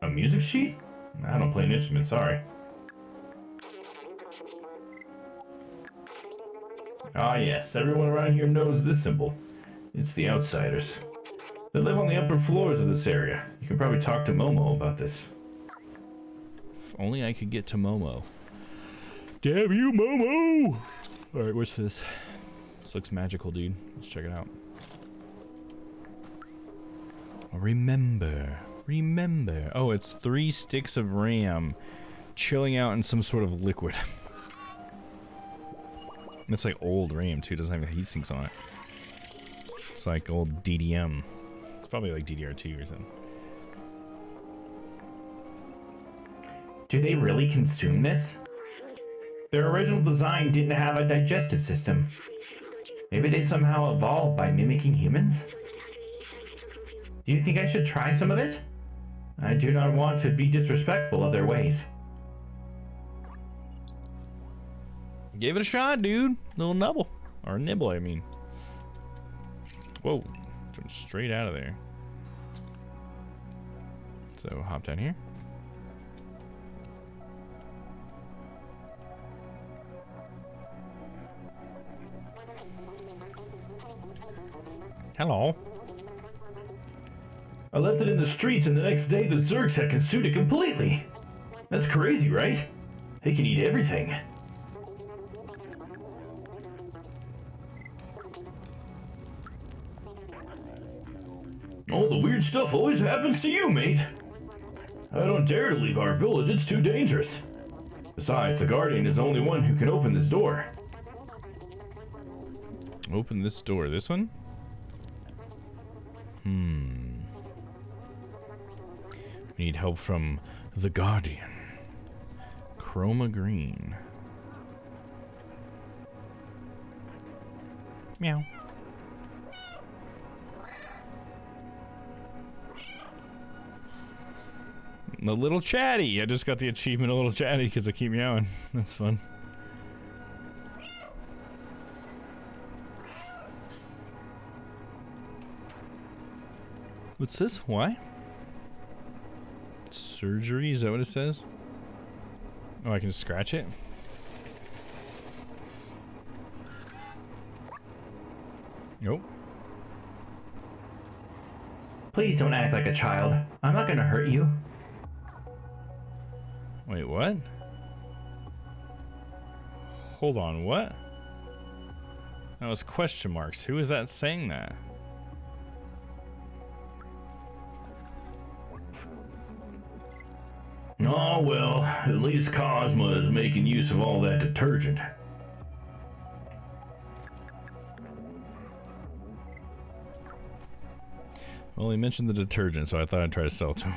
A music sheet? I don't play an instrument, sorry. Ah yes, everyone around here knows this symbol. It's the Outsiders. They live on the upper floors of this area. You can probably talk to Momo about this. If only I could get to Momo. Damn you, Momo! Alright, what's this? This looks magical, dude. Let's check it out. Remember. Remember. Oh, it's 3 sticks of RAM chilling out in some sort of liquid. It's like old RAM, too. It doesn't have heat sinks on it. It's like old DDM. It's probably like DDR2 or something. Do they really consume this? Their original design didn't have a digestive system. Maybe they somehow evolved by mimicking humans? Do you think I should try some of it? I do not want to be disrespectful of their ways. Give it a shot, dude. Little nibble. Or nibble, I mean. Whoa. Jumped straight out of there. So, hop down here. Hello. I left it in the streets and the next day the Zergs had consumed it completely. That's crazy, right? They can eat everything. All the weird stuff always happens to you, mate. I don't dare to leave our village, it's too dangerous. Besides, the Guardian is the only one who can open this door. Open this door. This one? We need help from the Guardian. Chroma green. Meow. A little chatty. I just got the achievement a little chatty because I keep meowing. That's fun. What's this? Why? Surgery? Is that what it says? Oh, I can just scratch it? Nope. Please don't act like a child. I'm not gonna hurt you. Wait, what? Hold on, what? That was question marks. Who is that saying that? Oh, well, at least Cosmo is making use of all that detergent. Well, he mentioned the detergent, so I thought I'd try to sell it to him.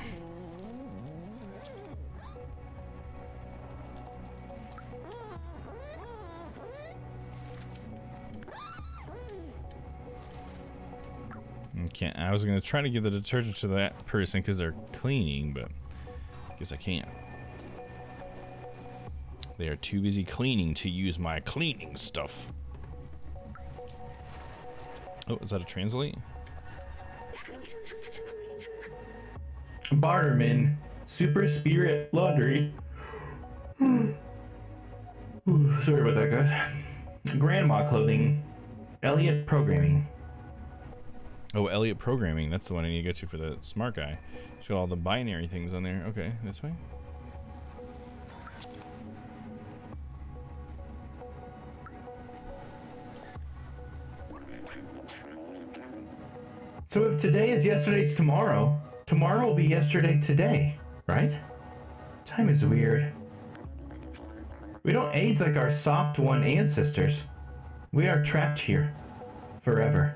Okay, I was gonna try to give the detergent to that person because they're cleaning, but I guess I can't. They are too busy cleaning to use my cleaning stuff. Oh, is that a translate? Barterman, Super Spirit Laundry. Sorry about that, guys. Grandma Clothing, Elliot Programming. Oh, Elliot Programming. That's the one I need to go to for the smart guy. It's got all the binary things on there. Okay, this way. So if today is yesterday's tomorrow, tomorrow will be yesterday today, right? Time is weird. We don't age like our soft one ancestors. We are trapped here. Forever.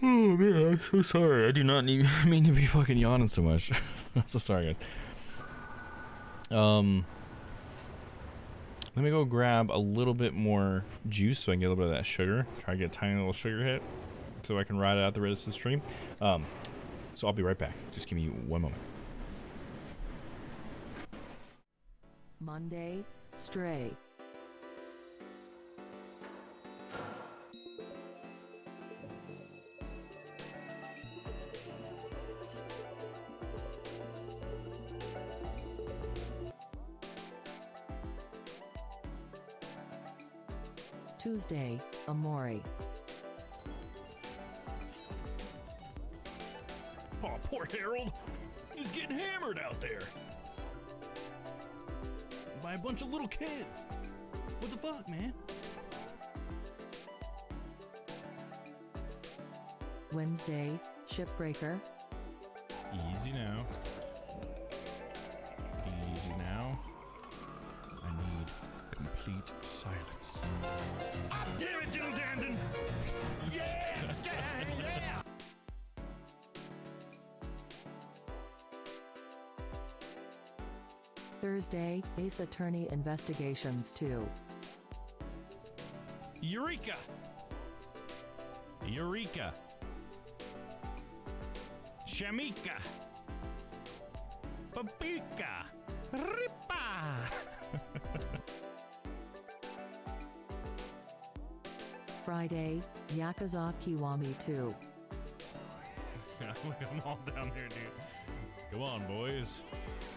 Oh man, I'm so sorry. I do not mean to be fucking yawning so much. I'm so sorry, guys. Let me go grab a little bit more juice so I can get a little bit of that sugar. Try to get a tiny little sugar hit so I can ride it out the rest of the stream. So I'll be right back. Just give me one moment. Monday, Stray. Tuesday, Amori. Oh, poor Harold. He's getting hammered out there. By a bunch of little kids. What the fuck, man? Wednesday, Shipbreaker. Easy now. Easy now. I need complete silence. Damn it, Jim Dandon! Yeah! Yeah! Thursday, Ace Attorney Investigations 2. Eureka! Eureka! Shamika! Papika! Ripa! Friday, Yakuza Kiwami 2. Look, I'm all down there, dude. Come on, boys.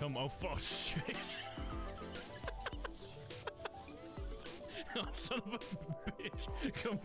Come on, fuck shit. Oh, son of a bitch. Come.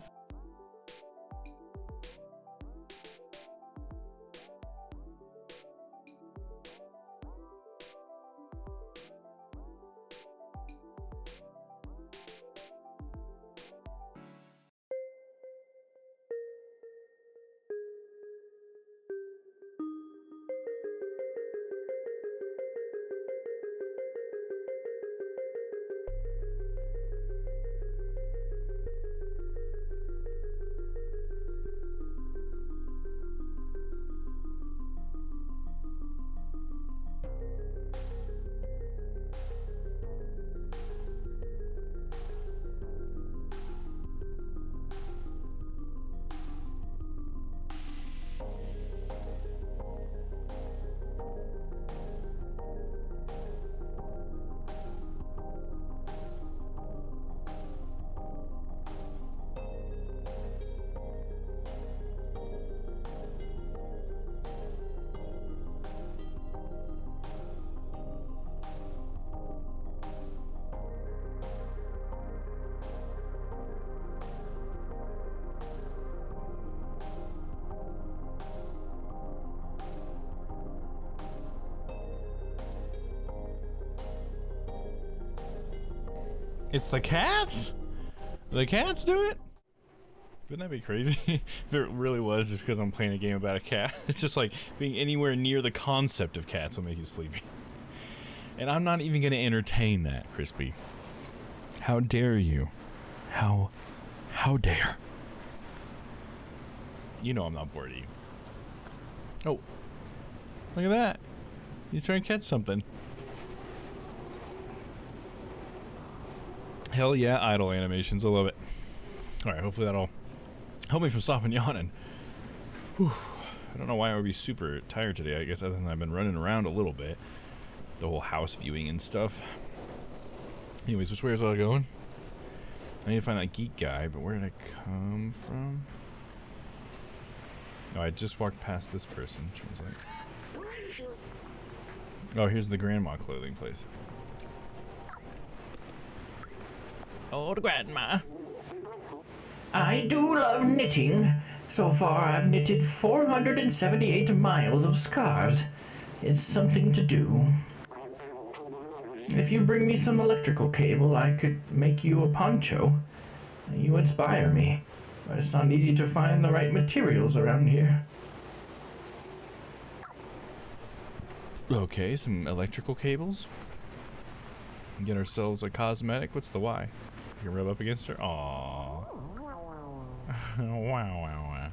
It's the cats? The cats do it? Wouldn't that be crazy? If it really was just because I'm playing a game about a cat. It's just like being anywhere near the concept of cats will make you sleepy. And I'm not even going to entertain that, Crispy. How dare you? How dare? You know I'm not bored of you. Oh, look at that. He's trying to catch something. Hell yeah, idle animations. I love it. Alright, hopefully that'll help me from stopping yawning. Whew. I don't know why I would be super tired today. I guess other than I've been running around a little bit. The whole house viewing and stuff. Anyways, which way is I going? I need to find that geek guy, but where did I come from? Oh, I just walked past this person. Oh, here's the grandma clothing place. Old grandma. I do love knitting. So far, I've knitted 478 miles of scarves. It's something to do. If you bring me some electrical cable, I could make you a poncho. You inspire me, but it's not easy to find the right materials around here. Okay, some electrical cables. Get ourselves a cosmetic. What's the Y? You can rub up against her. Aww. Wow.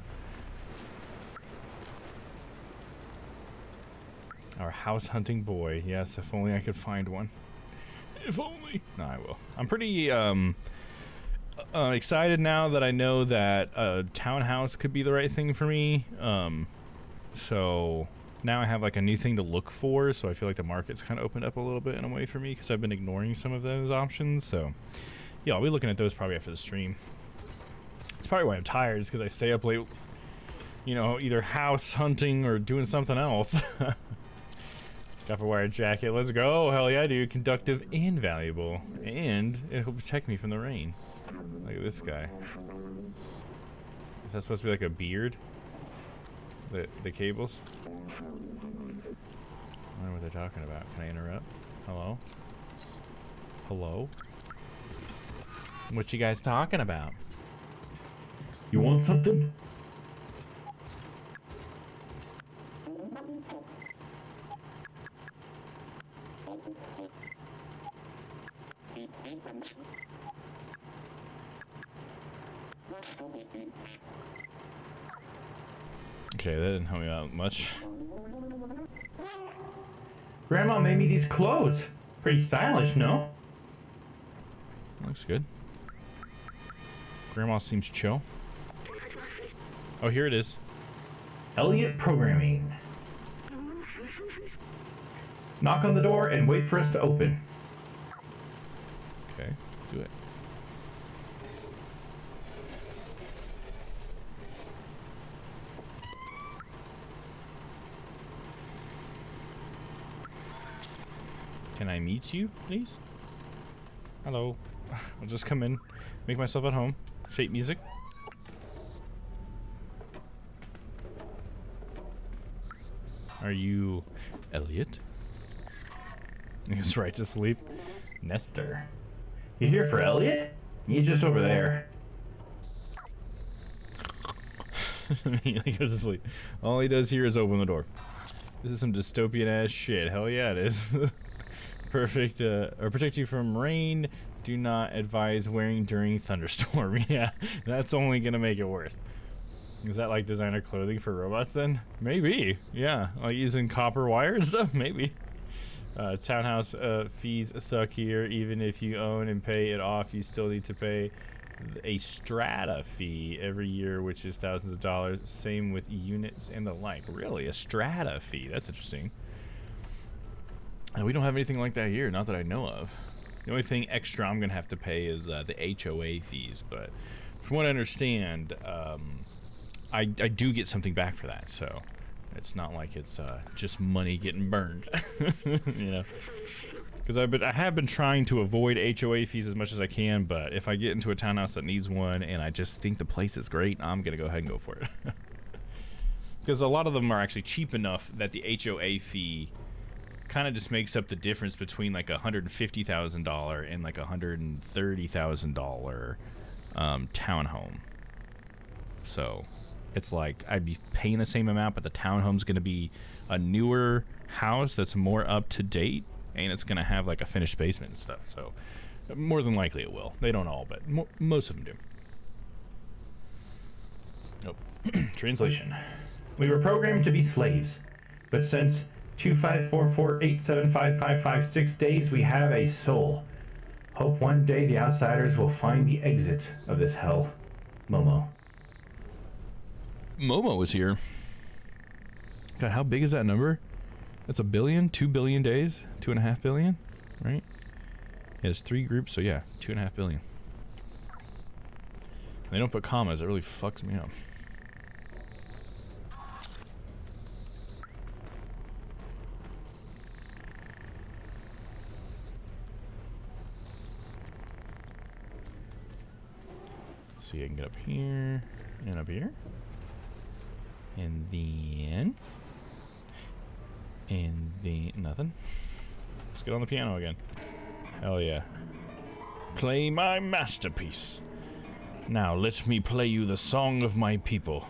Our house hunting boy. Yes, if only I could find one. If only. No, I will. I'm pretty excited now that I know that a townhouse could be the right thing for me. So now I have like a new thing to look for. So I feel like the market's kind of opened up a little bit in a way for me because I've been ignoring some of those options. So yeah, I'll be looking at those probably after the stream. It's probably why I'm tired, is because I stay up late, you know, either house hunting or doing something else. Copper wire jacket, let's go. Hell yeah, dude. Conductive and valuable. And it'll protect me from the rain. Look at this guy. Is that supposed to be like a beard? The cables? I wonder what they're talking about. Can I interrupt? Hello? Hello? What you guys talking about? You want something? Okay, that didn't help me out much. Grandma made me these clothes. Pretty stylish, no? Looks good. Grandma seems chill. Oh, here it is. Elliot Programming. Knock on the door and wait for us to open. Okay, do it. Can I meet you, please? Hello. I'll just come in, make myself at home. Shape music. Are you Elliot? He's right to sleep. Nestor. You here for Elliot? He's just over there. Immediately goes to sleep. All he does here is open the door. This is some dystopian ass shit. Hell yeah, it is. Perfect. Or protect you from rain. Do not advise wearing during thunderstorm. Yeah, that's only gonna make it worse. Is that like designer clothing for robots then? Maybe. Yeah, like using copper wire and stuff. Maybe. Townhouse fees suck here. Even if you own and pay it off, you still need to pay a strata fee every year, which is thousands of dollars. Same with units and the like. Really, a strata fee? That's interesting. We don't have anything like that here, not that I know of. The only thing extra I'm gonna have to pay is the HOA fees, but from what I understand, I do get something back for that, so it's not like it's just money getting burned, you know. Because I have been trying to avoid HOA fees as much as I can, but if I get into a townhouse that needs one and I just think the place is great, I'm gonna go ahead and go for it. Because a lot of them are actually cheap enough that the HOA fee kind of just makes up the difference between like $150,000 and like $130,000 townhome. So it's like I'd be paying the same amount, but the townhome's going to be a newer house that's more up to date, and it's going to have like a finished basement and stuff. So more than likely it will. They don't all, but most of them do. Nope. Translation. We were programmed to be slaves, but since 2544875556 days, we have a soul. Hope one day the outsiders will find the exit of this hell. Momo. Momo was here. God, how big is that number? That's a billion, 2 billion days, 2.5 billion, right? Yeah, there's 3 groups, so yeah, 2.5 billion. They don't put commas, it really fucks me up. Let's see, I can get up here and up here. And then nothing. Let's get on the piano again. Hell yeah. Play my masterpiece. Now let me play you the song of my people.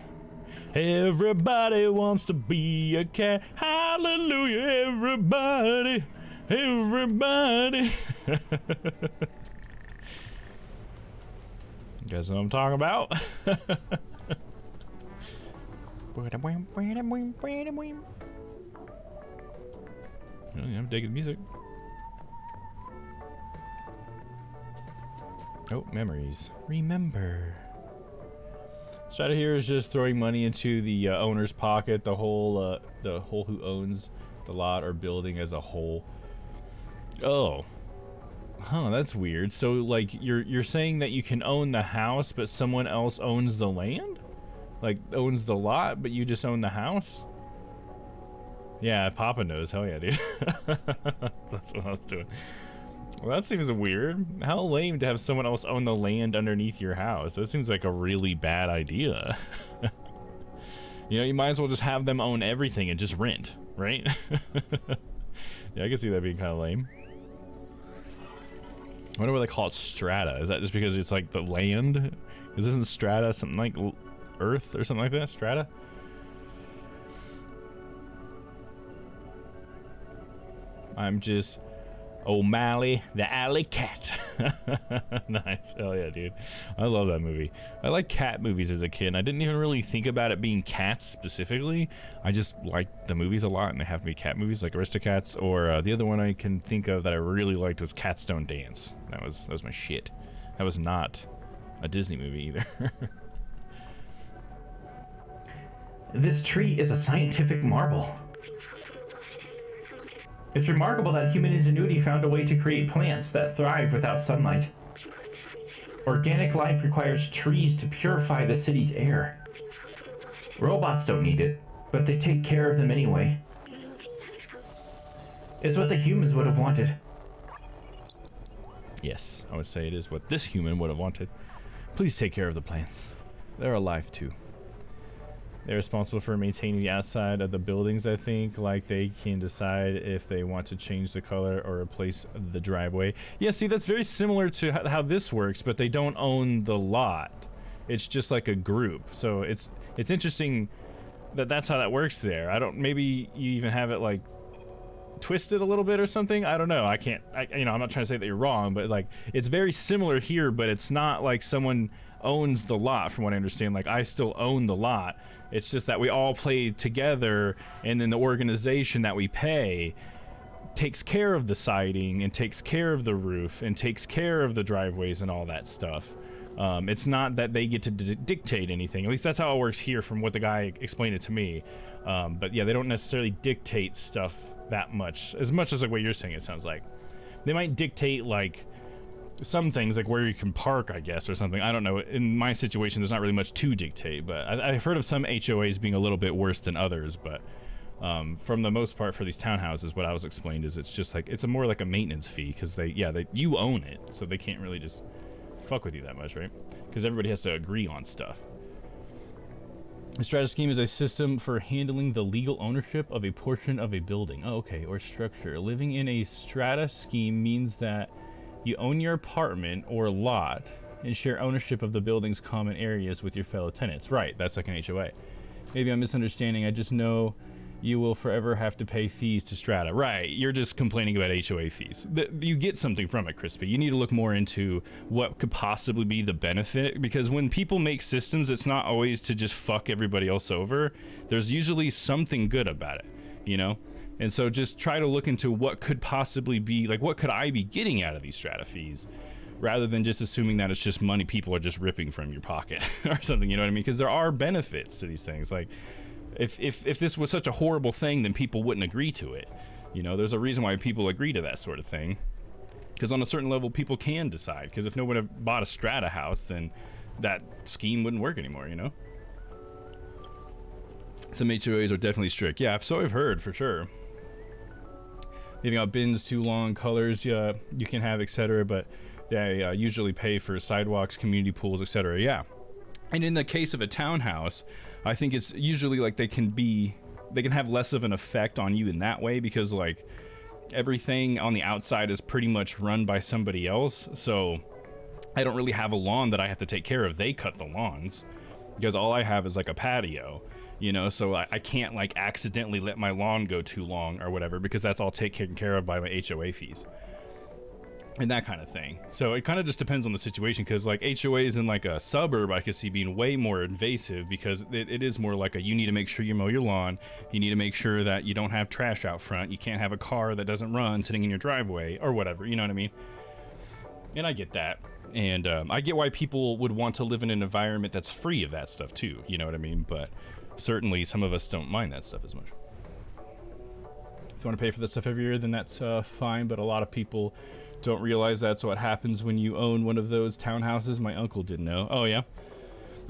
Everybody wants to be a cat. Hallelujah, everybody. Everybody. You guys know what I'm talking about? Oh, yeah, I'm digging the music. Oh, memories. Remember. Strata here is just throwing money into the owner's pocket. The whole who owns the lot or building as a whole. Oh. Huh, that's weird. So, like, you're saying that you can own the house, but someone else owns the land? Like, owns the lot, but you just own the house? Yeah, Papa knows. Hell yeah, dude. That's what I was doing. Well, that seems weird. How lame to have someone else own the land underneath your house. That seems like a really bad idea. You know, you might as well just have them own everything and just rent, right? Yeah, I can see that being kind of lame. I wonder why they call it strata. Is that just because it's like the land? Because isn't strata something like Earth or something like that? Strata? I'm just O'Malley the Alley Cat. Nice. Hell yeah, dude. I love that movie. I like cat movies as a kid, and I didn't even really think about it being cats specifically. I just liked the movies a lot, and they have to be cat movies like Aristocats, or the other one I can think of that I really liked was Cats Don't Dance. That was my shit. That was not a Disney movie either. This tree is a scientific marvel. It's remarkable that human ingenuity found a way to create plants that thrive without sunlight. Organic life requires trees to purify the city's air. Robots don't need it, but they take care of them anyway. It's what the humans would have wanted. Yes, I would say it is what this human would have wanted. Please take care of the plants. They're alive too. They're responsible for maintaining the outside of the buildings, I think. Like, they can decide if they want to change the color or replace the driveway. Yeah, see, that's very similar to how this works, but they don't own the lot. It's just like a group. So it's interesting that that's how that works there. Maybe you even have it, like, twisted a little bit or something. I don't know. I'm not trying to say that you're wrong, but, like, it's very similar here, but it's not like someone owns the lot, from what I understand. Like, I still own the lot. It's just that we all play together, and then the organization that we pay takes care of the siding and takes care of the roof and takes care of the driveways and all that stuff. It's not that they get to dictate anything. At least that's how it works here from what the guy explained it to me. But yeah, they don't necessarily dictate stuff that much as like what you're saying, it sounds like. They might dictate, like, some things, like where you can park, I guess, or something. I don't know. In my situation, there's not really much to dictate, but I've heard of some HOAs being a little bit worse than others, but from the most part for these townhouses, what I was explained is it's just like, it's more like a maintenance fee, because you own it, so they can't really just fuck with you that much, right? Because everybody has to agree on stuff. A strata scheme is a system for handling the legal ownership of a portion of a building. Oh, okay, or structure. Living in a strata scheme means that you own your apartment or lot and share ownership of the building's common areas with your fellow tenants. Right, that's like an HOA. Maybe I'm misunderstanding. I just know you will forever have to pay fees to strata. Right, you're just complaining about HOA fees. You get something from it, Crispy. You need to look more into what could possibly be the benefit, because when people make systems, it's not always to just fuck everybody else over. There's usually something good about it, you know? And so just try to look into what could possibly be, like, what could I be getting out of these strata fees, rather than just assuming that it's just money people are just ripping from your pocket or something, you know what I mean? Because there are benefits to these things. Like, if this was such a horrible thing, then people wouldn't agree to it. You know, there's a reason why people agree to that sort of thing. Because on a certain level, people can decide. Because if no one had bought a strata house, then that scheme wouldn't work anymore, you know? Some HOAs are definitely strict. Yeah, so I've heard, for sure. Leaving out bins too long, colors you can have, etc. But they usually pay for sidewalks, community pools, etc. Yeah. And in the case of a townhouse, I think it's usually like they can have less of an effect on you in that way, because like everything on the outside is pretty much run by somebody else. So I don't really have a lawn that I have to take care of. They cut the lawns, because all I have is like a patio, you know, so I can't like accidentally let my lawn go too long or whatever, because that's all taken care of by my HOA fees and that kind of thing. So it kind of just depends on the situation, because like HOAs in like a suburb I could see being way more invasive, because it is more like you need to make sure you mow your lawn, you need to make sure that you don't have trash out front, you can't have a car that doesn't run sitting in your driveway or whatever, you know what I mean? And I get that, and I get why people would want to live in an environment that's free of that stuff too, you know what I mean? But certainly some of us don't mind that stuff as much. If you want to pay for that stuff every year, then that's fine, but a lot of people don't realize that's what happens when you own one of those townhouses. My uncle didn't know. Oh yeah,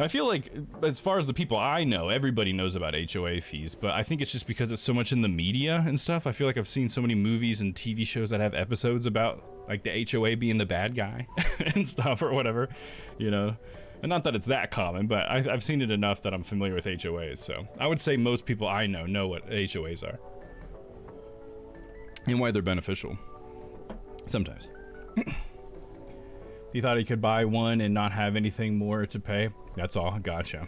I feel like as far as the people I know, everybody knows about HOA fees, but I think it's just because it's so much in the media and stuff. I feel like I've seen so many movies and TV shows that have episodes about like the HOA being the bad guy and stuff or whatever, you know. And not that it's that common, but I've seen it enough that I'm familiar with HOAs. So I would say most people I know what HOAs are and why they're beneficial. Sometimes. You thought he could buy one and not have anything more to pay? That's all. Gotcha.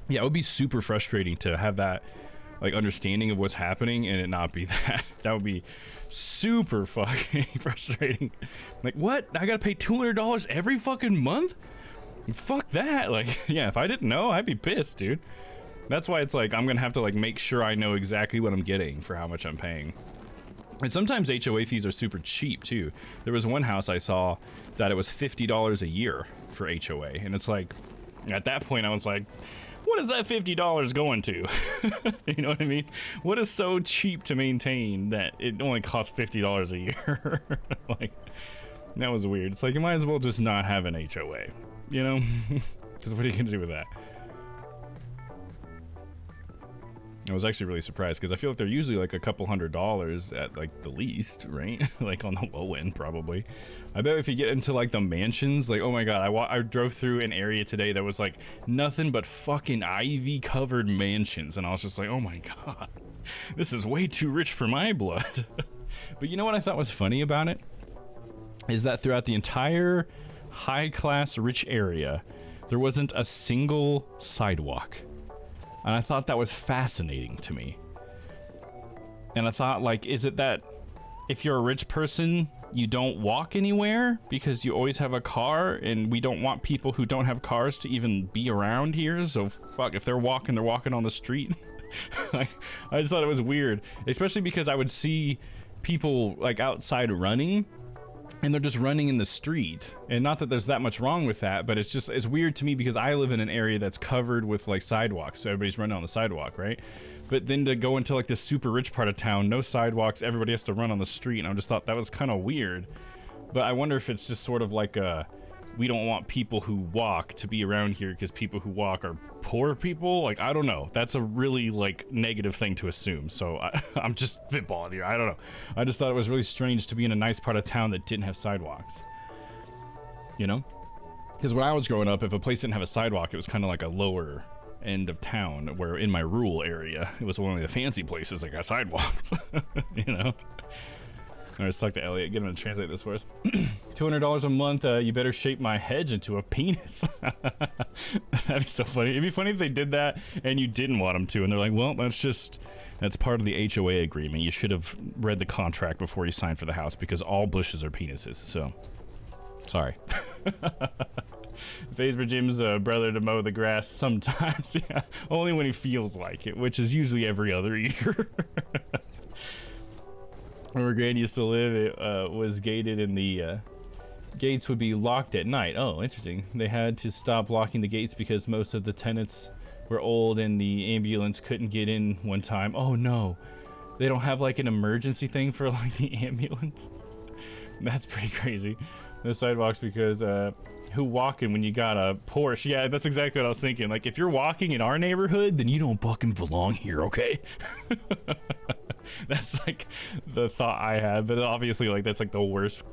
Yeah, it would be super frustrating to have that like understanding of what's happening and it not be that. That would be super fucking frustrating. Like, what? I gotta pay $200 every fucking month? Fuck that. Like, yeah, if I didn't know, I'd be pissed, dude. That's why it's like I'm gonna have to like make sure I know exactly what I'm getting for how much I'm paying. And sometimes HOA fees are super cheap too. There was one house I saw that it was $50 a year for HOA, and it's like, at that point I was like, what is that $50 going to? You know what I mean? What is so cheap to maintain that it only costs $50 a year? Like, that was weird. It's like, you might as well just not have an HOA, you know? Because what are you gonna do with that? I was actually really surprised, because I feel like they're usually like a couple $100s at like the least, right? Like on the low end probably. I bet if you get into like the mansions, like, oh my god, I drove through an area today that was like nothing but fucking ivy covered mansions, and I was just like, oh my god, this is way too rich for my blood. But you know what I thought was funny about it? Is that throughout the entire high class rich area, there wasn't a single sidewalk. And I thought that was fascinating to me. And I thought, like, is it that if you're a rich person, you don't walk anywhere because you always have a car, and we don't want people who don't have cars to even be around here? So fuck, if they're walking on the street. Like, I just thought it was weird, especially because I would see people like outside running, and they're just running in the street. And not that there's that much wrong with that, but it's weird to me because I live in an area that's covered with like sidewalks, so everybody's running on the sidewalk, right? But then to go into like this super rich part of town, no sidewalks, everybody has to run on the street, and I just thought that was kind of weird. But I wonder if it's just sort of like we don't want people who walk to be around here because people who walk are poor people. Like, I don't know. That's a really like negative thing to assume. So I'm just spitballing here. I don't know. I just thought it was really strange to be in a nice part of town that didn't have sidewalks. You know? Because when I was growing up, if a place didn't have a sidewalk, it was kind of like a lower end of town, where in my rural area, it was one of the fancy places that got sidewalks, you know? All right, let's talk to Elliot, get him to translate this for us. $200 a month, you better shape my hedge into a penis. That'd be so funny. It'd be funny if they did that and you didn't want them to, and they're like, well, that's part of the HOA agreement. You should have read the contract before you signed for the house, because all bushes are penises, so sorry. Pays for Jim's brother to mow the grass sometimes. Yeah, only when he feels like it, which is usually every other year. Where Gran used to live, it was gated, and the gates would be locked at night. Oh, interesting. They had to stop locking the gates because most of the tenants were old and the ambulance couldn't get in one time. Oh no, they don't have like an emergency thing for like the ambulance? That's pretty crazy. The sidewalks, because who walking when you got a Porsche? Yeah, that's exactly what I was thinking. Like, if you're walking in our neighborhood, then you don't fucking belong here, okay? That's like the thought I had, but obviously, like, that's like the worst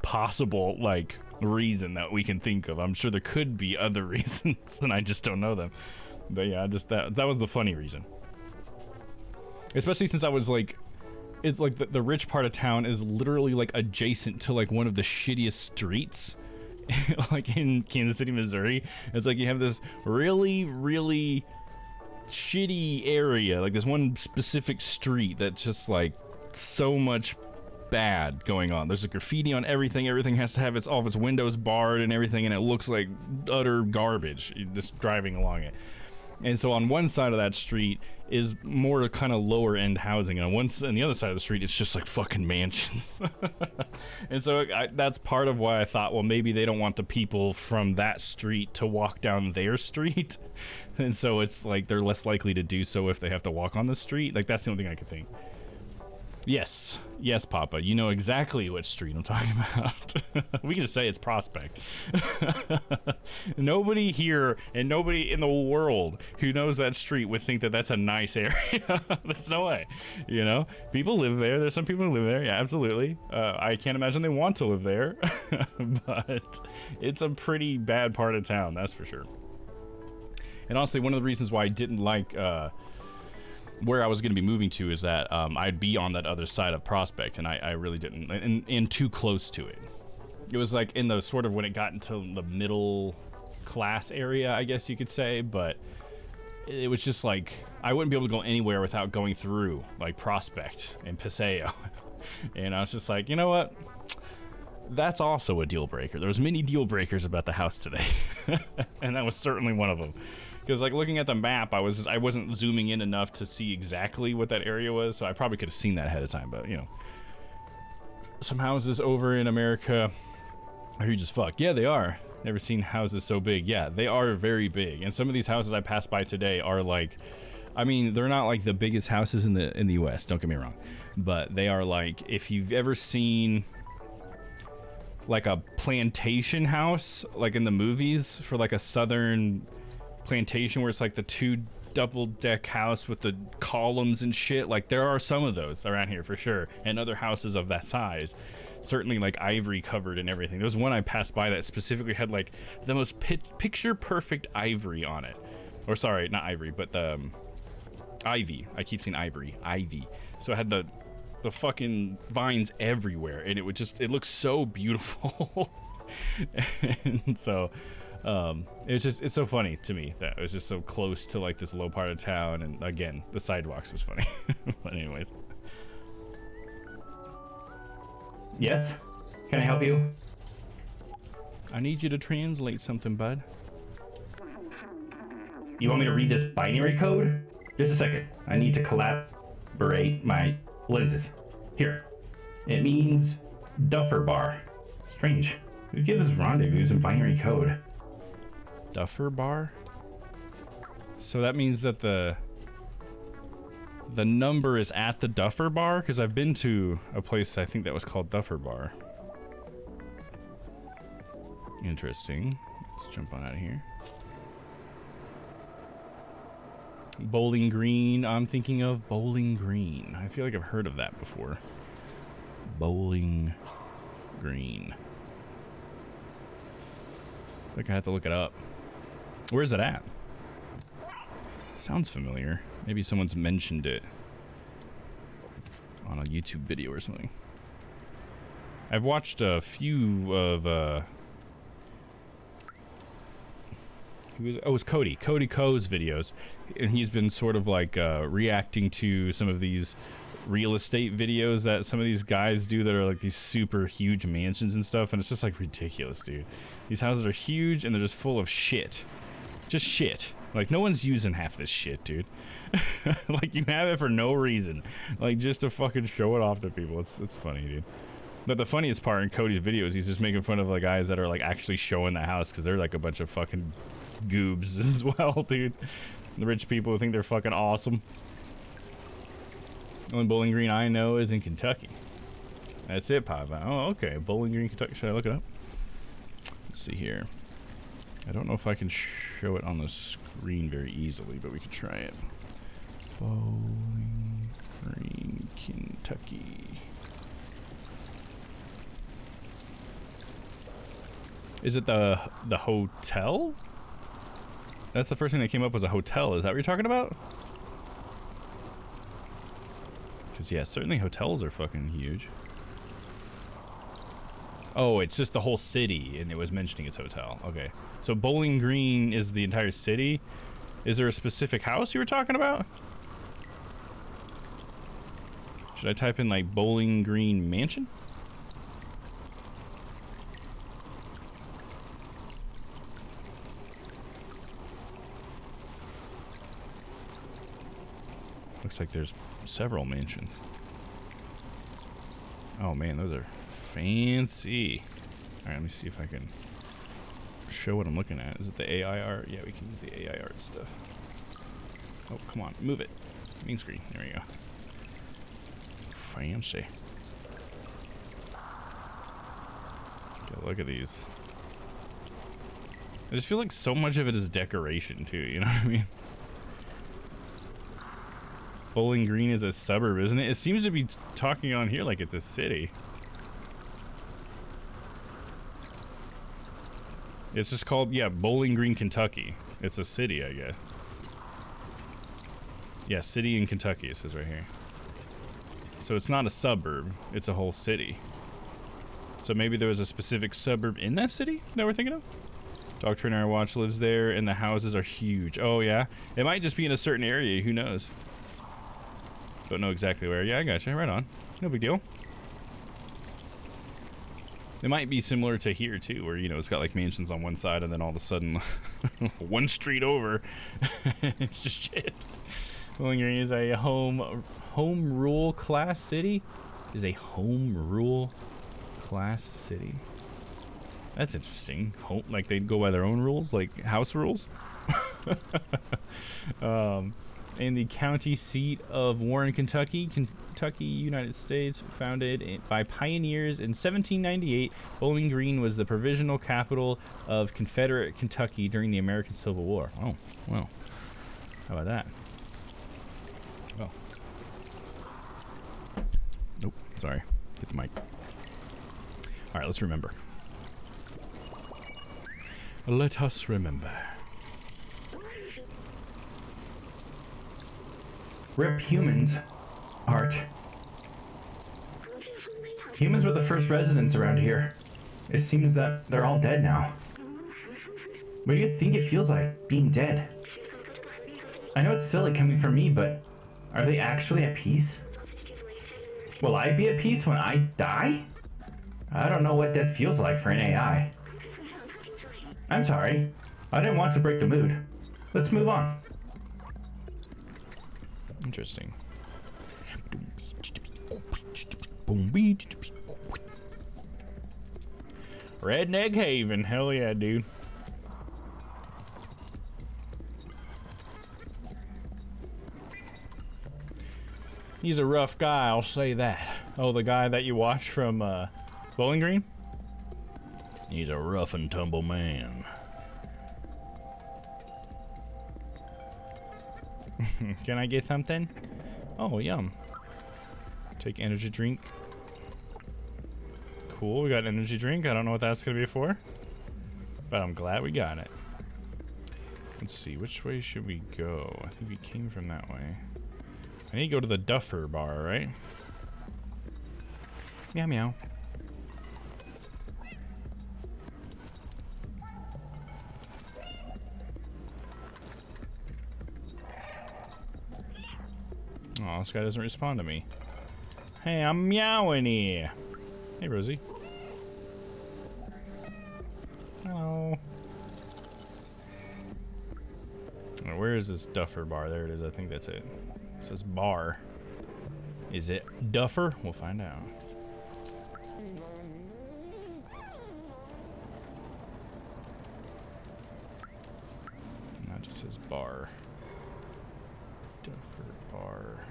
possible like reason that we can think of. I'm sure there could be other reasons, and I just don't know them. But yeah, just that was the funny reason. Especially since I was like, it's like the rich part of town is literally like adjacent to like one of the shittiest streets like in Kansas City, Missouri. It's like you have this really, really shitty area, like this one specific street that's just like so much bad going on. There's a graffiti on everything. Everything has to have all of its windows barred and everything, and it looks like utter garbage just driving along it. And so on one side of that street is more kind of lower end housing, and on the other side of the street it's just like fucking mansions. And so that's part of why I thought, well, maybe they don't want the people from that street to walk down their street, and so it's like they're less likely to do so if they have to walk on the street. Like, that's the only thing I could think. Yes, Papa, you know exactly which street I'm talking about. We can just say it's Prospect. Nobody here and nobody in the world who knows that street would think that that's a nice area. There's no way, you know? People live there. There's some people who live there. Yeah, absolutely. I can't imagine they want to live there, but it's a pretty bad part of town, that's for sure. And honestly, one of the reasons why I didn't like where I was going to be moving to is that I'd be on that other side of Prospect, and I really didn't, and too close to it. It was like in the sort of when it got into the middle class area, I guess you could say, but it was just like I wouldn't be able to go anywhere without going through like Prospect and Paseo. And I was just like, you know what? That's also a deal breaker. There was many deal breakers about the house today, and that was certainly one of them. Because like looking at the map, I wasn't zooming in enough to see exactly what that area was, so I probably could have seen that ahead of time. But you know, some houses over in America are huge as fuck. Yeah, they are. Never seen houses so big. Yeah, they are very big. And some of these houses I passed by today are like, I mean, they're not like the biggest houses in the U.S. Don't get me wrong, but they are like, if you've ever seen like a plantation house, like in the movies for like a southern plantation where it's like the two double deck house with the columns and shit, like there are some of those around here for sure, and other houses of that size, certainly like ivory covered and everything. There was one I passed by that specifically had like the most picture perfect ivory on it, or sorry, not ivory, but the ivy. I keep saying ivy. So it had the fucking vines everywhere, and it looks so beautiful. And so it's so funny to me that it was just so close to like this low part of town, and again, the sidewalks was funny. But anyways. Yes? Can I help you? I need you to translate something, bud. You want me to read this binary code? Just a second. I need to collaborate my lenses. Here. It means Duffer Bar. Strange. Who gives rendezvous in binary code? Duffer Bar? So that means that the number is at the Duffer Bar? Because I've been to a place I think that was called Duffer Bar. Interesting. Let's jump on out of here. Bowling Green. I'm thinking of Bowling Green. I feel like I've heard of that before. Bowling Green. I think I have to look it up. Where's it at? Sounds familiar. Maybe someone's mentioned it on a YouTube video or something. I've watched a few of it was Cody Ko's videos, and he's been sort of like reacting to some of these real estate videos that some of these guys do that are like these super huge mansions and stuff, and it's just like ridiculous, dude. These houses are huge and they're just full of shit. Just shit. Like, no one's using half this shit, dude. Like, you have it for no reason, like just to fucking show it off to people. It's funny, dude. But the funniest part in Cody's videos, he's just making fun of the guys that are like actually showing the house, because they're like a bunch of fucking goobs as well, dude. The rich people who think they're fucking awesome. The only Bowling Green I know is in Kentucky. That's it, Papa. Oh, okay. Bowling Green, Kentucky. Should I look it up? Let's see here. I don't know if I can show it on the screen very easily, but we could try it. Bowling Green, Kentucky. Is it the hotel? That's the first thing that came up, was a hotel. Is that what you're talking about? Because, yeah, certainly hotels are fucking huge. Oh, it's just the whole city, and it was mentioning its hotel. Okay. So Bowling Green is the entire city? Is there a specific house you were talking about? Should I type in, like, Bowling Green Mansion? Looks like there's several mansions. Oh man, those are fancy. All right, let me see if I can show what I'm looking at. Is it the AI art? Yeah, we can use the AI art stuff. Oh, come on, move it. Main screen, there we go. Fancy. Okay, look at these. I just feel like so much of it is decoration too, you know what I mean? Bowling Green is a suburb, isn't it? It seems to be talking on here like it's a city. It's just called, yeah, Bowling Green, Kentucky. It's a city, I guess. Yeah, city in Kentucky, it says right here. So it's not a suburb, it's a whole city. So maybe there was a specific suburb in that city that we're thinking of? Dog trainer I watch lives there, and the houses are huge. Oh, yeah? It might just be in a certain area, who knows? Don't know exactly where. Yeah, I gotcha. Right on. No big deal. It might be similar to here too, where, you know, it's got like mansions on one side and then all of a sudden one street over it's just shit. Bowling Green is a home rule class city. Is a home rule class city. That's interesting. Like they go by their own rules, like house rules. In the county seat of Warren, Kentucky, United States, founded by pioneers in 1798, Bowling Green was the provisional capital of Confederate Kentucky during the American Civil War. Oh, well, how about that? Well, nope, sorry, hit the mic. All right, let's remember. Let us remember. Rip humans. Art. Humans were the first residents around here. It seems that they're all dead now. What do you think it feels like, being dead? I know it's silly coming from me, but are they actually at peace? Will I be at peace when I die? I don't know what death feels like for an AI. I'm sorry. I didn't want to break the mood. Let's move on. Interesting. Redneck Haven, hell yeah, dude. He's a rough guy, I'll say that. Oh, the guy that you watched from Bowling Green? He's a rough and tumble man. Can I get something? Oh, yum. Take energy drink. Cool, we got an energy drink. I don't know what that's gonna be for, but I'm glad we got it. Let's see, which way should we go? I think we came from that way. I need to go to the Duffer Bar, right? Meow meow. Oh, this guy doesn't respond to me. Hey, I'm meowing here. Hey, Rosie. Hello. Oh, where is this Duffer Bar? There it is. I think that's it. It says bar. Is it Duffer? We'll find out. No, it just says bar. Duffer Bar.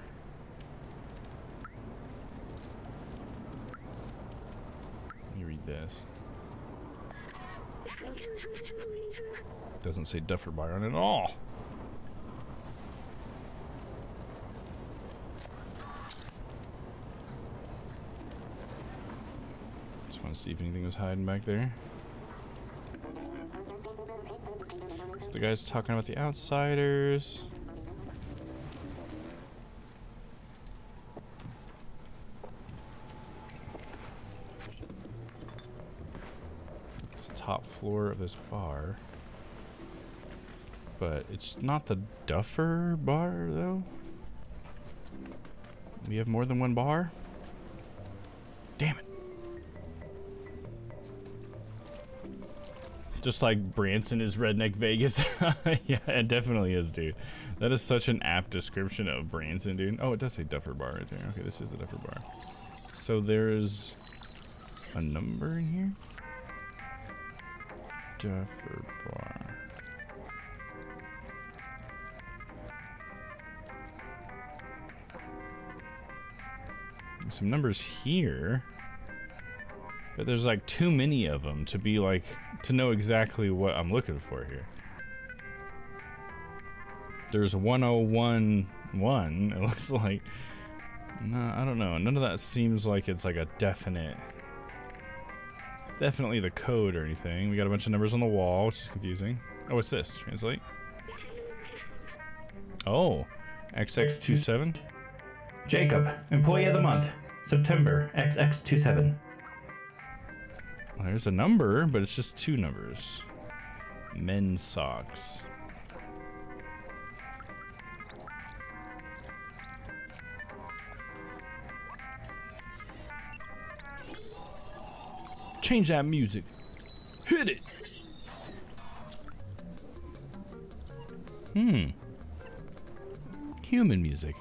Let me read this. Doesn't say Duffer Bar on it at all. Just want to see if anything was hiding back there. So the guy's talking about the outsiders. Top floor of this bar, but it's not the Duffer Bar though. We have more than one bar. Damn it. Just like Branson is Redneck Vegas. Yeah, it definitely is, dude. That is such an apt description of Branson, dude. Oh, it does say Duffer Bar right there. Okay, this is the Duffer Bar. So there's a number in here. Duffer Bar. Some numbers here, but there's like too many of them to be like to know exactly what I'm looking for here. There's 1011. It looks like. No, I don't know. None of that seems like it's like a definitely the code or anything. We got a bunch of numbers on the wall, which is confusing. Oh, what's this? Translate. Oh, XX27. Jacob, Employee of the Month, September, XX27. Well, there's a number, but it's just two numbers. Men's socks. Change that music. Hit it. Human music.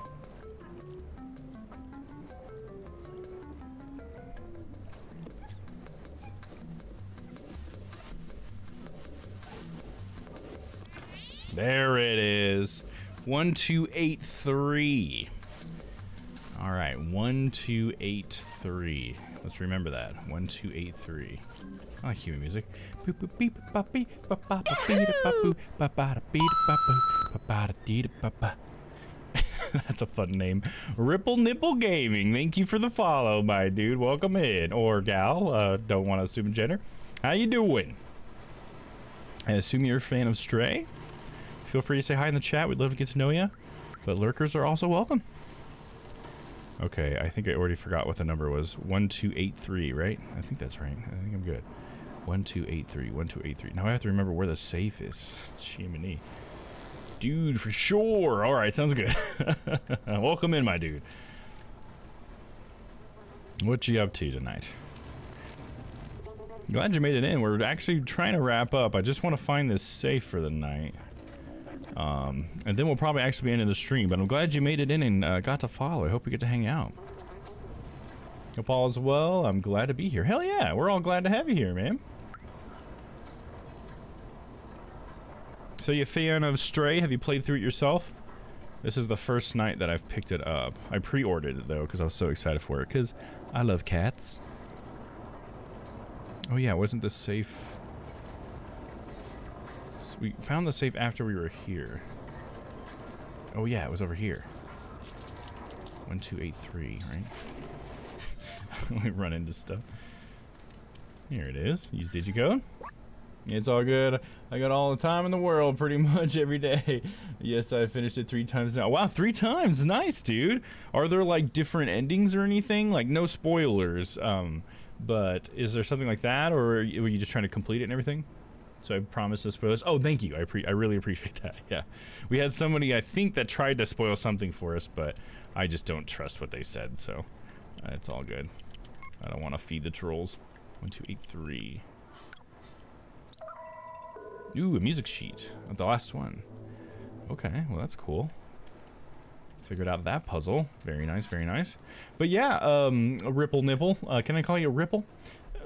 There it is. 1283. All right, 1283. Let's remember that. 1283. I like human music. That's a fun name. Ripple Nipple Gaming. Thank you for the follow, my dude. Welcome in. Or gal. Don't want to assume gender. How you doing? I assume you're a fan of Stray. Feel free to say hi in the chat. We'd love to get to know you. But lurkers are also welcome. Okay, I think I already forgot what the number was. 1283, right? I think that's right. I think I'm good. 1283, 1283. Now I have to remember where the safe is. Jiminy. Dude, for sure. All right, sounds good. Welcome in, my dude. What you up to tonight? Glad you made it in. We're actually trying to wrap up. I just want to find this safe for the night. And then we'll probably actually be ending the stream, but I'm glad you made it in and got to follow. I hope we get to hang out. Hope all is well. I'm glad to be here. Hell yeah, we're all glad to have you here, man. So you a fan of Stray? Have you played through it yourself? This is the first night that I've picked it up. I pre-ordered it though because I was so excited for it because I love cats. Oh yeah, wasn't this safe? We found the safe after we were here. Oh yeah, it was over here. 1283, right? We run into stuff. Here it is. Use digicode. It's all good. I got all the time in the world pretty much every day. Yes, I finished it 3 times now. Wow, 3 times. Nice, dude. Are there like different endings or anything? Like no spoilers. But is there something like that, or were you just trying to complete it and everything? So I promised no spoilers. Oh, thank you. I really appreciate that. Yeah. We had somebody, I think, that tried to spoil something for us, but I just don't trust what they said, so it's all good. I don't want to feed the trolls. 1, 2, 8, 3. Ooh, a music sheet. The last one. Okay, well that's cool. Figured out that puzzle. Very nice, very nice. But yeah, a Ripple Nipple. Can I call you a Ripple?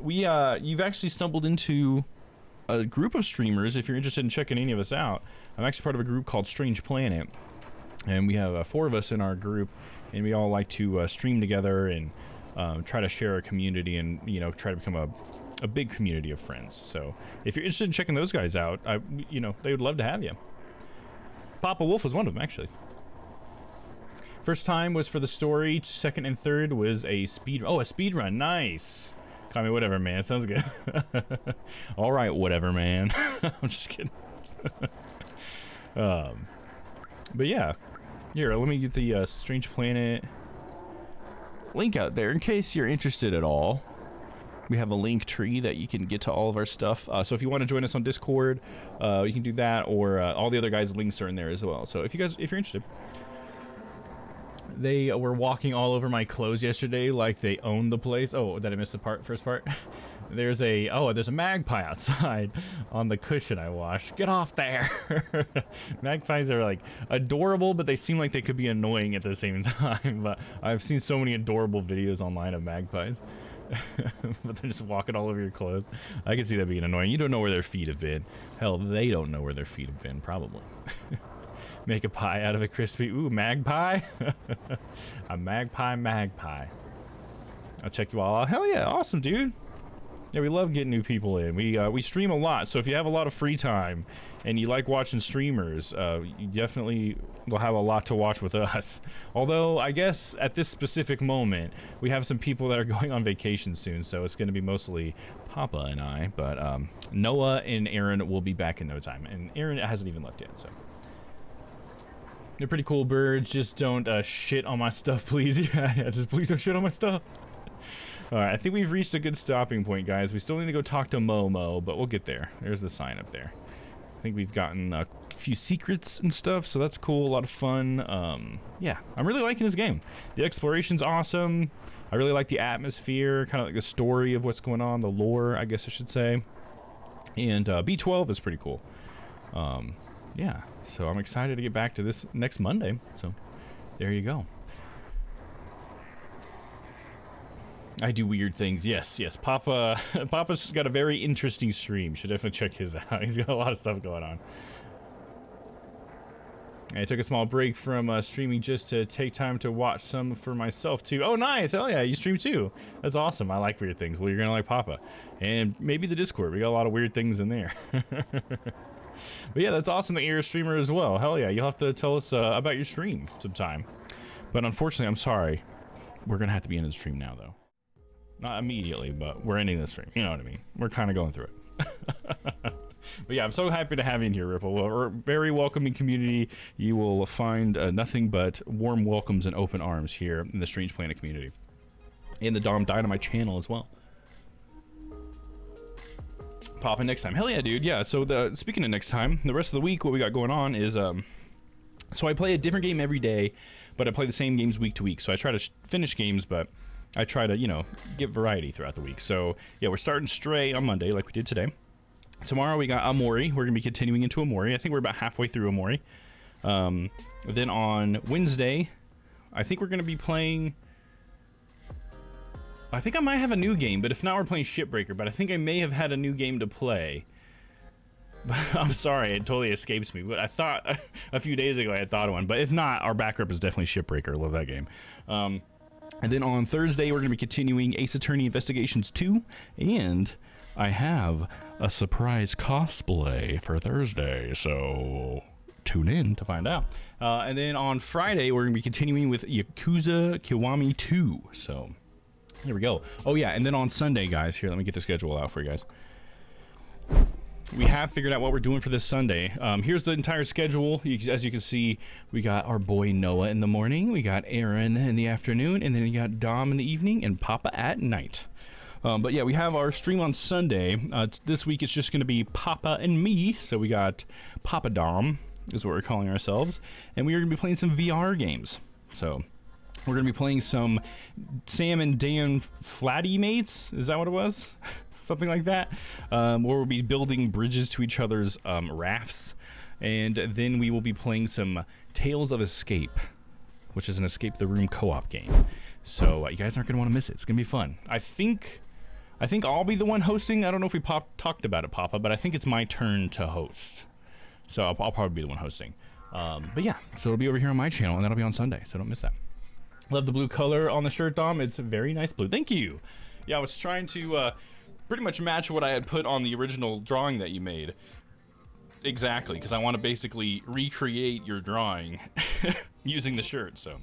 You've actually stumbled into a group of streamers. If you're interested in checking any of us out, I'm actually part of a group called Strange Planet, and we have 4 of us in our group, and we all like to stream together and try to share a community and try to become a big community of friends. So if you're interested in checking those guys out, they would love to have you. Papa Wolf was one of them, actually. First time was for the story. Second and third was a speed. Oh, a speed run. Nice. Call me whatever, man. Sounds good. All right, whatever, man. I'm just kidding. But yeah, here. Let me get the Strange Planet link out there in case you're interested at all. We have a link tree that you can get to all of our stuff. So if you want to join us on Discord, you can do that, or all the other guys' links are in there as well. So if you're interested. They were walking all over my clothes yesterday like they owned the place. Oh, did I miss the first part? There's a magpie outside on the cushion I washed. Get off there. Magpies are like adorable, but they seem like they could be annoying at the same time. But I've seen so many adorable videos online of magpies. But they're just walking all over your clothes. I can see that being annoying. You don't know where their feet have been. Hell, they don't know where their feet have been, probably. Make a pie out of a crispy. Ooh, magpie. A magpie. I'll check you all out. Hell yeah, awesome, dude. Yeah, we love getting new people in. We stream a lot, so if you have a lot of free time and you like watching streamers, you definitely will have a lot to watch with us. Although, I guess at this specific moment, we have some people that are going on vacation soon, so it's going to be mostly Papa and I. But Noah and Aaron will be back in no time, and Aaron hasn't even left yet, so. They're pretty cool birds. Just don't shit on my stuff, please. Yeah, just please don't shit on my stuff. All right, I think we've reached a good stopping point, guys. We still need to go talk to Momo, but we'll get there. There's the sign up there. I think we've gotten a few secrets and stuff, so that's cool. A lot of fun. Yeah, I'm really liking this game. The exploration's awesome. I really like the atmosphere, kind of like the story of what's going on, the lore, I guess I should say. And B12 is pretty cool. Yeah, so I'm excited to get back to this next Monday. So there you go. I do weird things. Yes. Papa's got a very interesting stream. Should definitely check his out. He's got a lot of stuff going on. I took a small break from streaming just to take time to watch some for myself too. Oh, nice. Hell yeah, you stream too. That's awesome. I like weird things. Well, you're gonna like Papa. And maybe the Discord. We got a lot of weird things in there. But yeah, that's awesome that you're a streamer as well. Hell yeah, you'll have to tell us about your stream sometime. But unfortunately, I'm sorry. We're gonna have to be in the stream now, though. Not immediately, but we're ending the stream. You know what I mean? We're kind of going through it. But yeah, I'm so happy to have you in here, Ripple. We're a very welcoming community. You will find nothing but warm welcomes and open arms here in the Strange Planet community. And the Dom Dynamite channel as well. Pop in next time. Hell yeah, dude. Yeah, so speaking of next time, the rest of the week, what we got going on is, so I play a different game every day, but I play the same games week to week. So I try to finish games, but I try to, get variety throughout the week. So yeah, we're starting Stray on Monday, like we did today. Tomorrow we got Amori. We're gonna be continuing into Amori. I think we're about halfway through Amori. Then on Wednesday, I think we're gonna be playing. I think I might have a new game, but if not, we're playing Shipbreaker. But I think I may have had a new game to play. I'm sorry, it totally escapes me. But I thought a few days ago I had thought of one. But if not, our backup is definitely Shipbreaker. I love that game. And then on Thursday, we're going to be continuing Ace Attorney Investigations 2. And I have a surprise cosplay for Thursday. So tune in to find out. And then on Friday, we're going to be continuing with Yakuza Kiwami 2. So here we go. Oh yeah, and then on Sunday, guys, here, let me get the schedule out for you guys. we have figured out what we're doing for this Sunday. Here's the entire schedule. As you can see, we got our boy Noah in the morning, we got Aaron in the afternoon, and then we got Dom in the evening and Papa at night. But yeah, we have our stream on Sunday. This week it's just going to be Papa and me. So we got Papa Dom is what we're calling ourselves. And we are going to be playing some VR games. So we're going to be playing some Sam and Dan Flatty Mates. Is that what it was? Something like that. Where we'll be building bridges to each other's rafts. And then we will be playing some Tales of Escape, which is an escape the room co-op game. So you guys aren't going to want to miss it. It's going to be fun. I think I'll be the one hosting. I don't know if we talked about it, Papa, but I think it's my turn to host. So I'll probably be the one hosting. But yeah, so it'll be over here on my channel, and that'll be on Sunday, so don't miss that. Love the blue color on the shirt, Dom. It's a very nice blue. Thank you. Yeah, I was trying to pretty much match what I had put on the original drawing that you made. Exactly, because I want to basically recreate your drawing using the shirt, so...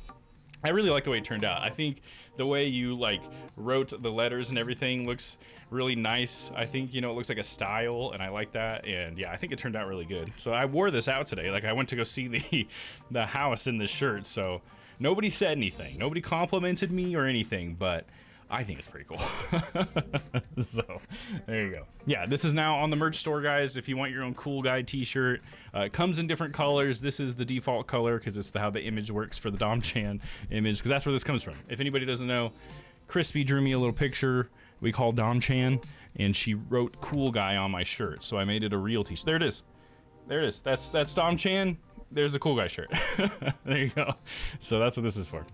I really like the way it turned out. I think the way you like wrote the letters and everything looks really nice. I think, you know, it looks like a style, and I like that. And yeah, I think it turned out really good. So I wore this out today. Like I went to go see the house in this shirt. So nobody said anything. Nobody complimented me or anything, but I think it's pretty cool. So there you go. Yeah, this is now on the merch store, guys. If you want your own cool guy t-shirt, it comes in different colors. This is the default color because it's how the image works for the Dom Chan image, because that's where this comes from. If anybody doesn't know, Crispy drew me a little picture we call Dom Chan, and she wrote cool guy on my shirt, so I made it a real t-shirt. There it is. There it is. That's Dom Chan. There's a cool guy shirt. There you go. So that's what this is for.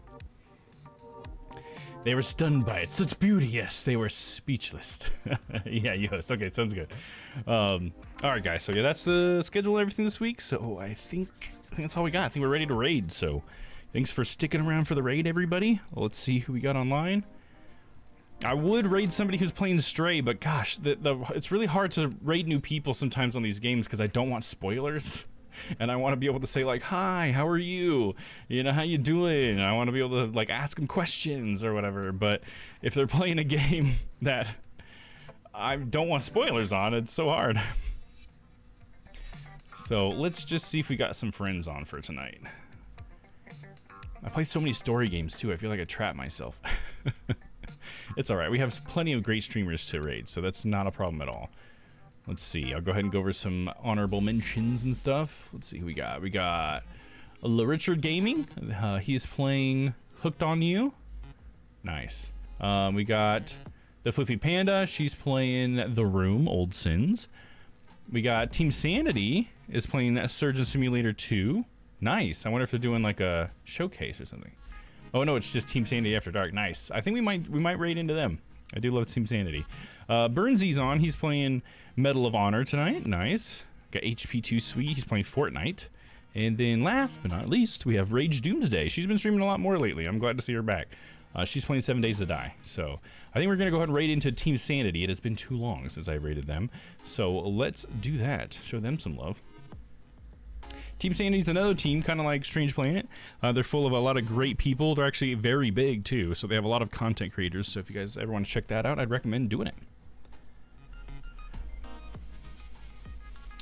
They were stunned by it. Such beauty. Yes, they were speechless. Yeah, you host. Okay, sounds good. All right, guys. So yeah, that's the schedule and everything this week. So I think that's all we got. I think we're ready to raid. So thanks for sticking around for the raid, everybody. Let's see who we got online. I would raid somebody who's playing Stray, but gosh, it's really hard to raid new people sometimes on these games because I don't want spoilers. And I want to be able to say like, hi, how are you? You know, how you doing? And I want to be able to like ask them questions or whatever. But if they're playing a game that I don't want spoilers on, it's so hard. So let's just see if we got some friends on for tonight. I play so many story games too. I feel like I trap myself. It's all right. We have plenty of great streamers to raid, so that's not a problem at all. Let's see. I'll go ahead and go over some honorable mentions and stuff. Let's see who we got. We got Richard Gaming. He's playing Hooked on You. Nice. We got the Fluffy Panda. She's playing The Room, Old Sins. We got Team Sanity is playing Surgeon Simulator 2. Nice. I wonder if they're doing like a showcase or something. Oh no, it's just Team Sanity After Dark. Nice. I think we might raid into them. I do love Team Sanity. Burnsy's on. He's playing Medal of Honor tonight. Nice. Got HP2 Sweet. He's playing Fortnite. And then last but not least, we have Rage Doomsday. She's been streaming a lot more lately. I'm glad to see her back. She's playing 7 Days to Die. So I think we're going to go ahead and raid into Team Sanity. It has been too long since I raided them. So let's do that. Show them some love. Team Sanity's another team, kind of like Strange Planet. They're full of a lot of great people. They're actually very big, too. So they have a lot of content creators. So if you guys ever want to check that out, I'd recommend doing it.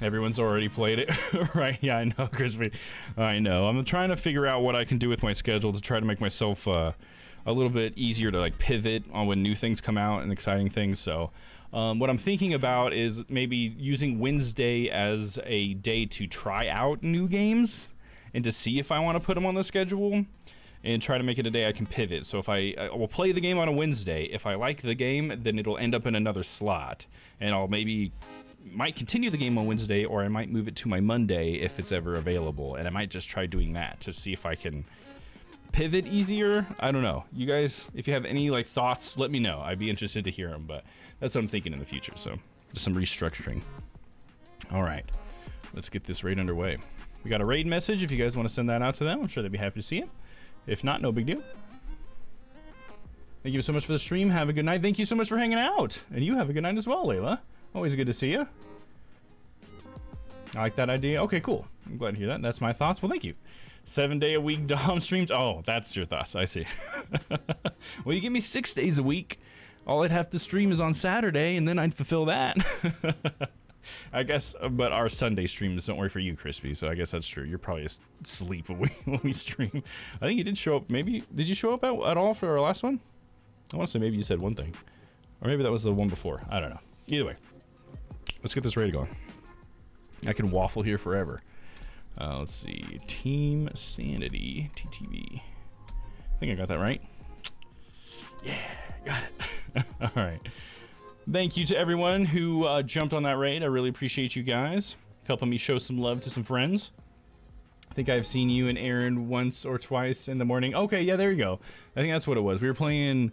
Everyone's already played it. Right? Yeah, I know, Crispy. I know. I'm trying to figure out what I can do with my schedule to try to make myself a little bit easier to like pivot on when new things come out and exciting things. So what I'm thinking about is maybe using Wednesday as a day to try out new games and to see if I want to put them on the schedule and try to make it a day I can pivot. So if I will play the game on a Wednesday, if I like the game, then it'll end up in another slot, and I'll might continue the game on Wednesday, or I might move it to my Monday if it's ever available, and I might just try doing that to see if I can pivot easier. I don't know. You guys, if you have any like thoughts, let me know. I'd be interested to hear them, but that's what I'm thinking in the future. So just some restructuring. All right, let's get this raid underway. We got a raid message. If you guys want to send that out to them, I'm sure they'd be happy to see it. If not, no big deal. Thank you so much for the stream. Have a good night. Thank you so much for hanging out. And you have a good night as well, Layla. Always good to see you. I like that idea. Okay, cool. I'm glad to hear that. That's my thoughts. Well, thank you. 7-day-a-week Dom streams. Oh, that's your thoughts. I see. Well, you give me 6 days a week. All I'd have to stream is on Saturday, and then I'd fulfill that. I guess, but our Sunday streams don't work for you, Crispy. So I guess that's true. You're probably asleep when we stream. I think you did show up. Maybe did you show up at all for our last one? I want to say maybe you said one thing, or maybe that was the one before. I don't know. Either way, let's get this ready to go. I can waffle here forever. Let's see. Team Sanity TTV. I think I got that right. Yeah, got it. All right. Thank you to everyone who jumped on that raid. I really appreciate you guys helping me show some love to some friends. I think I've seen you and Aaron once or twice in the morning. Okay, yeah, there you go. I think that's what it was. We were playing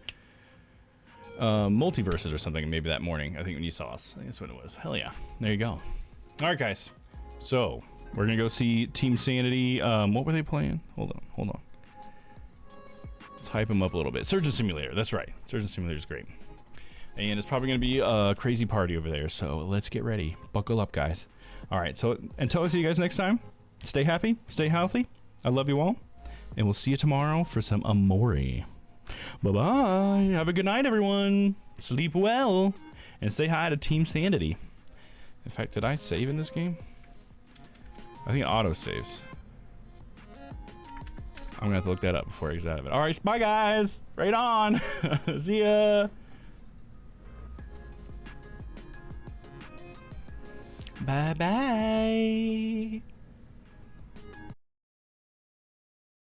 Multiverses or something maybe that morning. I think when you saw us. I think that's what it was. Hell yeah. There you go. All right, guys. So we're going to go see Team Sanity. What were they playing? Hold on. Let's hype them up a little bit. Surgeon Simulator. That's right. Surgeon Simulator is great. And it's probably going to be a crazy party over there. So let's get ready. Buckle up, guys. All right. So until I see you guys next time, stay happy, stay healthy. I love you all. And we'll see you tomorrow for some Amori. Bye-bye. Have a good night, everyone. Sleep well. And say hi to Team Sanity. In fact, did I save in this game? I think it auto saves. I'm going to have to look that up before I exit out of it. All right. Bye, guys. Right on. See ya. Bye bye.